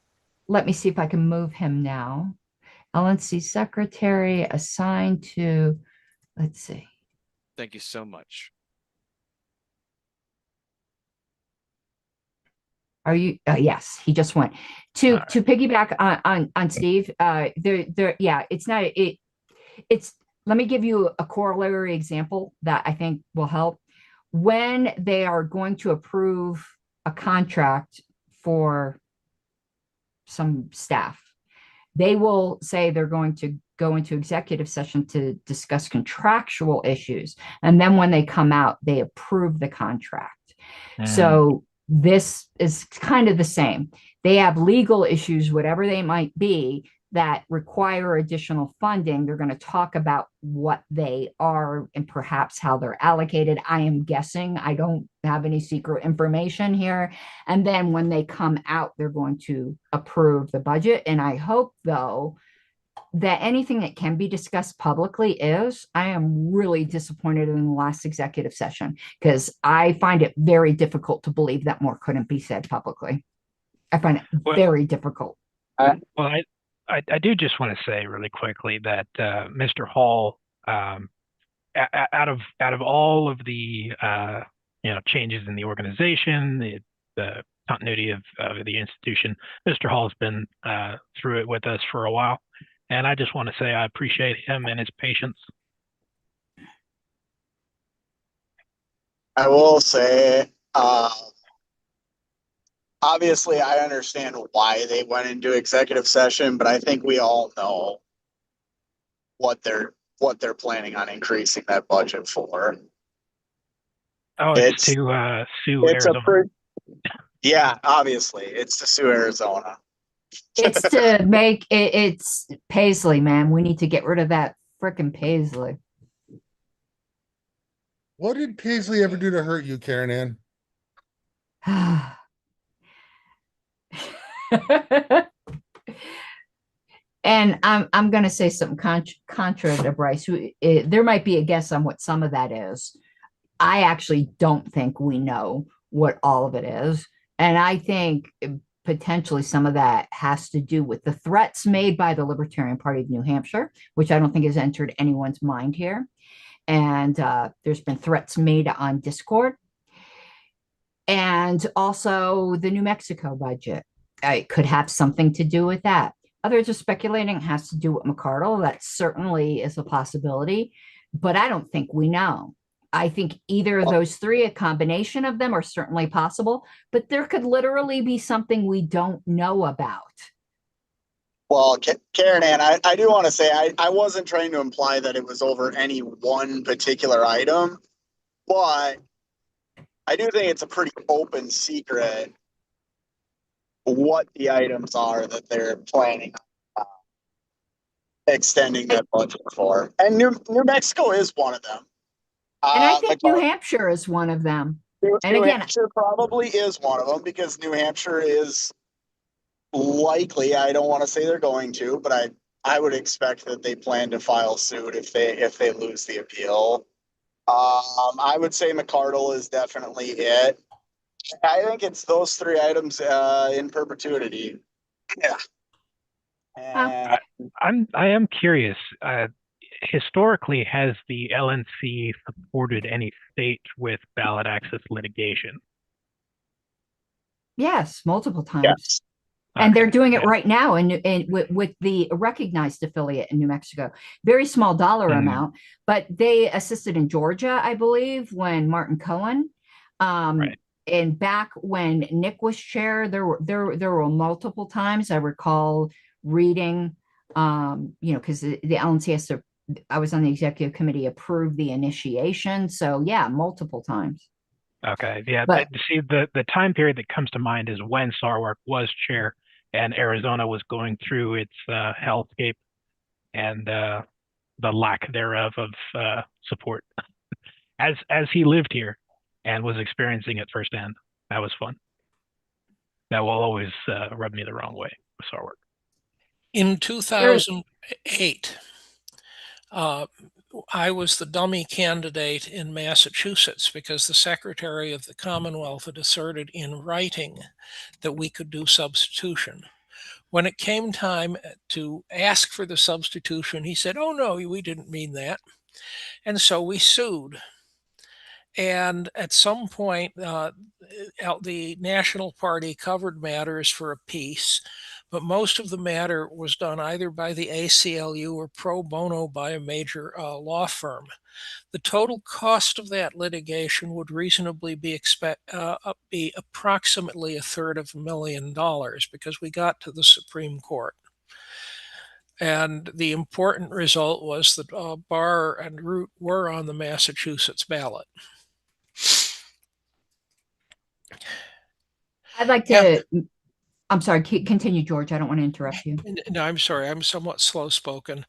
let me see if I can move him now. LNC secretary assigned to, let's see. Thank you so much. Are you? Yes, he just went to piggyback on Steve. Yeah, it's not it. It's let me give you a corollary example that I think will help. When they are going to approve a contract for some staff, they will say they're going to go into executive session to discuss contractual issues. And then when they come out, they approve the contract. So this is kind of the same. They have legal issues, whatever they might be, that require additional funding. They're going to talk about what they are and perhaps how they're allocated. I am guessing. I don't have any secret information here. And then when they come out, they're going to approve the budget. And I hope, though, that anything that can be discussed publicly is. I am really disappointed in the last executive session because I find it very difficult to believe that more couldn't be said publicly. I find it very difficult. Well, I do just want to say really quickly that Mr. Hall, out of all of the changes in the organization, the continuity of the institution, Mr. Hall's been through it with us for a while. And I just want to say I appreciate him and his patience. I will say, obviously, I understand why they went into executive session, but I think we all know what they're planning on increasing that budget for. Oh, it's to sue Arizona. Yeah, obviously, it's to sue Arizona. It's to make it, it's Paisley, man. We need to get rid of that frickin' Paisley. What did Paisley ever do to hurt you, Karen Ann? And I'm going to say something contra to Bryce. There might be a guess on what some of that is. I actually don't think we know what all of it is. And I think potentially some of that has to do with the threats made by the Libertarian Party of New Hampshire, which I don't think has entered anyone's mind here. And there's been threats made on Discord. And also the New Mexico budget. It could have something to do with that. Others are speculating it has to do with McCardle. That certainly is a possibility, but I don't think we know. I think either of those three, a combination of them, are certainly possible, but there could literally be something we don't know about. Well, Karen Ann, I do want to say I wasn't trying to imply that it was over any one particular item, but I do think it's a pretty open secret what the items are that they're planning on extending that budget for. And New Mexico is one of them. And I think New Hampshire is one of them. And New again, Hampshire probably is one of them because New Hampshire is likely, I don't want to say they're going to, but I would expect that they plan to file suit if they lose the appeal. I would say McCardle is definitely it. I think it's those three items in perpetuity. Yeah. I am curious. Historically, has the LNC supported any state with ballot access litigation? Yes, multiple times. Yes. And they're doing it right now with the recognized affiliate in New Mexico. Very small dollar amount, but they assisted in Georgia, I believe, when Martin Cohen. And back when Nick was chair, there were multiple times I recall reading, because the LNC has to. I was on the executive committee, approved the initiation. So yeah, multiple times. Okay. Yeah. But see, the time period that comes to mind is when Sarwark was chair and Arizona was going through its hellscape and the lack thereof of support as he lived here and was experiencing it firsthand. That was fun. That will always rub me the wrong way with Sarwark. In 2008, I was the dummy candidate in Massachusetts because the Secretary of the Commonwealth had asserted in writing that we could do substitution. When it came time to ask for the substitution, he said, "Oh, no, we didn't mean that." And so we sued. And at some point, the National Party covered matters for a piece, but most of the matter was done either by the ACLU or pro bono by a major law firm. The total cost of that litigation would reasonably be approximately $250,000 because we got to the Supreme Court. And the important result was that Barr and Root were on the Massachusetts ballot. I'd like to, I'm sorry, continue, George. I don't want to interrupt you. No, I'm sorry. I'm somewhat slow-spoken.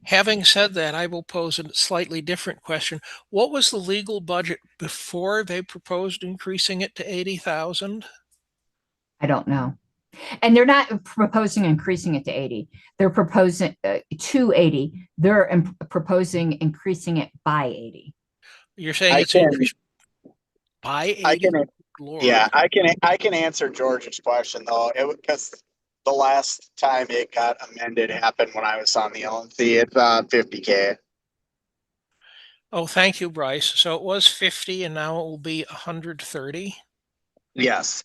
Having said that, I will pose a slightly different question. What was the legal budget before they proposed increasing it to 80,000? I don't know. And they're not proposing increasing it to 80. They're proposing to 80. They're proposing increasing it by 80. You're saying it's increased by 80? Yeah, I can answer George's question though. Because the last time it got amended happened when I was on the LNC. It's $50K. Oh, thank you, Bryce. So it was 50 and now it will be 130? Yes.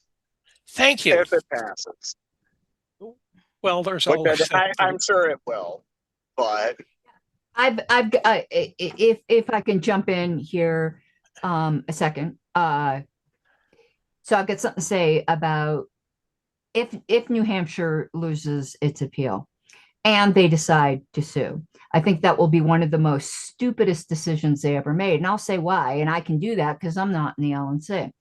Thank you. If it passes. Well, there's always I'm sure it will, but if I can jump in here a second. So I've got something to say about if New Hampshire loses its appeal and they decide to sue, I think that will be one of the most stupidest decisions they ever made. And I'll say why, and I can do that because I'm not in the LNC.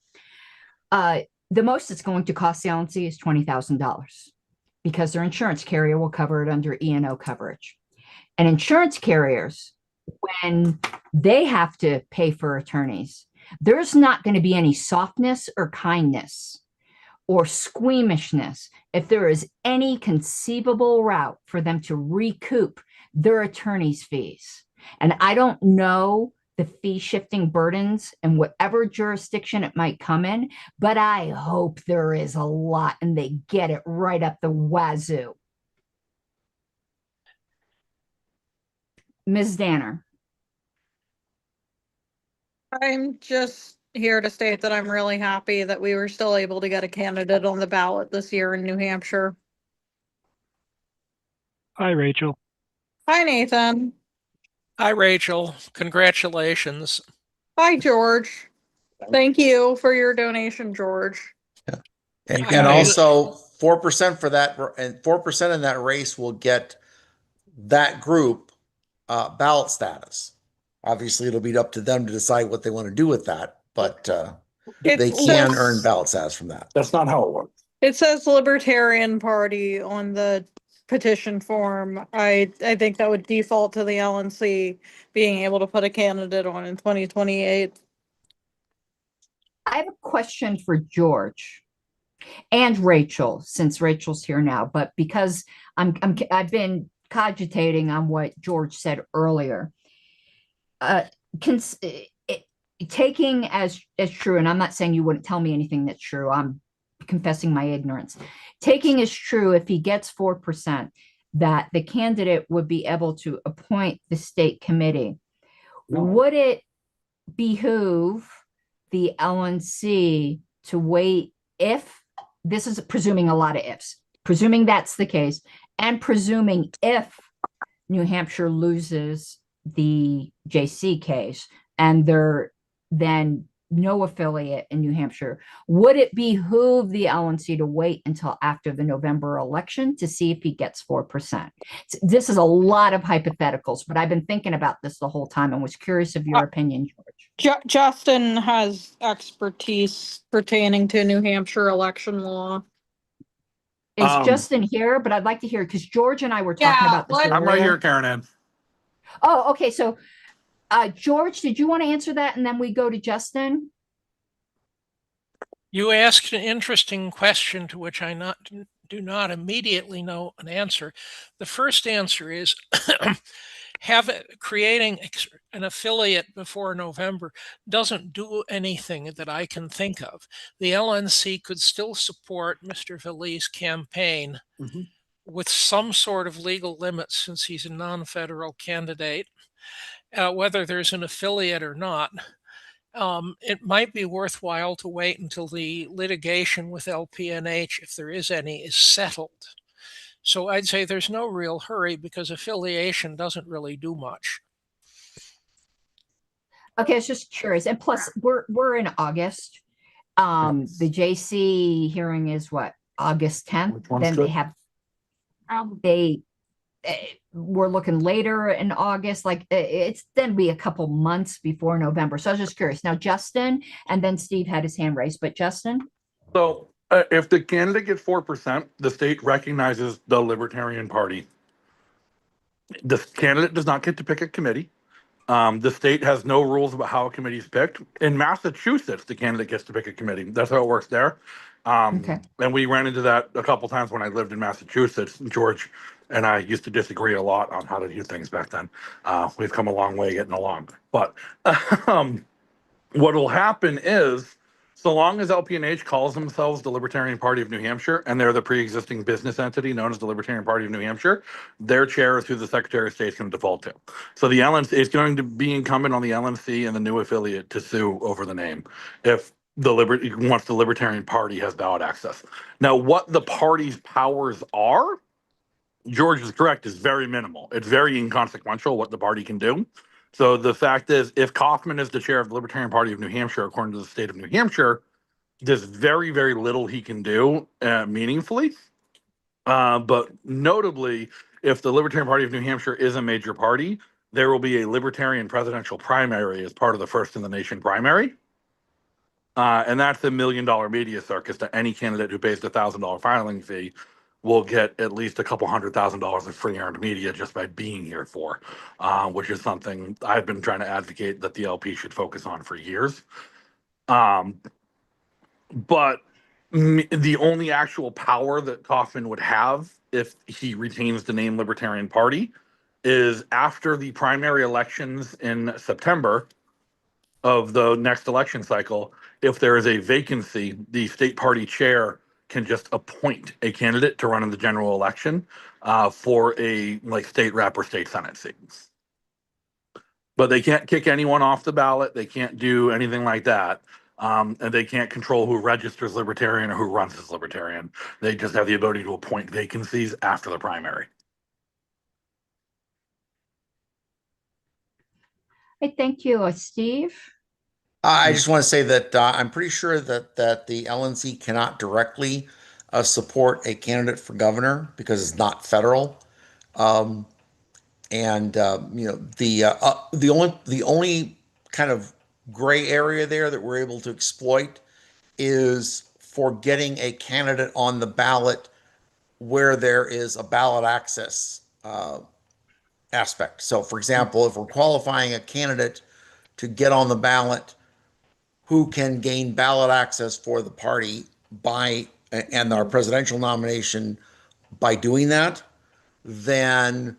The most it's going to cost the LNC is $20,000 because their insurance carrier will cover it under E&O coverage. And insurance carriers, when they have to pay for attorneys, there's not going to be any softness or kindness or squeamishness if there is any conceivable route for them to recoup their attorney's fees. And I don't know the fee shifting burdens in whatever jurisdiction it might come in, but I hope there is a lot and they get it right up the wazoo. Ms. Danner. I'm just here to state that I'm really happy that we were still able to get a candidate on the ballot this year in New Hampshire. Hi, Rachel. Hi, Nathan. Hi, Rachel. Congratulations. Hi, George. Thank you for your donation, George. And also 4% for that, and 4% in that race will get that group ballot status. Obviously, it'll be up to them to decide what they want to do with that, but they can earn ballot status from that. That's not how it works. It says Libertarian Party on the petition form. I think that would default to the LNC being able to put a candidate on in 2028. I have a question for George and Rachel, since Rachel's here now, but because I've been cogitating on what George said earlier. Taking as true, and I'm not saying you wouldn't tell me anything that's true. I'm confessing my ignorance. Taking as true, if he gets 4%, that the candidate would be able to appoint the state committee. Would it behoove the LNC to wait, if this is presuming a lot of ifs, presuming that's the case, and presuming if New Hampshire loses the JC case and there then no affiliate in New Hampshire, would it behoove the LNC to wait until after the November election to see if he gets 4%? This is a lot of hypotheticals, but I've been thinking about this the whole time and was curious of your opinion, George. Justin has expertise pertaining to New Hampshire election law. Is Justin here? But I'd like to hear, because George and I were talking about this earlier. I'm right here, Karen Ann. Oh, okay. So George, did you want to answer that? And then we go to Justin. You asked an interesting question to which I do not immediately know an answer. The first answer is creating an affiliate before November doesn't do anything that I can think of. The LNC could still support Mr. Villi's campaign with some sort of legal limits since he's a non-federal candidate, whether there's an affiliate or not. It might be worthwhile to wait until the litigation with LPNH, if there is any, is settled. So I'd say there's no real hurry because affiliation doesn't really do much. Okay, I was just curious. And plus, we're in August. The JC hearing is what, August 10th? Then they have we're looking later in August. Like it's then be a couple months before November. So I was just curious. Now, Justin, and then Steve had his hand raised, but Justin? So if the candidate gets 4%, the state recognizes the Libertarian Party. The candidate does not get to pick a committee. The state has no rules about how a committee is picked. In Massachusetts, the candidate gets to pick a committee. That's how it works there. And we ran into that a couple times when I lived in Massachusetts. George and I used to disagree a lot on how to do things back then. We've come a long way getting along. But what will happen is, so long as LPNH calls themselves the Libertarian Party of New Hampshire and they're the pre-existing business entity known as the Libertarian Party of New Hampshire, their chair is who the Secretary of State is going to default to. So the LNC is going to be incumbent on the LNC and the new affiliate to sue over the name if once the Libertarian Party has ballot access. Now, what the party's powers are, George is correct, is very minimal. It's very inconsequential what the party can do. So the fact is, if Kaufman is the chair of the Libertarian Party of New Hampshire, according to the state of New Hampshire, there's very, very little he can do meaningfully. But notably, if the Libertarian Party of New Hampshire is a major party, there will be a Libertarian presidential primary as part of the first in the nation primary. And that's the $1 million media circus that any candidate who pays the $1,000 filing fee will get at least a couple $100,000 of free earned media just by being here for, which is something I've been trying to advocate that the LP should focus on for years. But the only actual power that Kaufman would have if he retains the name Libertarian Party is after the primary elections in September of the next election cycle. If there is a vacancy, the state party chair can just appoint a candidate to run in the general election for a state rep or state senate seat. But they can't kick anyone off the ballot. They can't do anything like that. And they can't control who registers Libertarian or who runs as Libertarian. They just have the ability to appoint vacancies after the primary. Hey, thank you, Steve. I just want to say that I'm pretty sure that the LNC cannot directly support a candidate for governor because it's not federal. The only kind of gray area there that we're able to exploit is for getting a candidate on the ballot where there is a ballot access aspect. So, for example, if we're qualifying a candidate to get on the ballot who can gain ballot access for the party and our presidential nomination by doing that, then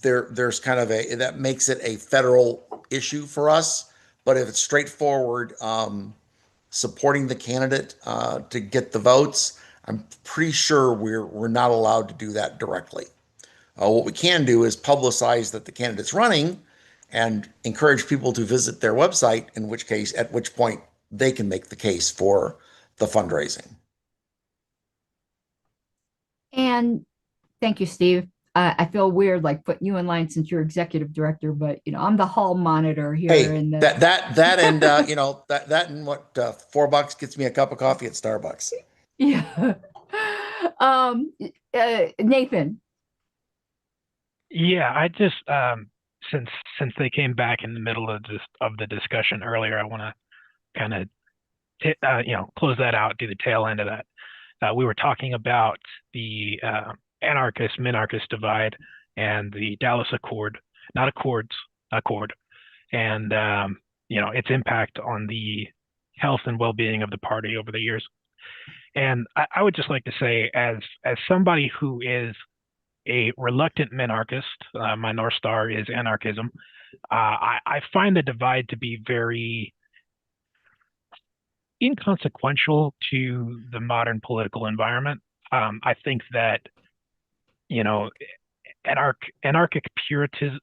there's kind of that makes it a federal issue for us. But if it's straightforward supporting the candidate to get the votes, I'm pretty sure we're not allowed to do that directly. What we can do is publicize that the candidate's running and encourage people to visit their website, at which point they can make the case for the fundraising. And thank you, Steve. I feel weird like putting you in line since you're executive director, but I'm the hall monitor here. Hey, in the... that and that and what $4 gets me a cup of coffee at Starbucks. Yeah. Nathan. Yeah, I just since they came back in the middle of the discussion earlier, I want to kind of close that out, do the tail end of that. We were talking about the anarchist-minarchist divide and the Dallas Accord, not Accords, Accord, and its impact on the health and well-being of the party over the years. And I would just like to say, as somebody who is a reluctant minarchist. My North Star is anarchism. I find the divide to be very inconsequential to the modern political environment. I think that, you know, anarchic Puritanism,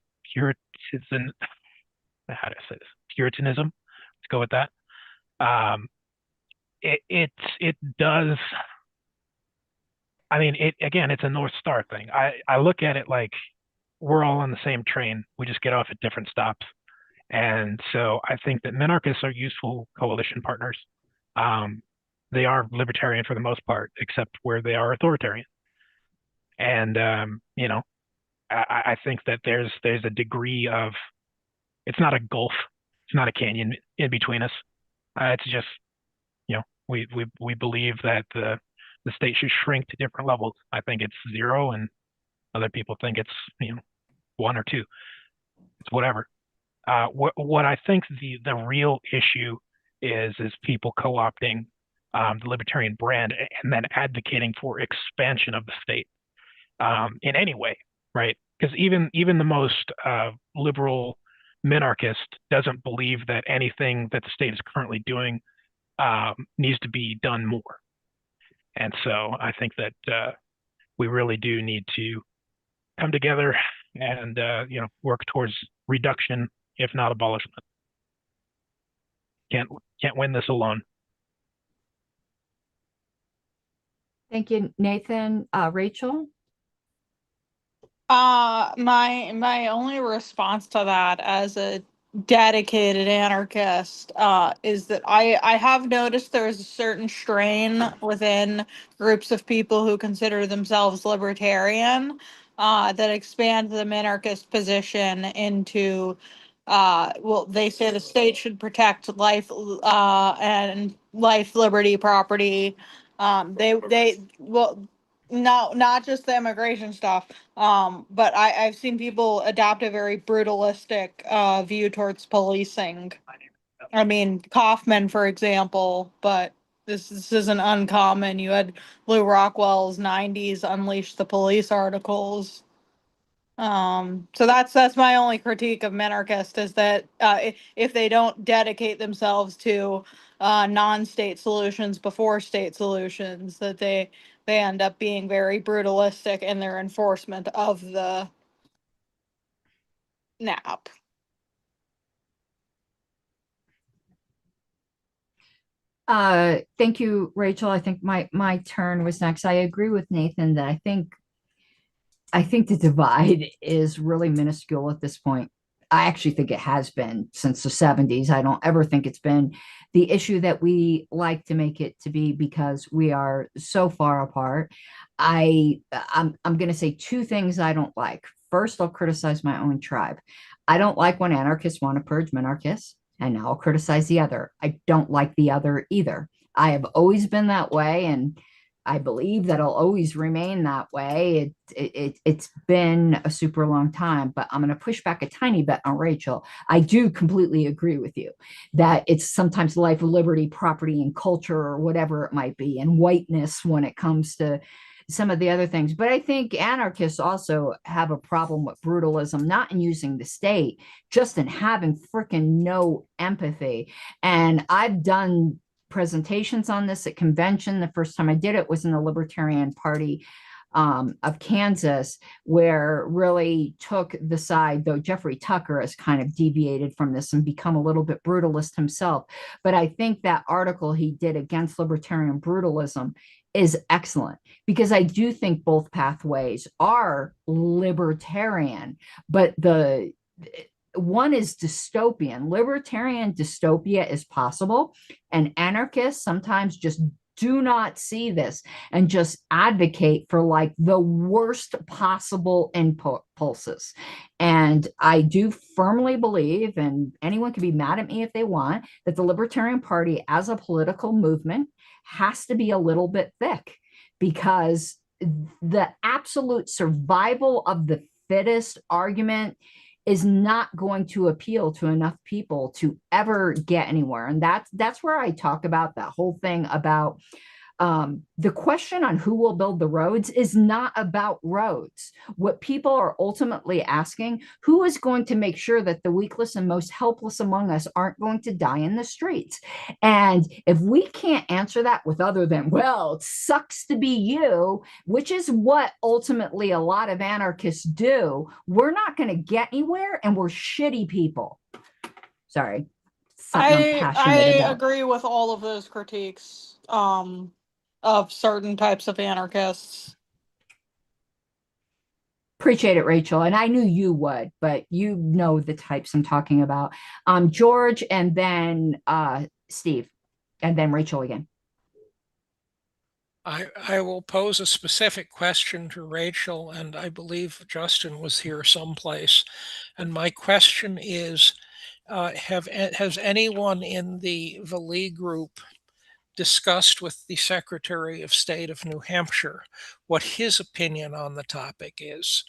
how do I say this? Puritanism. Let's go with that. It does. I mean, it's a North Star thing. I look at it like we're all on the same train. We just get off at different stops. And so I think that minarchists are useful coalition partners. They are libertarian for the most part, except where they are authoritarian. And I think that there's a degree of, it's not a gulf, it's not a canyon in between us. It's just, we believe that the state should shrink to different levels. I think it's 0, and other people think it's 1 or 2. It's whatever. What I think the real issue is people co-opting the libertarian brand and then advocating for expansion of the state in any way, right? Because even the most liberal minarchist doesn't believe that anything that the state is currently doing needs to be done more. And so I think that we really do need to come together and work towards reduction, if not abolishment. Can't win this alone. Thank you, Nathan. Rachel? My only response to that as a dedicated anarchist is that I have noticed there's a certain strain within groups of people who consider themselves libertarian that expand the minarchist position into well, they say the state should protect life and life, liberty, property. They well, no, not just the immigration stuff. But I've seen people adopt a very brutalistic view towards policing. I mean, Kaufman, for example, but this isn't uncommon. You had Lou Rockwell's '90s Unleash the Police articles. So that's my only critique of minarchist is that if they don't dedicate themselves to non-state solutions before state solutions, that they end up being very brutalistic in their enforcement of the NAP. Thank you, Rachel. I think my turn was next. I agree with Nathan that I think the divide is really minuscule at this point. I actually think it has been since the 70s. I don't ever think it's been the issue that we like to make it to be because we are so far apart. I'm going to say 2 things I don't like. First, I'll criticize my own tribe. I don't like when anarchists want to purge minarchists, and now I'll criticize the other. I don't like the other either. I have always been that way, and I believe that I'll always remain that way. It's been a super long time, but I'm going to push back a tiny bit on Rachel. I do completely agree with you that it's sometimes life, liberty, property, and culture, or whatever it might be, and whiteness when it comes to some of the other things. But I think anarchists also have a problem with brutalism, not in using the state, just in having freaking no empathy. And I've done presentations on this at convention. The first time I did it was in the Libertarian Party of Kansas, where really took the side, though Jeffrey Tucker has kind of deviated from this and become a little bit brutalist himself. But I think that article he did against libertarian brutalism is excellent because I do think both pathways are libertarian, but the one is dystopian. Libertarian dystopia is possible, and anarchists sometimes just do not see this and just advocate for like the worst possible impulses. And I do firmly believe, and anyone can be mad at me if they want, that the Libertarian Party as a political movement has to be a little bit thick because the absolute survival of the fittest argument is not going to appeal to enough people to ever get anywhere. And that's where I talk about that whole thing about The question on who will build the roads is not about roads. What people are ultimately asking, who is going to make sure that the weakless and most helpless among us aren't going to die in the streets? And if we can't answer that with other than, well, it sucks to be you, which is what ultimately a lot of anarchists do, we're not going to get anywhere, and we're shitty people. Sorry. Something I'm passionate about. agree with all of those critiques of certain types of anarchists. Appreciate it, Rachel. And I knew you would, but you know the types I'm talking about. George, and then Steve, and then Rachel again. I will pose a specific question to Rachel, and I believe Justin was here someplace. And my question is, has anyone in the Valley group discussed with the Secretary of State of New Hampshire what his opinion on the topic is?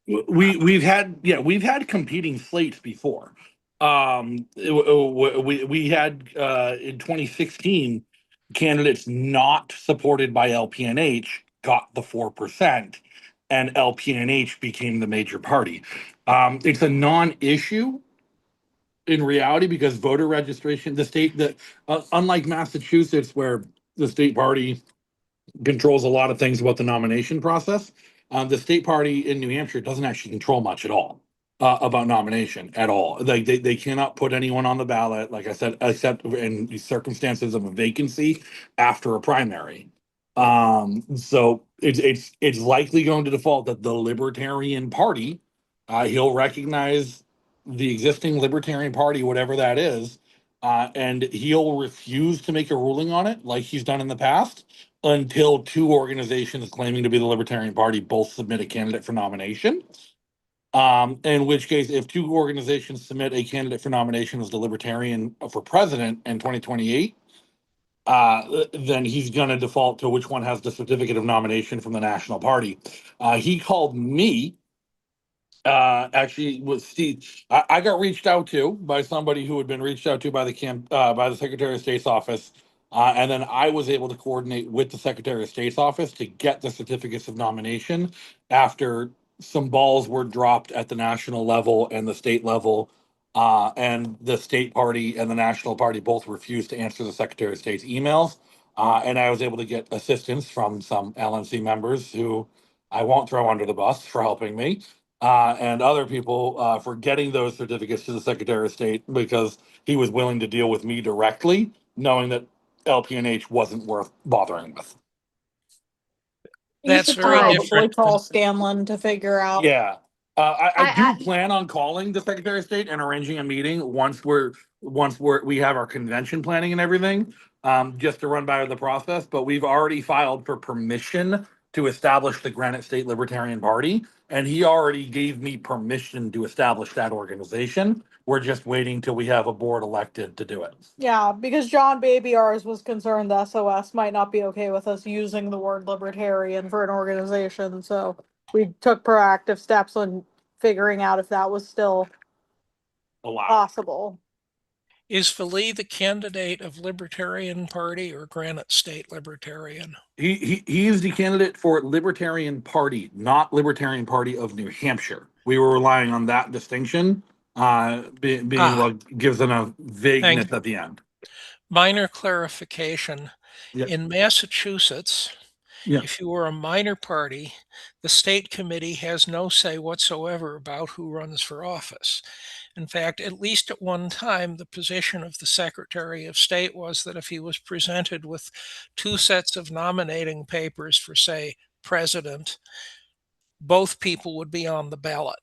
We've had competing slates before. We had in 2016 candidates not supported by LPNH got the 4%, and LPNH became the major party. It's a non-issue in reality because voter registration, unlike Massachusetts, where the state party controls a lot of things about the nomination process. The state party in New Hampshire doesn't actually control much at all about nomination at all. Like they cannot put anyone on the ballot, like I said, except in the circumstances of a vacancy after a primary. So it's likely going to default that the Libertarian Party, he'll recognize the existing Libertarian Party, whatever that is, and he'll refuse to make a ruling on it like he's done in the past until two organizations claiming to be the Libertarian Party both submit a candidate for nomination. In which case, if two organizations submit a candidate for nomination as the Libertarian for president in 2028, then he's going to default to which one has the certificate of nomination from the National Party. He called me. Actually, with Steve, I got reached out to by somebody who had been reached out to by the Secretary of State's office. And then I was able to coordinate with the Secretary of State's office to get the certificates of nomination after some balls were dropped at the national level and the state level. And the state party and the national party both refused to answer the Secretary of State's emails. And I was able to get assistance from some LNC members who I won't throw under the bus for helping me. And other people for getting those certificates to the Secretary of State because he was willing to deal with me directly, knowing that LPNH wasn't worth bothering with. That's very different. Call Scanlon to figure out. Yeah. I do plan on calling the Secretary of State and arranging a meeting once we have our convention planning and everything, just to run by the process. But we've already filed for permission to establish the Granite State Libertarian Party, and he already gave me permission to establish that organization. We're just waiting till we have a board elected to do it. Yeah, because John Baby ours was concerned the SOS might not be okay with us using the word libertarian for an organization, so we took proactive steps on figuring out if that was still possible. Is Philly the candidate of Libertarian Party or Granite State Libertarian? He is the candidate for Libertarian Party, not Libertarian Party of New Hampshire. We were relying on that distinction, being what gives them a vagueness at the end. Minor clarification. Yeah. In Massachusetts, Yeah. if you are a minor party, the state committee has no say whatsoever about who runs for office. In fact, at least at one time, the position of the Secretary of State was that if he was presented with two sets of nominating papers for, say, president, both people would be on the ballot,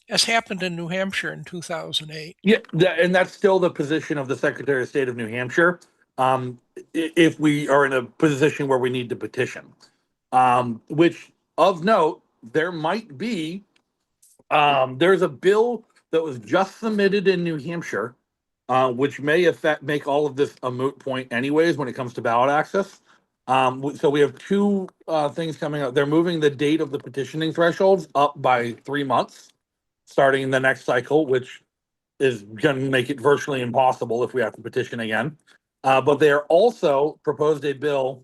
as happened in New Hampshire in 2008. Yeah, and that's still the position of the Secretary of State of New Hampshire. If we are in a position where we need to petition, which of note, there might be, there's a bill that was just submitted in New Hampshire, which may make all of this a moot point anyways when it comes to ballot access. So we have two things coming up. They're moving the date of the petitioning thresholds up by 3 months, starting in the next cycle, which is going to make it virtually impossible if we have to petition again. But they are also proposed a bill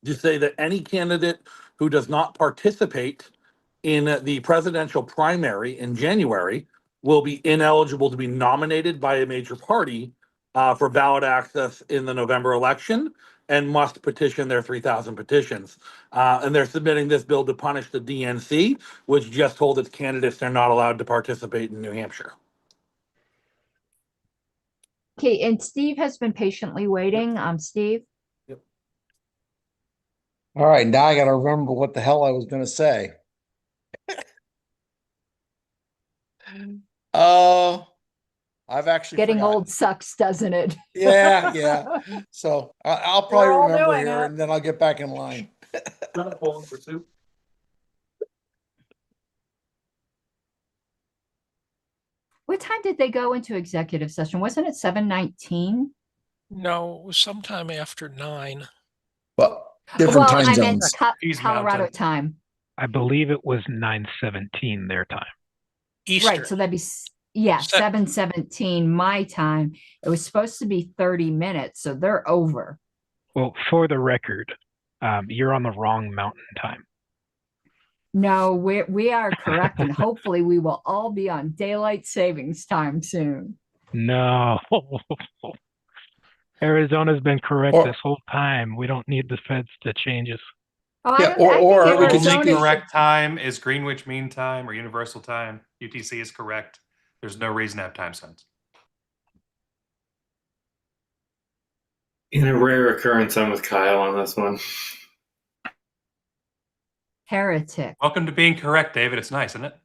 to say that any candidate who does not participate in the presidential primary in January will be ineligible to be nominated by a major party for ballot access in the November election and must petition their 3,000 petitions. And they're submitting this bill to punish the DNC, which just told its candidates they're not allowed to participate in New Hampshire. Okay, and Steve has been patiently waiting. Steve? All right, now I got to remember what the hell I was going to say. I've actually Getting forgotten. old sucks, doesn't it? Yeah. So I'll probably We're all remember doing here, it. and then I'll get back in line. What time did they go into executive session? Wasn't it 7:19? No, it was sometime after 9. But different Well, time I meant zones. Colorado time. I believe it was 9:17 their time. Eastern. Right, so that'd be 7:17 my time. It was supposed to be 30 minutes, so they're over. Well, for the record, you're on the wrong mountain time. No, we are correct, and hopefully we will all be on daylight savings time soon. No. Arizona's been correct this whole time. We don't need the feds to change us. Oh, Yeah, or we can Arizona just The correct time is Greenwich Mean Time or Universal Time. UTC is correct. There's no reason to have time zones. In a rare occurrence, I'm with Kyle on this one. Heretic. Welcome to being correct, David. It's nice, isn't it?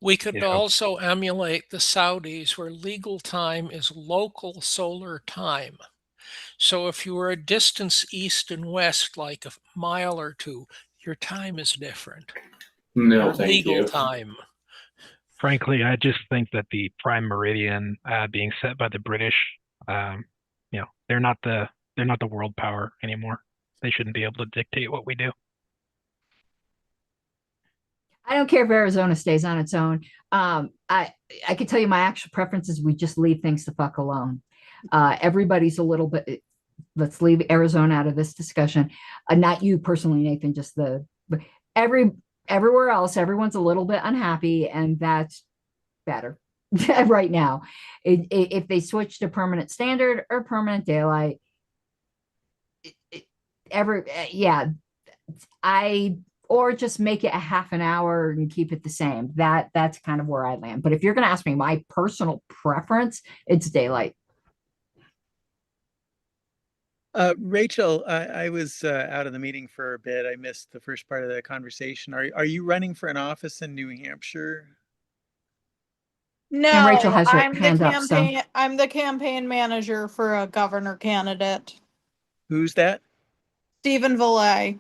We could also emulate the Saudis where legal time is local solar time. So if you were a distance east and west, like a mile or two, your time is different. No, Your thank legal you. time. Frankly, I just think that the prime meridian being set by the British, they're not the world power anymore. They shouldn't be able to dictate what we do. I don't care if Arizona stays on its own. I can tell you my actual preference is we just leave things the fuck alone. Everybody's a little bit. Let's leave Arizona out of this discussion. Not you personally, Nathan. Just everywhere else. Everyone's a little bit unhappy, and that's better right now. If they switch to permanent standard or permanent daylight, or just make it a half an hour and keep it the same. That's kind of where I land. But if you're going to ask me my personal preference, it's daylight. Rachel, I was out of the meeting for a bit. I missed the first part of the conversation. Are you running for an office in New Hampshire? No, And Rachel has her I'm the hand up, so- campaign. I'm the campaign manager for a governor candidate. Who's that? Stephen Valet.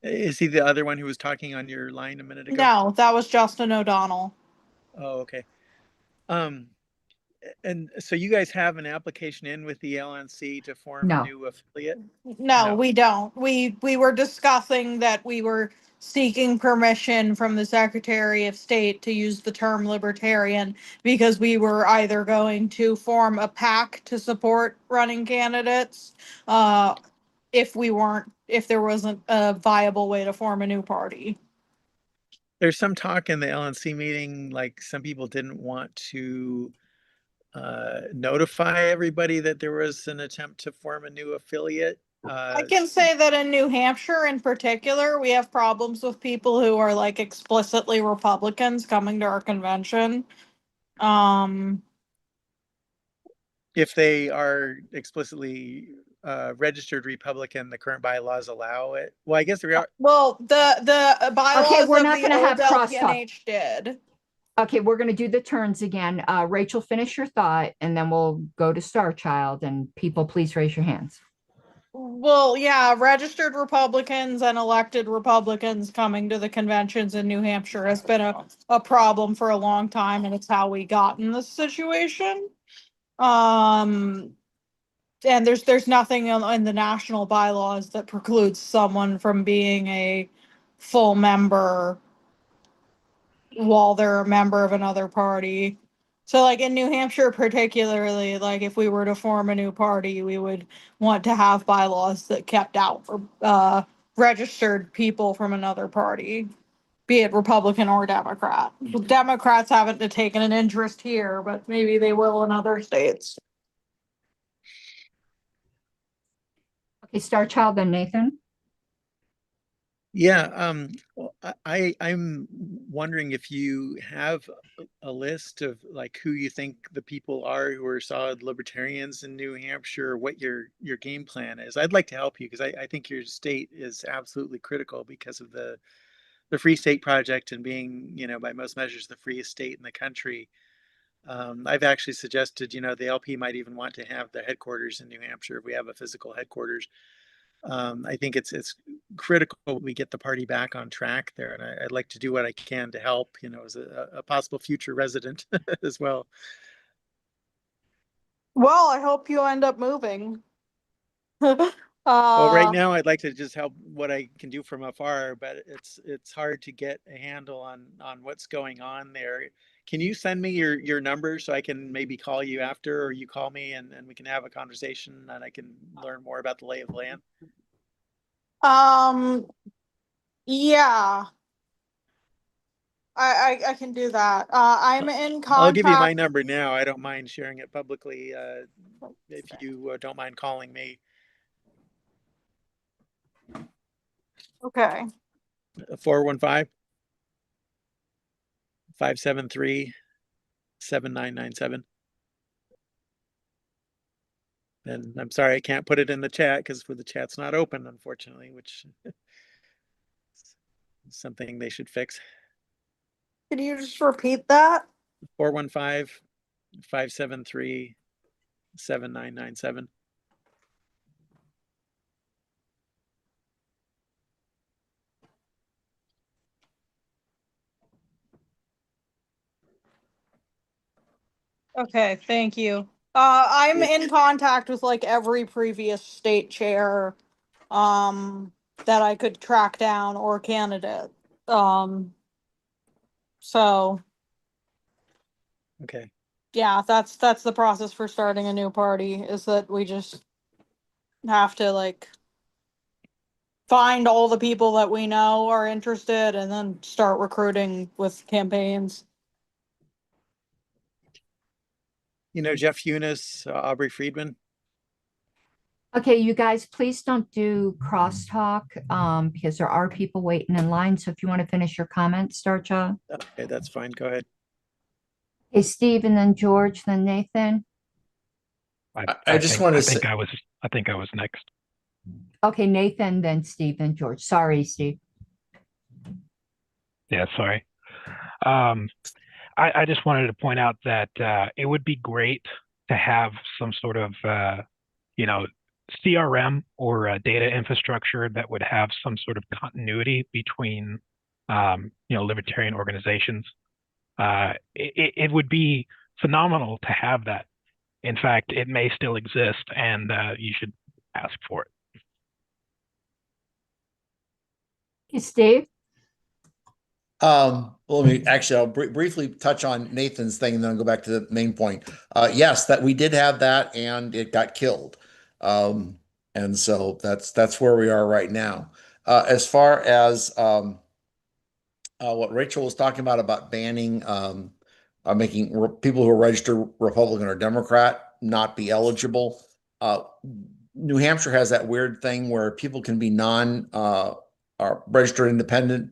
Is he the other one who was talking on your line a minute ago? No, that was Justin O'Donnell. Oh, okay. And so you guys have an application in with the LNC to form No. a new affiliate? No, we don't. We were discussing that we were seeking permission from the Secretary of State to use the term libertarian because we were either going to form a PAC to support running candidates, if there wasn't a viable way to form a new party. There's some talk in the LNC meeting, like some people didn't want to notify everybody that there was an attempt to form a new affiliate. I can say that in New Hampshire in particular, we have problems with people who are like explicitly Republicans coming to our convention. If they are explicitly registered Republican, the current bylaws allow it. Well, I guess there are. Well, the bylaws Okay, we're of not the going to have old crosstalk. LPNH did. Okay, we're going to do the turns again. Rachel, finish your thought, and then we'll go to Star Child. And people, please raise your hands. Well, yeah, registered Republicans and elected Republicans coming to the conventions in New Hampshire has been a problem for a long time, and it's how we got in this situation. And there's nothing in the national bylaws that precludes someone from being a full member while they're a member of another party. So like in New Hampshire particularly, like if we were to form a new party, we would want to have bylaws that kept out registered people from another party, be it Republican or Democrat. Democrats haven't taken an interest here, but maybe they will in other states. Okay, Star Child, then Nathan. Yeah, well, I'm wondering if you have a list of like who you think the people are who are solid libertarians in New Hampshire, what your game plan is. I'd like to help you because I think your state is absolutely critical because of the Free State Project and being, you know, by most measures, the freest state in the country. I've actually suggested, you know, the LP might even want to have the headquarters in New Hampshire if we have a physical headquarters. I think it's critical we get the party back on track there, and I'd like to do what I can to help, you know, as a possible future resident as well. Well, I hope you end up moving. Well, right now I'd like to just help what I can do from afar, but it's hard to get a handle on what's going on there. Can you send me your number so I can maybe call you after, or you call me and we can have a conversation and I can learn more about the lay of the land? Yeah, I can do that. I'm in contact. I'll give you my number now. I don't mind sharing it publicly if you don't mind calling me. Okay. 415-573-7997. And I'm sorry I can't put it in the chat because the chat's not open, unfortunately, which is something they should fix. Can you just repeat that? 415-573-7997. Okay, thank you. I'm in contact with like every previous state chair that I could track down or candidate. So Okay. yeah, that's the process for starting a new party, is that we just have to like find all the people that we know are interested and then start recruiting with campaigns. You know, Jeff Eunice, Aubrey Friedman. Okay, you guys, please don't do crosstalk because there are people waiting in line. So if you want to finish your comments, Star Child. Okay, that's fine. Go ahead. Hey, Steve, and then George, then Nathan. I just want to say, I think I was next. Okay, Nathan, then Steve, then George. Sorry, Steve. Yeah, sorry. I just wanted to point out that it would be great to have some sort of, you know, CRM or data infrastructure that would have some sort of continuity between, you know, libertarian organizations. It would be phenomenal to have that. In fact, it may still exist, and you should ask for it. Hey, Steve. well, I'll briefly touch on Nathan's thing and then I'll go back to the main point. Yes, that we did have that and it got killed. And so that's where we are right now. As far as what Rachel was talking about banning, making people who are registered Republican or Democrat not be eligible. New Hampshire has that weird thing where people can be registered independent,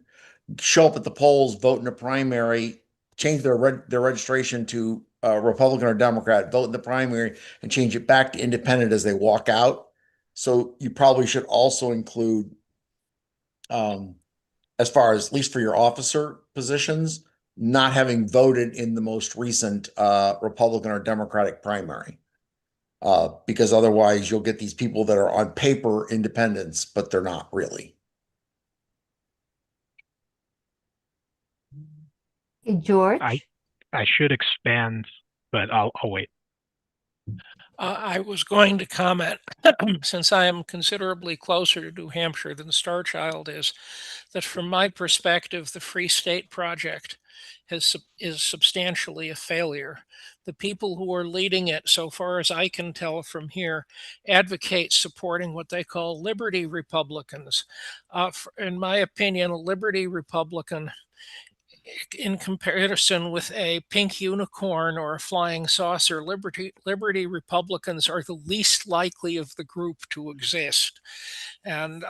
show up at the polls, vote in a primary, change their registration to Republican or Democrat, vote in the primary, and change it back to independent as they walk out. So you probably should also include, as far as at least for your officer positions, not having voted in the most recent Republican or Democratic primary. Because otherwise you'll get these people that are on paper independents, but they're not really. Hey, George. I should expand, but I'll wait. I was going to comment, since I am considerably closer to New Hampshire than Star Child is, that from my perspective, the Free State Project is substantially a failure. The people who are leading it, so far as I can tell from here, advocate supporting what they call Liberty Republicans. In my opinion, a Liberty Republican, in comparison with a pink unicorn or a flying saucer, Liberty Republicans are the least likely of the group to exist. And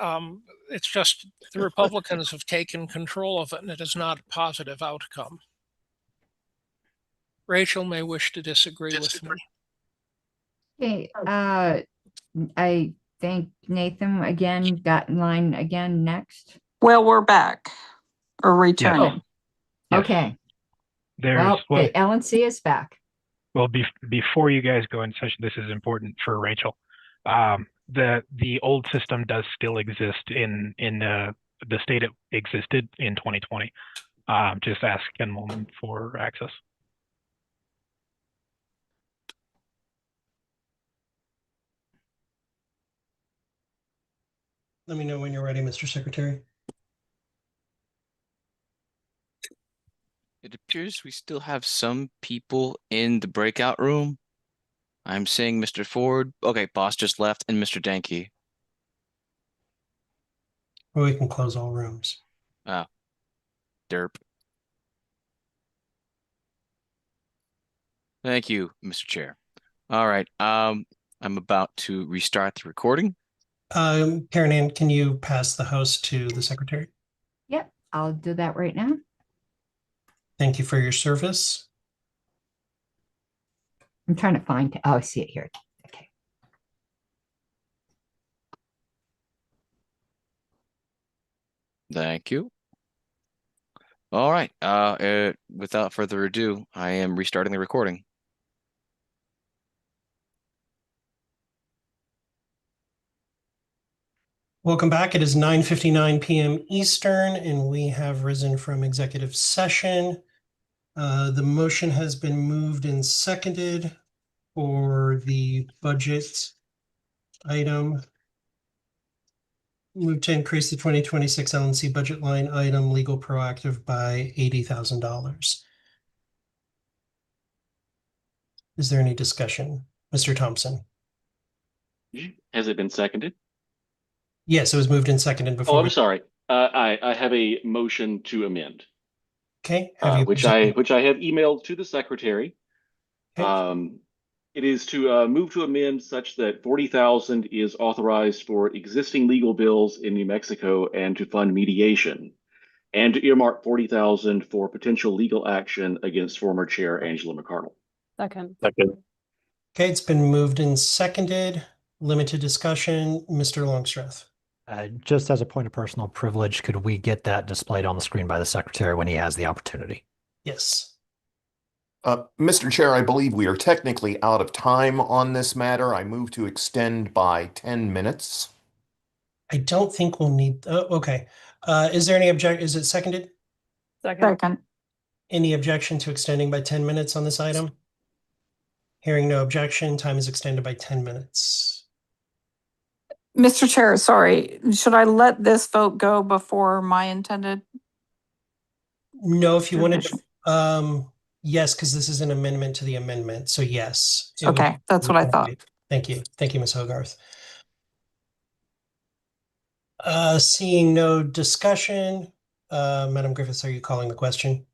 it's just the Republicans have taken control of it, and it is not a positive outcome. Rachel may wish to disagree with me. Okay, I think Nathan again got in line again next. Well, we're back or returning. Yes. Okay. There's the LNC is back. Well, before you guys go into session, this is important for Rachel. The old system does still exist in the state it existed in 2020. Just ask Ken Molman for access. Let me know when you're ready, Mr. Secretary. It appears we still have some people in the breakout room. I'm seeing Mr. Ford. Okay, boss just left, and Mr. Danke. Or we can close all rooms. Oh, derp. Thank you, Mr. Chair. All right, I'm about to restart the recording. Karen Ann, can you pass the host to the secretary? Yep, I'll do that right now. Thank you for your service. I'm trying to find, oh, I see it here. Okay. Thank you. All right, without further ado, I am restarting the recording. Welcome back. It is 9:59 p.m. Eastern, and we have risen from executive session. The motion has been moved and seconded for the budget item. Move to increase the 2026 LNC budget line item legal proactive by $80,000. Is there any discussion? Mr. Thompson? Has it been seconded? Yes, it was moved and seconded before. Oh, I'm sorry. I have a motion to amend. Okay. Which I have emailed to the secretary. Okay. It is to move to amend such that 40,000 is authorized for existing legal bills in New Mexico and to fund mediation, and to earmark 40,000 for potential legal action against former chair Angela McCardle. Second. Okay, it's been moved and seconded. Limited discussion. Mr. Longstreth. Just as a point of personal privilege, could we get that displayed on the screen by the secretary when he has the opportunity? Yes. Mr. Chair, I believe we are technically out of time on this matter. I move to extend by 10 minutes. I don't think we'll need, okay. Is there any is it seconded? Second. Any objection to extending by 10 minutes on this item? Hearing no objection, time is extended by 10 minutes. Mr. Chair, sorry, should I let this vote go before my intended? No, if you wanted to, yes, because this is an amendment to the amendment. So yes. Okay, that's what I thought. Thank you. Thank you, Ms. Hogarth. Seeing no discussion, Madam Griffiths, are you calling the question?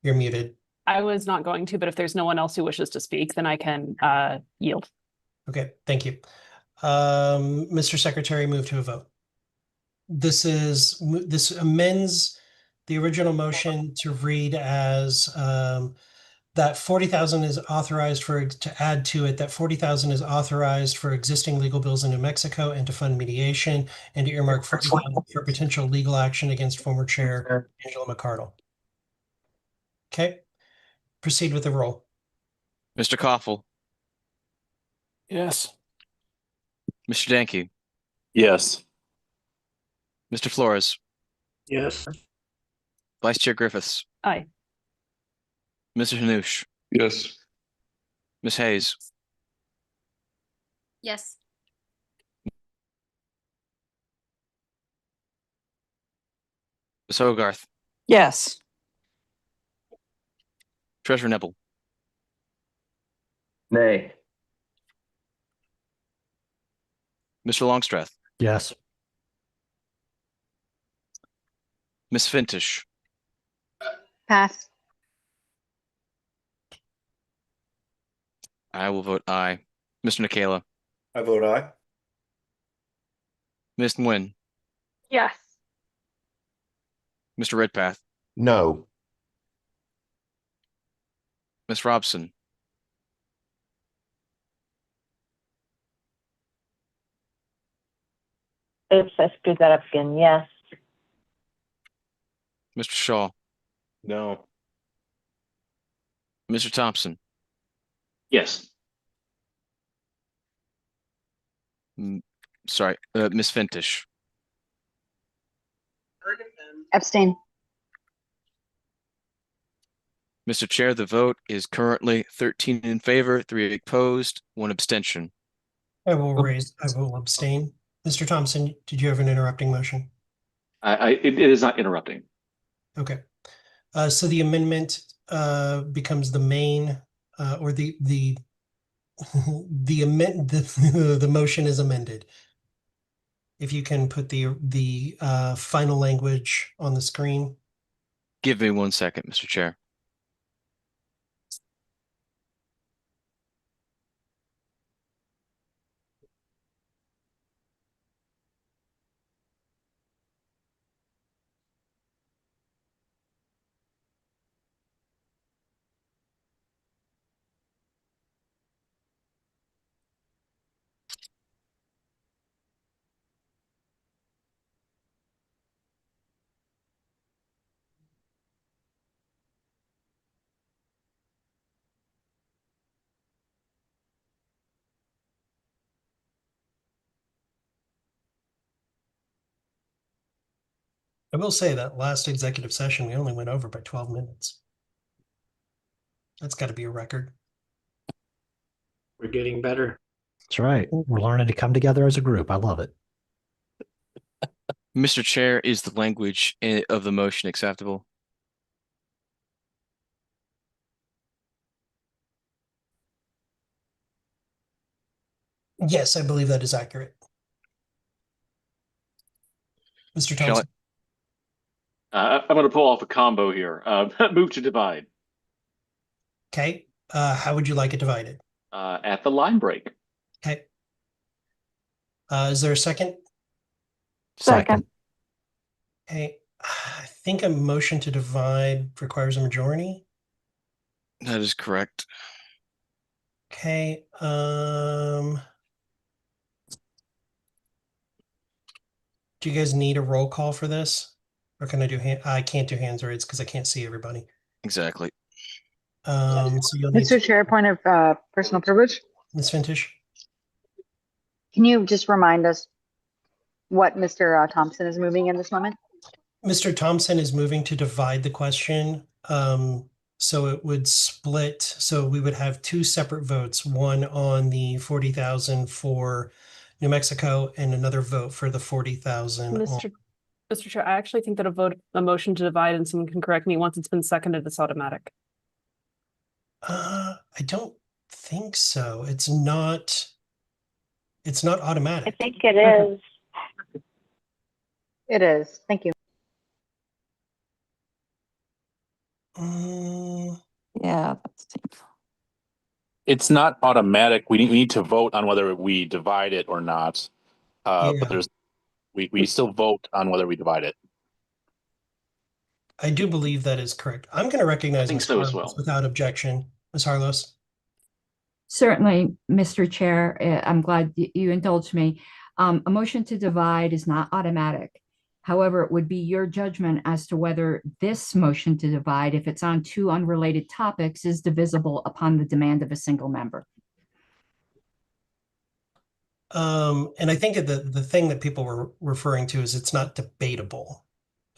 You're muted. I was not going to, but if there's no one else who wishes to speak, then I can yield. Okay, thank you. Mr. Secretary, move to a vote. This amends the original motion to read as that 40,000 is authorized to add to it that 40,000 is authorized for existing legal bills in New Mexico and to fund mediation, and to earmark 40,000 for potential legal action against former chair Angela McCardle. Okay, proceed with the roll. Mr. Koffel. Yes. Mr. Danke. Yes. Mr. Flores. Yes. Vice Chair Griffiths. Aye. Mr. Hanush. Yes. Ms. Hayes. Yes. Ms. Hogarth, Yes. Treasurer Nebel, Nay. Mr. Longstreth, Yes. Ms. Fintish, Pass. I will vote aye. Mr. Nikela, I vote aye. Ms. Nguyen, Yes. Mr. Redpath, No. Ms. Robson, Oops, I screwed that up again. Yes. Mr. Shaw, No. Mr. Thompson, Yes. sorry, Ms. Fintish, Abstain. Mr. Chair, the vote is currently 13 in favor, 3 opposed, 1 abstention. I will abstain. Mr. Thompson, did you have an interrupting motion? It is not interrupting. Okay. So the amendment becomes the main or the the motion is amended. If you can put the final language on the screen. Give me 1 second, Mr. Chair. I will say that last executive session, we only went over by 12 minutes. That's got to be a record. We're getting better. That's right. We're learning to come together as a group. I love it. Mr. Chair, is the language of the motion acceptable? Yes, I believe that is accurate. Mr. Thompson. I'm going to pull off a combo here. Move to divide. Okay. How would you like it divided? At the line break. Okay. Is there a second? Second. Okay. I think a motion to divide requires a majority. That is correct. Okay. Do you guys need a roll call for this? Or can I do I can't do hands raised because I can't see everybody. Exactly. So you'll need Mr. Chair, point of personal privilege. Ms. Fintish. Can you just remind us what Mr. Thompson is moving in this moment? Mr. Thompson is moving to divide the question. So it would split. So we would have 2 separate votes, one on the 40,000 for New Mexico and another vote for the 40,000. Mr. Chair, I actually think that a motion to divide, and someone can correct me, once it's been seconded, it's automatic. I don't think so. It's not automatic. I think it is. It is. Thank you. Yeah. It's not automatic. We need to vote on whether we divide it or not. But we still vote on whether we divide it. I do believe that is correct. I'm going to recognize Ms. so as Harlos well. without objection. Ms. Harlos. Certainly, Mr. Chair, I'm glad you indulged me. A motion to divide is not automatic. However, it would be your judgment as to whether this motion to divide, if it's on 2 unrelated topics, is divisible upon the demand of a single member. And I think the thing that people were referring to is it's not debatable,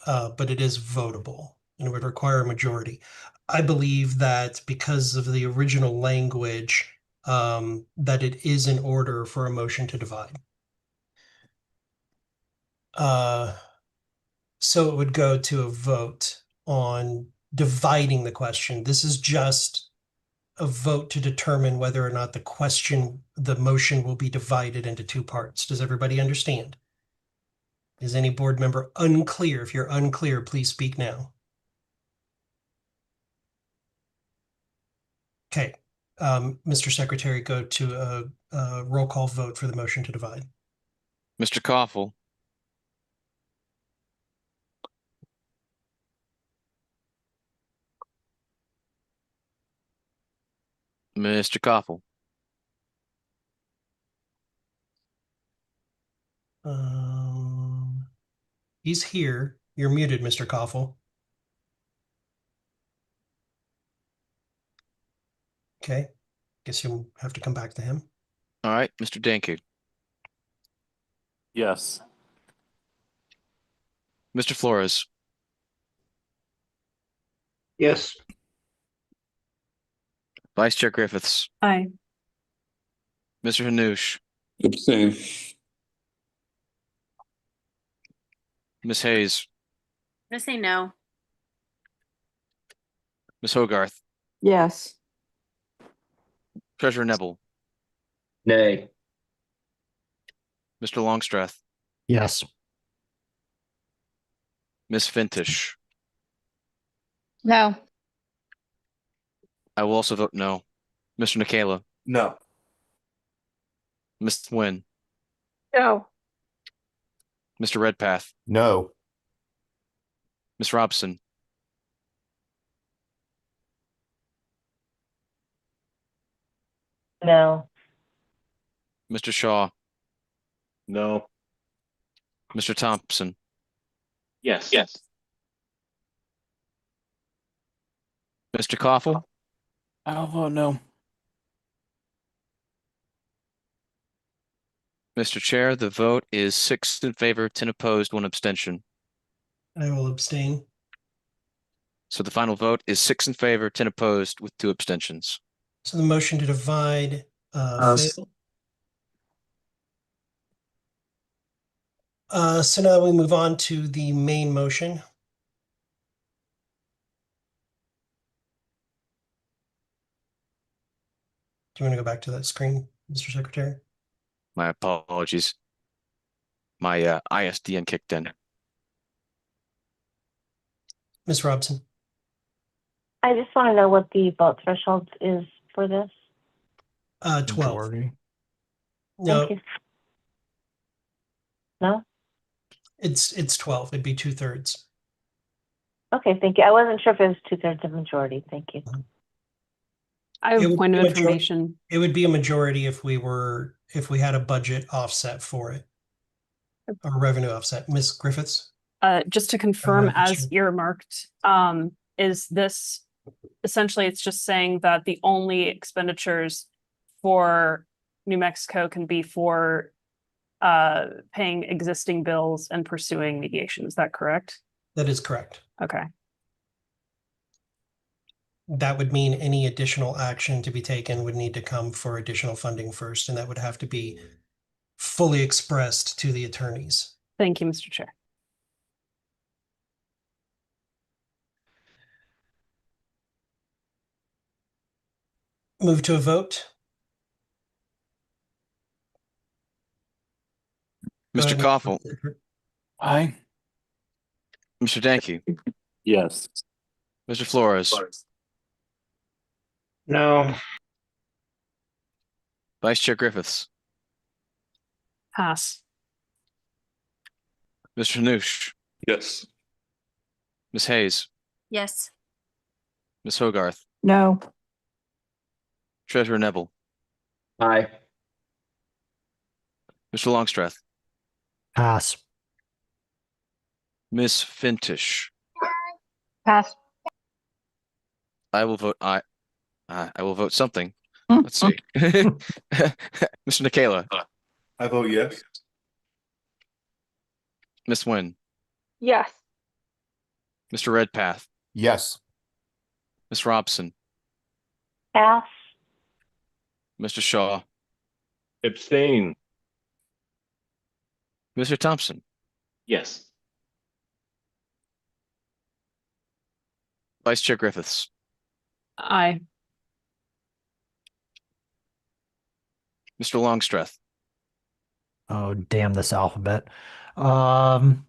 but it is votable and it would require a majority. I believe that because of the original language, that it is in order for a motion to divide. So it would go to a vote on dividing the question. This is just a vote to determine whether or not the motion will be divided into two parts. Does everybody understand? Is any board member unclear? If you're unclear, please speak now. Okay, Mr. Secretary, go to a roll call vote for the motion to divide. Mr. Koffel. Mr. Koffel. He's here. You're muted, Mr. Koffel. Okay, guess you'll have to come back to him. All right, Mr. Danke. Yes. Mr. Flores. Yes. Vice Chair Griffiths. Aye. Mr. Hanush. Abstain. Ms. Hayes. I'm gonna say no. Ms. Hogarth. Yes. Treasurer Nebel. Nay. Mr. Longstreth. Yes. Ms. Fintish. No. I will also vote no. Mr. Nikela. No. Ms. Nguyen. No. Mr. Redpath. No. Ms. Robson. No. Mr. Shaw. No. Mr. Thompson. Yes. Yes. Mr. Koffel. I'll vote no. Mr. Chair, the vote is 6 in favor, 10 opposed, 1 abstention. I will abstain. So the final vote is 6 in favor, 10 opposed, with 2 abstentions. So the motion to divide failed. So now we move on to the main motion. Do you want to go back to that screen, Mr. Secretary? My apologies. My ISDN kicked in. Ms. Robson. I just want to know what the vote threshold is for this. 12. Majority. No, Thank you. No? it's 12. It'd be 2/3. Okay, thank you. I wasn't sure if it was 2/3 of majority. Thank you. I have It a would point be of a major- information. It would be a majority if we had a budget offset for it. Or revenue offset. Ms. Griffiths? Just to confirm, Madam as Chair. earmarked, is this essentially it's just saying that the only expenditures for New Mexico can be for paying existing bills and pursuing mediation. Is that correct? That is correct. Okay. That would mean any additional action to be taken would need to come for additional funding first, and that would have to be fully expressed to the attorneys. Thank you, Mr. Chair. Move to a vote. Go Mr. ahead, Koffel. Aye. Mr. Danke. Yes. Mr. Flores. No. Vice Chair Griffiths. Pass. Mr. Hanush. Yes. Ms. Hayes. Yes. Ms. Hogarth. No. Treasurer Nebel. Aye. Mr. Longstreth. Pass. Ms. Fintish. Pass. I will vote aye. I will vote something. Let's see. Mr. Nikela. I vote yes. Ms. Nguyen. Yes. Mr. Redpath. Yes. Ms. Robson. Pass. Mr. Shaw, Abstain. Mr. Thompson, Yes. Vice Chair Griffiths, Aye. Mr. Longstreth, Oh, damn this alphabet. Um,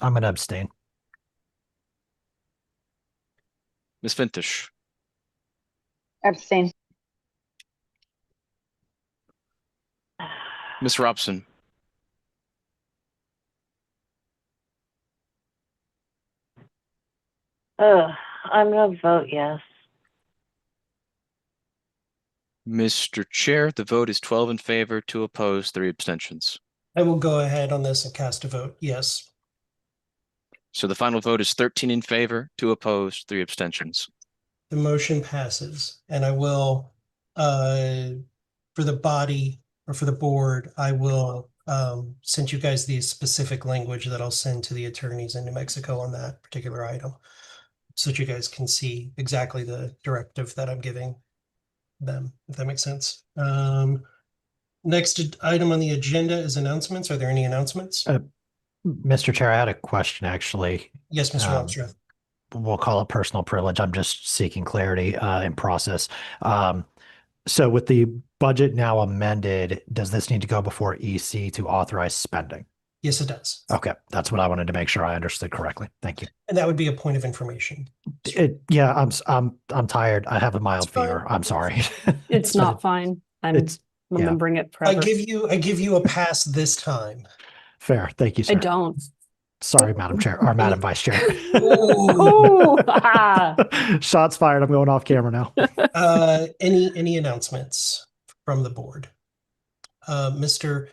I'm gonna abstain. Ms. Fintish, Abstain. Ms. Robson, I'm gonna vote yes. Mr. Chair, the vote is 12 in favor, 2 opposed, 3 abstentions. I will go ahead on this and cast a vote. Yes. So the final vote is 13 in favor, 2 opposed, 3 abstentions. The motion passes, and I will, for the body or for the board, I will send you guys the specific language that I'll send to the attorneys in New Mexico on that particular item, so that you guys can see exactly the directive that I'm giving them, if that makes sense. Next item on the agenda is announcements. Are there any announcements? Mr. Chair, I had a question actually. Yes, Mr. Longstreth. We'll call it personal privilege. I'm just seeking clarity in process. So with the budget now amended, does this need to go before EC to authorize spending? Yes, it does. Okay, that's what I wanted to make sure I understood correctly. Thank you. And that would be a point of information. Yeah, I'm tired. I have a mild fever. I'm sorry. It's not fine. I'm remembering it I forever. give you a pass this time. Fair. Thank you, sir. I don't. Sorry, Madam Chair or Madam Vice Chair. Ooh. Shots fired. I'm going off camera now. Any announcements from the board? Mr.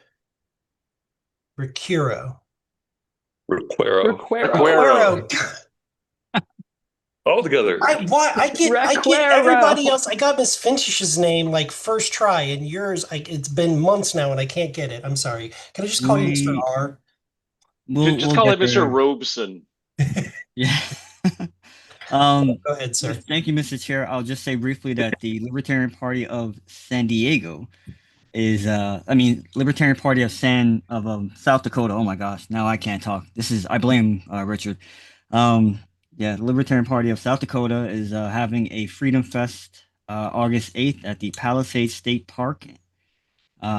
Requero. All together. I get everybody else. I got Miss Finch's name like first try, and yours, it's been months now, and I can't get it. I'm sorry. Can I just call you Mr. R? Just call him Mr. Robeson. Yeah. Go ahead, sir. Thank you, Mr. Chair. I'll just say briefly that the Libertarian Party of San Diego is, Libertarian Party of South Dakota. Oh my gosh, now I can't talk. I blame Richard. The Libertarian Party of South Dakota is having a Freedom Fest August 8th at the Palisades State Park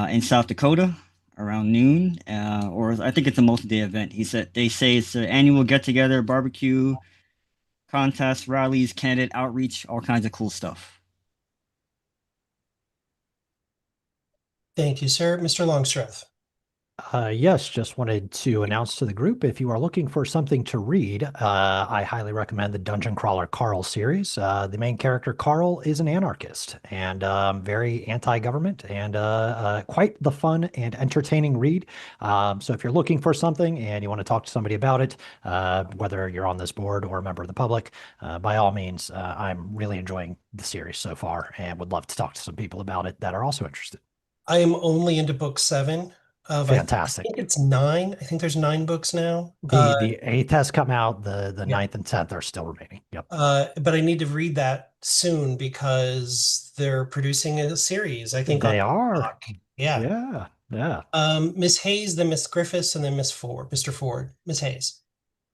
in South Dakota around noon, or I think it's a multi-day event. They say it's an annual get-together, barbecue, contests, rallies, candidate outreach, all kinds of cool stuff. Thank you, sir. Mr. Longstreth. Yes, just wanted to announce to the group, if you are looking for something to read, I highly recommend the Dungeon Crawler Carl series. The main character, Carl, is an anarchist and very anti-government and quite the fun and entertaining read. So if you're looking for something and you want to talk to somebody about it, whether you're on this board or a member of the public, by all means, I'm really enjoying the series so far and would love to talk to some people about it that are also interested. I am only into book 7. Fantastic. I think it's 9. I think there's 9 books now. The 8th has come out. The 9th and 10th are still remaining. Yep. But I need to read that soon because they're producing a series. I think they are. Yeah. Miss Hayes, then Miss Griffiths, and then Mr. Ford. Miss Hayes.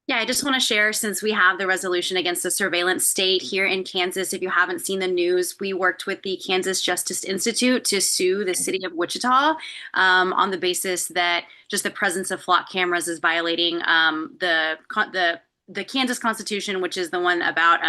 Yeah, I just want to share, since we have the resolution against the surveillance state here in Kansas, if you haven't seen the news, we worked with the Kansas Justice Institute to sue the city of Wichita on the basis that just the presence of flock cameras is violating the Kansas Constitution, which is the one about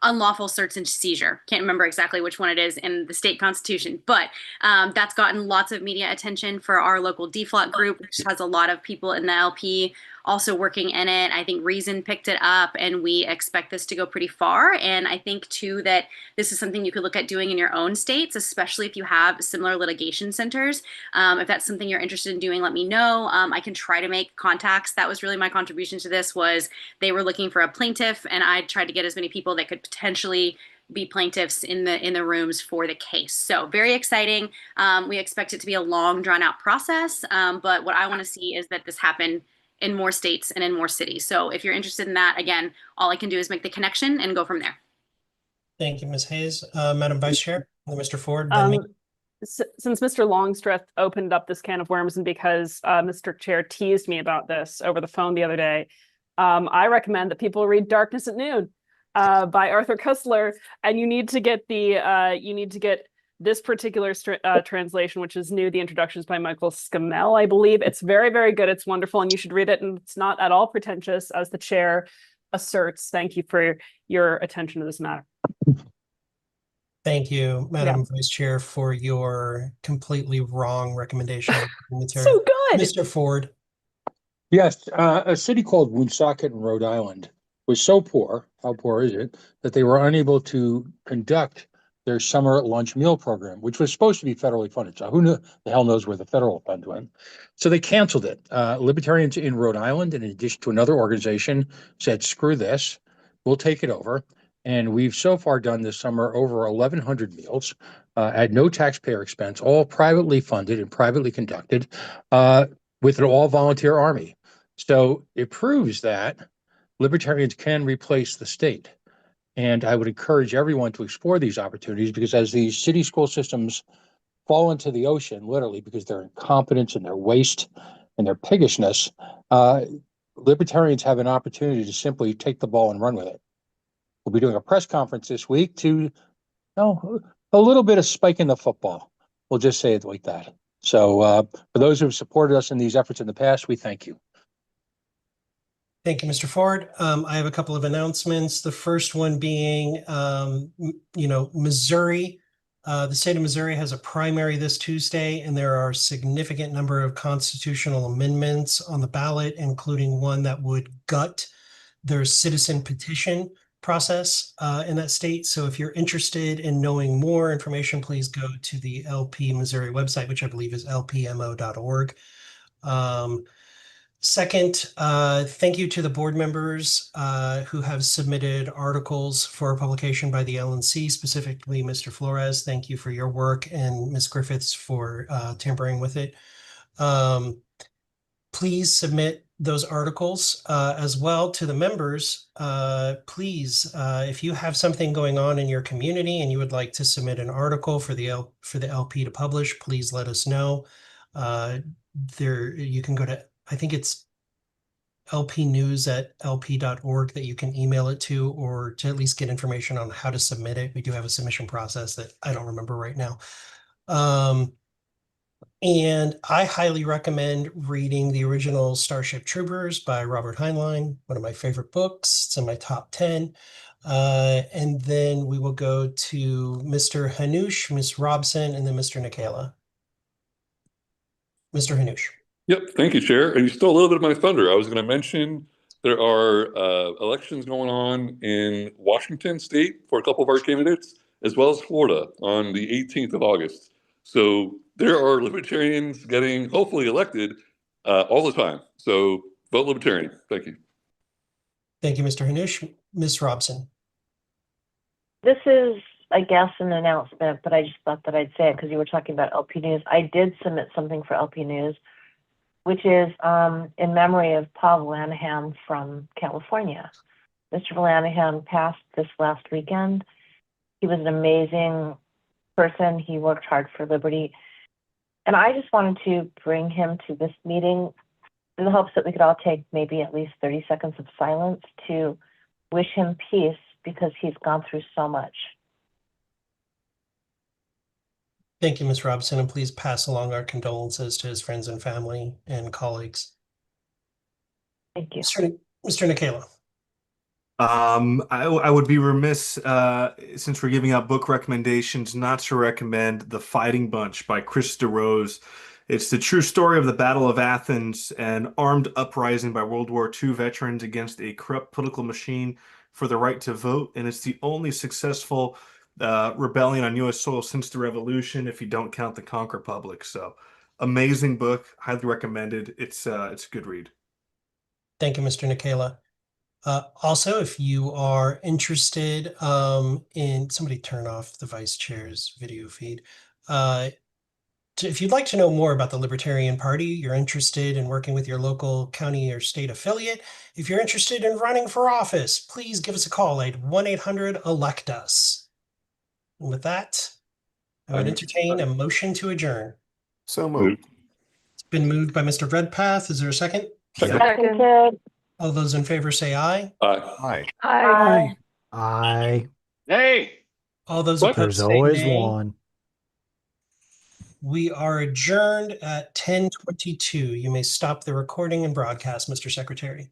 unlawful search and seizure. Can't remember exactly which one it is in the state constitution, but that's gotten lots of media attention for our local DFLOC group, which has a lot of people in the LP also working in it. I think Reason picked it up, and we expect this to go pretty far. And I think too that this is something you could look at doing in your own states, especially if you have similar litigation centers. If that's something you're interested in doing, let me know. I can try to make contacts. That was really my contribution to this, was they were looking for a plaintiff, and I tried to get as many people that could potentially be plaintiffs in the rooms for the case. So very exciting. We expect it to be a long, drawn out process. But what I want to see is that this happen in more states and in more cities. So if you're interested in that, again, all I can do is make the connection and go from there. Thank you, Ms. Hayes. Madam Vice Chair, Mr. Ford. Then me. Since Mr. Longstreth opened up this can of worms, and because Mr. Chair teased me about this over the phone the other day, I recommend that people read Darkness at Noon by Arthur Koestler, and you need to get this particular translation, which is new. The introduction is by Michael Scamell, I believe. It's very, very good. It's wonderful, and you should read it. And it's not at all pretentious, as the chair asserts. Thank you for your attention to this matter. Thank you, Madam Vice Chair, for your completely wrong recommendation. So good. Mr. Ford. Yes, a city called Woonsocket in Rhode Island was so poor, how poor is it, that they were unable to conduct their summer lunch meal program, which was supposed to be federally funded. So who knew, the hell knows where the federal fund went. So they canceled it. Libertarians in Rhode Island, in addition to another organization, said, screw this, we'll take it over. And we've so far done this summer over 1,100 meals at no taxpayer expense, all privately funded and privately conducted with an all-volunteer army. So it proves that libertarians can replace the state. And I would encourage everyone to explore these opportunities, because as these city school systems fall into the ocean, literally, because their incompetence and their waste and their piggishness, libertarians have an opportunity to simply take the ball and run with it. We'll be doing a press conference this week to, a little bit of spike in the football. We'll just say it like that. So for those who have supported us in these efforts in the past, we thank you. Thank you, Mr. Ford. I have a couple of announcements. The first one being, Missouri. The state of Missouri has a primary this Tuesday, and there are a significant number of constitutional amendments on the ballot, including one that would gut their citizen petition process in that state. So if you're interested in knowing more information, please go to the LP Missouri website, which I believe is lpmo.org. Second, thank you to the board members who have submitted articles for publication by the LNC, specifically Mr. Flores. Thank you for your work, and Ms. Griffiths for tampering with it. Please submit those articles as well to the members. Please, if you have something going on in your community and you would like to submit an article for the LP to publish, please let us know. You can go to, I think it's lpnews@lp.org that you can email it to, or to at least get information on how to submit it. We do have a submission process that I don't remember right now. And I highly recommend reading the original Starship Troopers by Robert Heinlein, one of my favorite books. It's in my top 10. And then we will go to Mr. Hanush, Ms. Robson, and then Mr. Nikela. Mr. Hanush. Yep, thank you, Chair. And you stole a little bit of my thunder. I was going to mention there are elections going on in Washington State for a couple of our candidates, as well as Florida on the 18th of August. So there are libertarians getting hopefully elected all the time. So vote libertarian. Thank you. Thank you, Mr. Hanush. Ms. Robson. This is, I guess, an announcement, but I just thought that I'd say it because you were talking about LP News. I did submit something for LP News, which is in memory of Paul Vallanham from California. Mr. Vallanham passed this last weekend. He was an amazing person. He worked hard for liberty. And I just wanted to bring him to this meeting in the hopes that we could all take maybe at least 30 seconds of silence to wish him peace, because he's gone through so much. Thank you, Ms. Robson, and please pass along our condolences to his friends and family and colleagues. Thank you. Mr. Nikela. I would be remiss, since we're giving out book recommendations, not to recommend The Fighting Bunch by Chris DeRose. It's the true story of the Battle of Athens, an armed uprising by World War II veterans against a corrupt political machine for the right to vote. And it's the only successful rebellion on U.S. soil since the revolution, if you don't count the Conch Republic. So amazing book, highly recommended. It's a good read. Thank you, Mr. Nikela. Also, if you are interested in, somebody turn off the vice chair's video feed. If you'd like to know more about the Libertarian Party, you're interested in working with your local county or state affiliate, if you're interested in running for office, please give us a call at 1-800-ELECT-US. And with that, I would entertain a motion to adjourn. So moved. It's been moved by Mr. Redpath. Is there a second? Seconded. All those in favor say aye. Aye. Aye. I. Hey, All those There's opposed say always nay. one. We are adjourned at 10:22. You may stop the recording and broadcast, Mr. Secretary.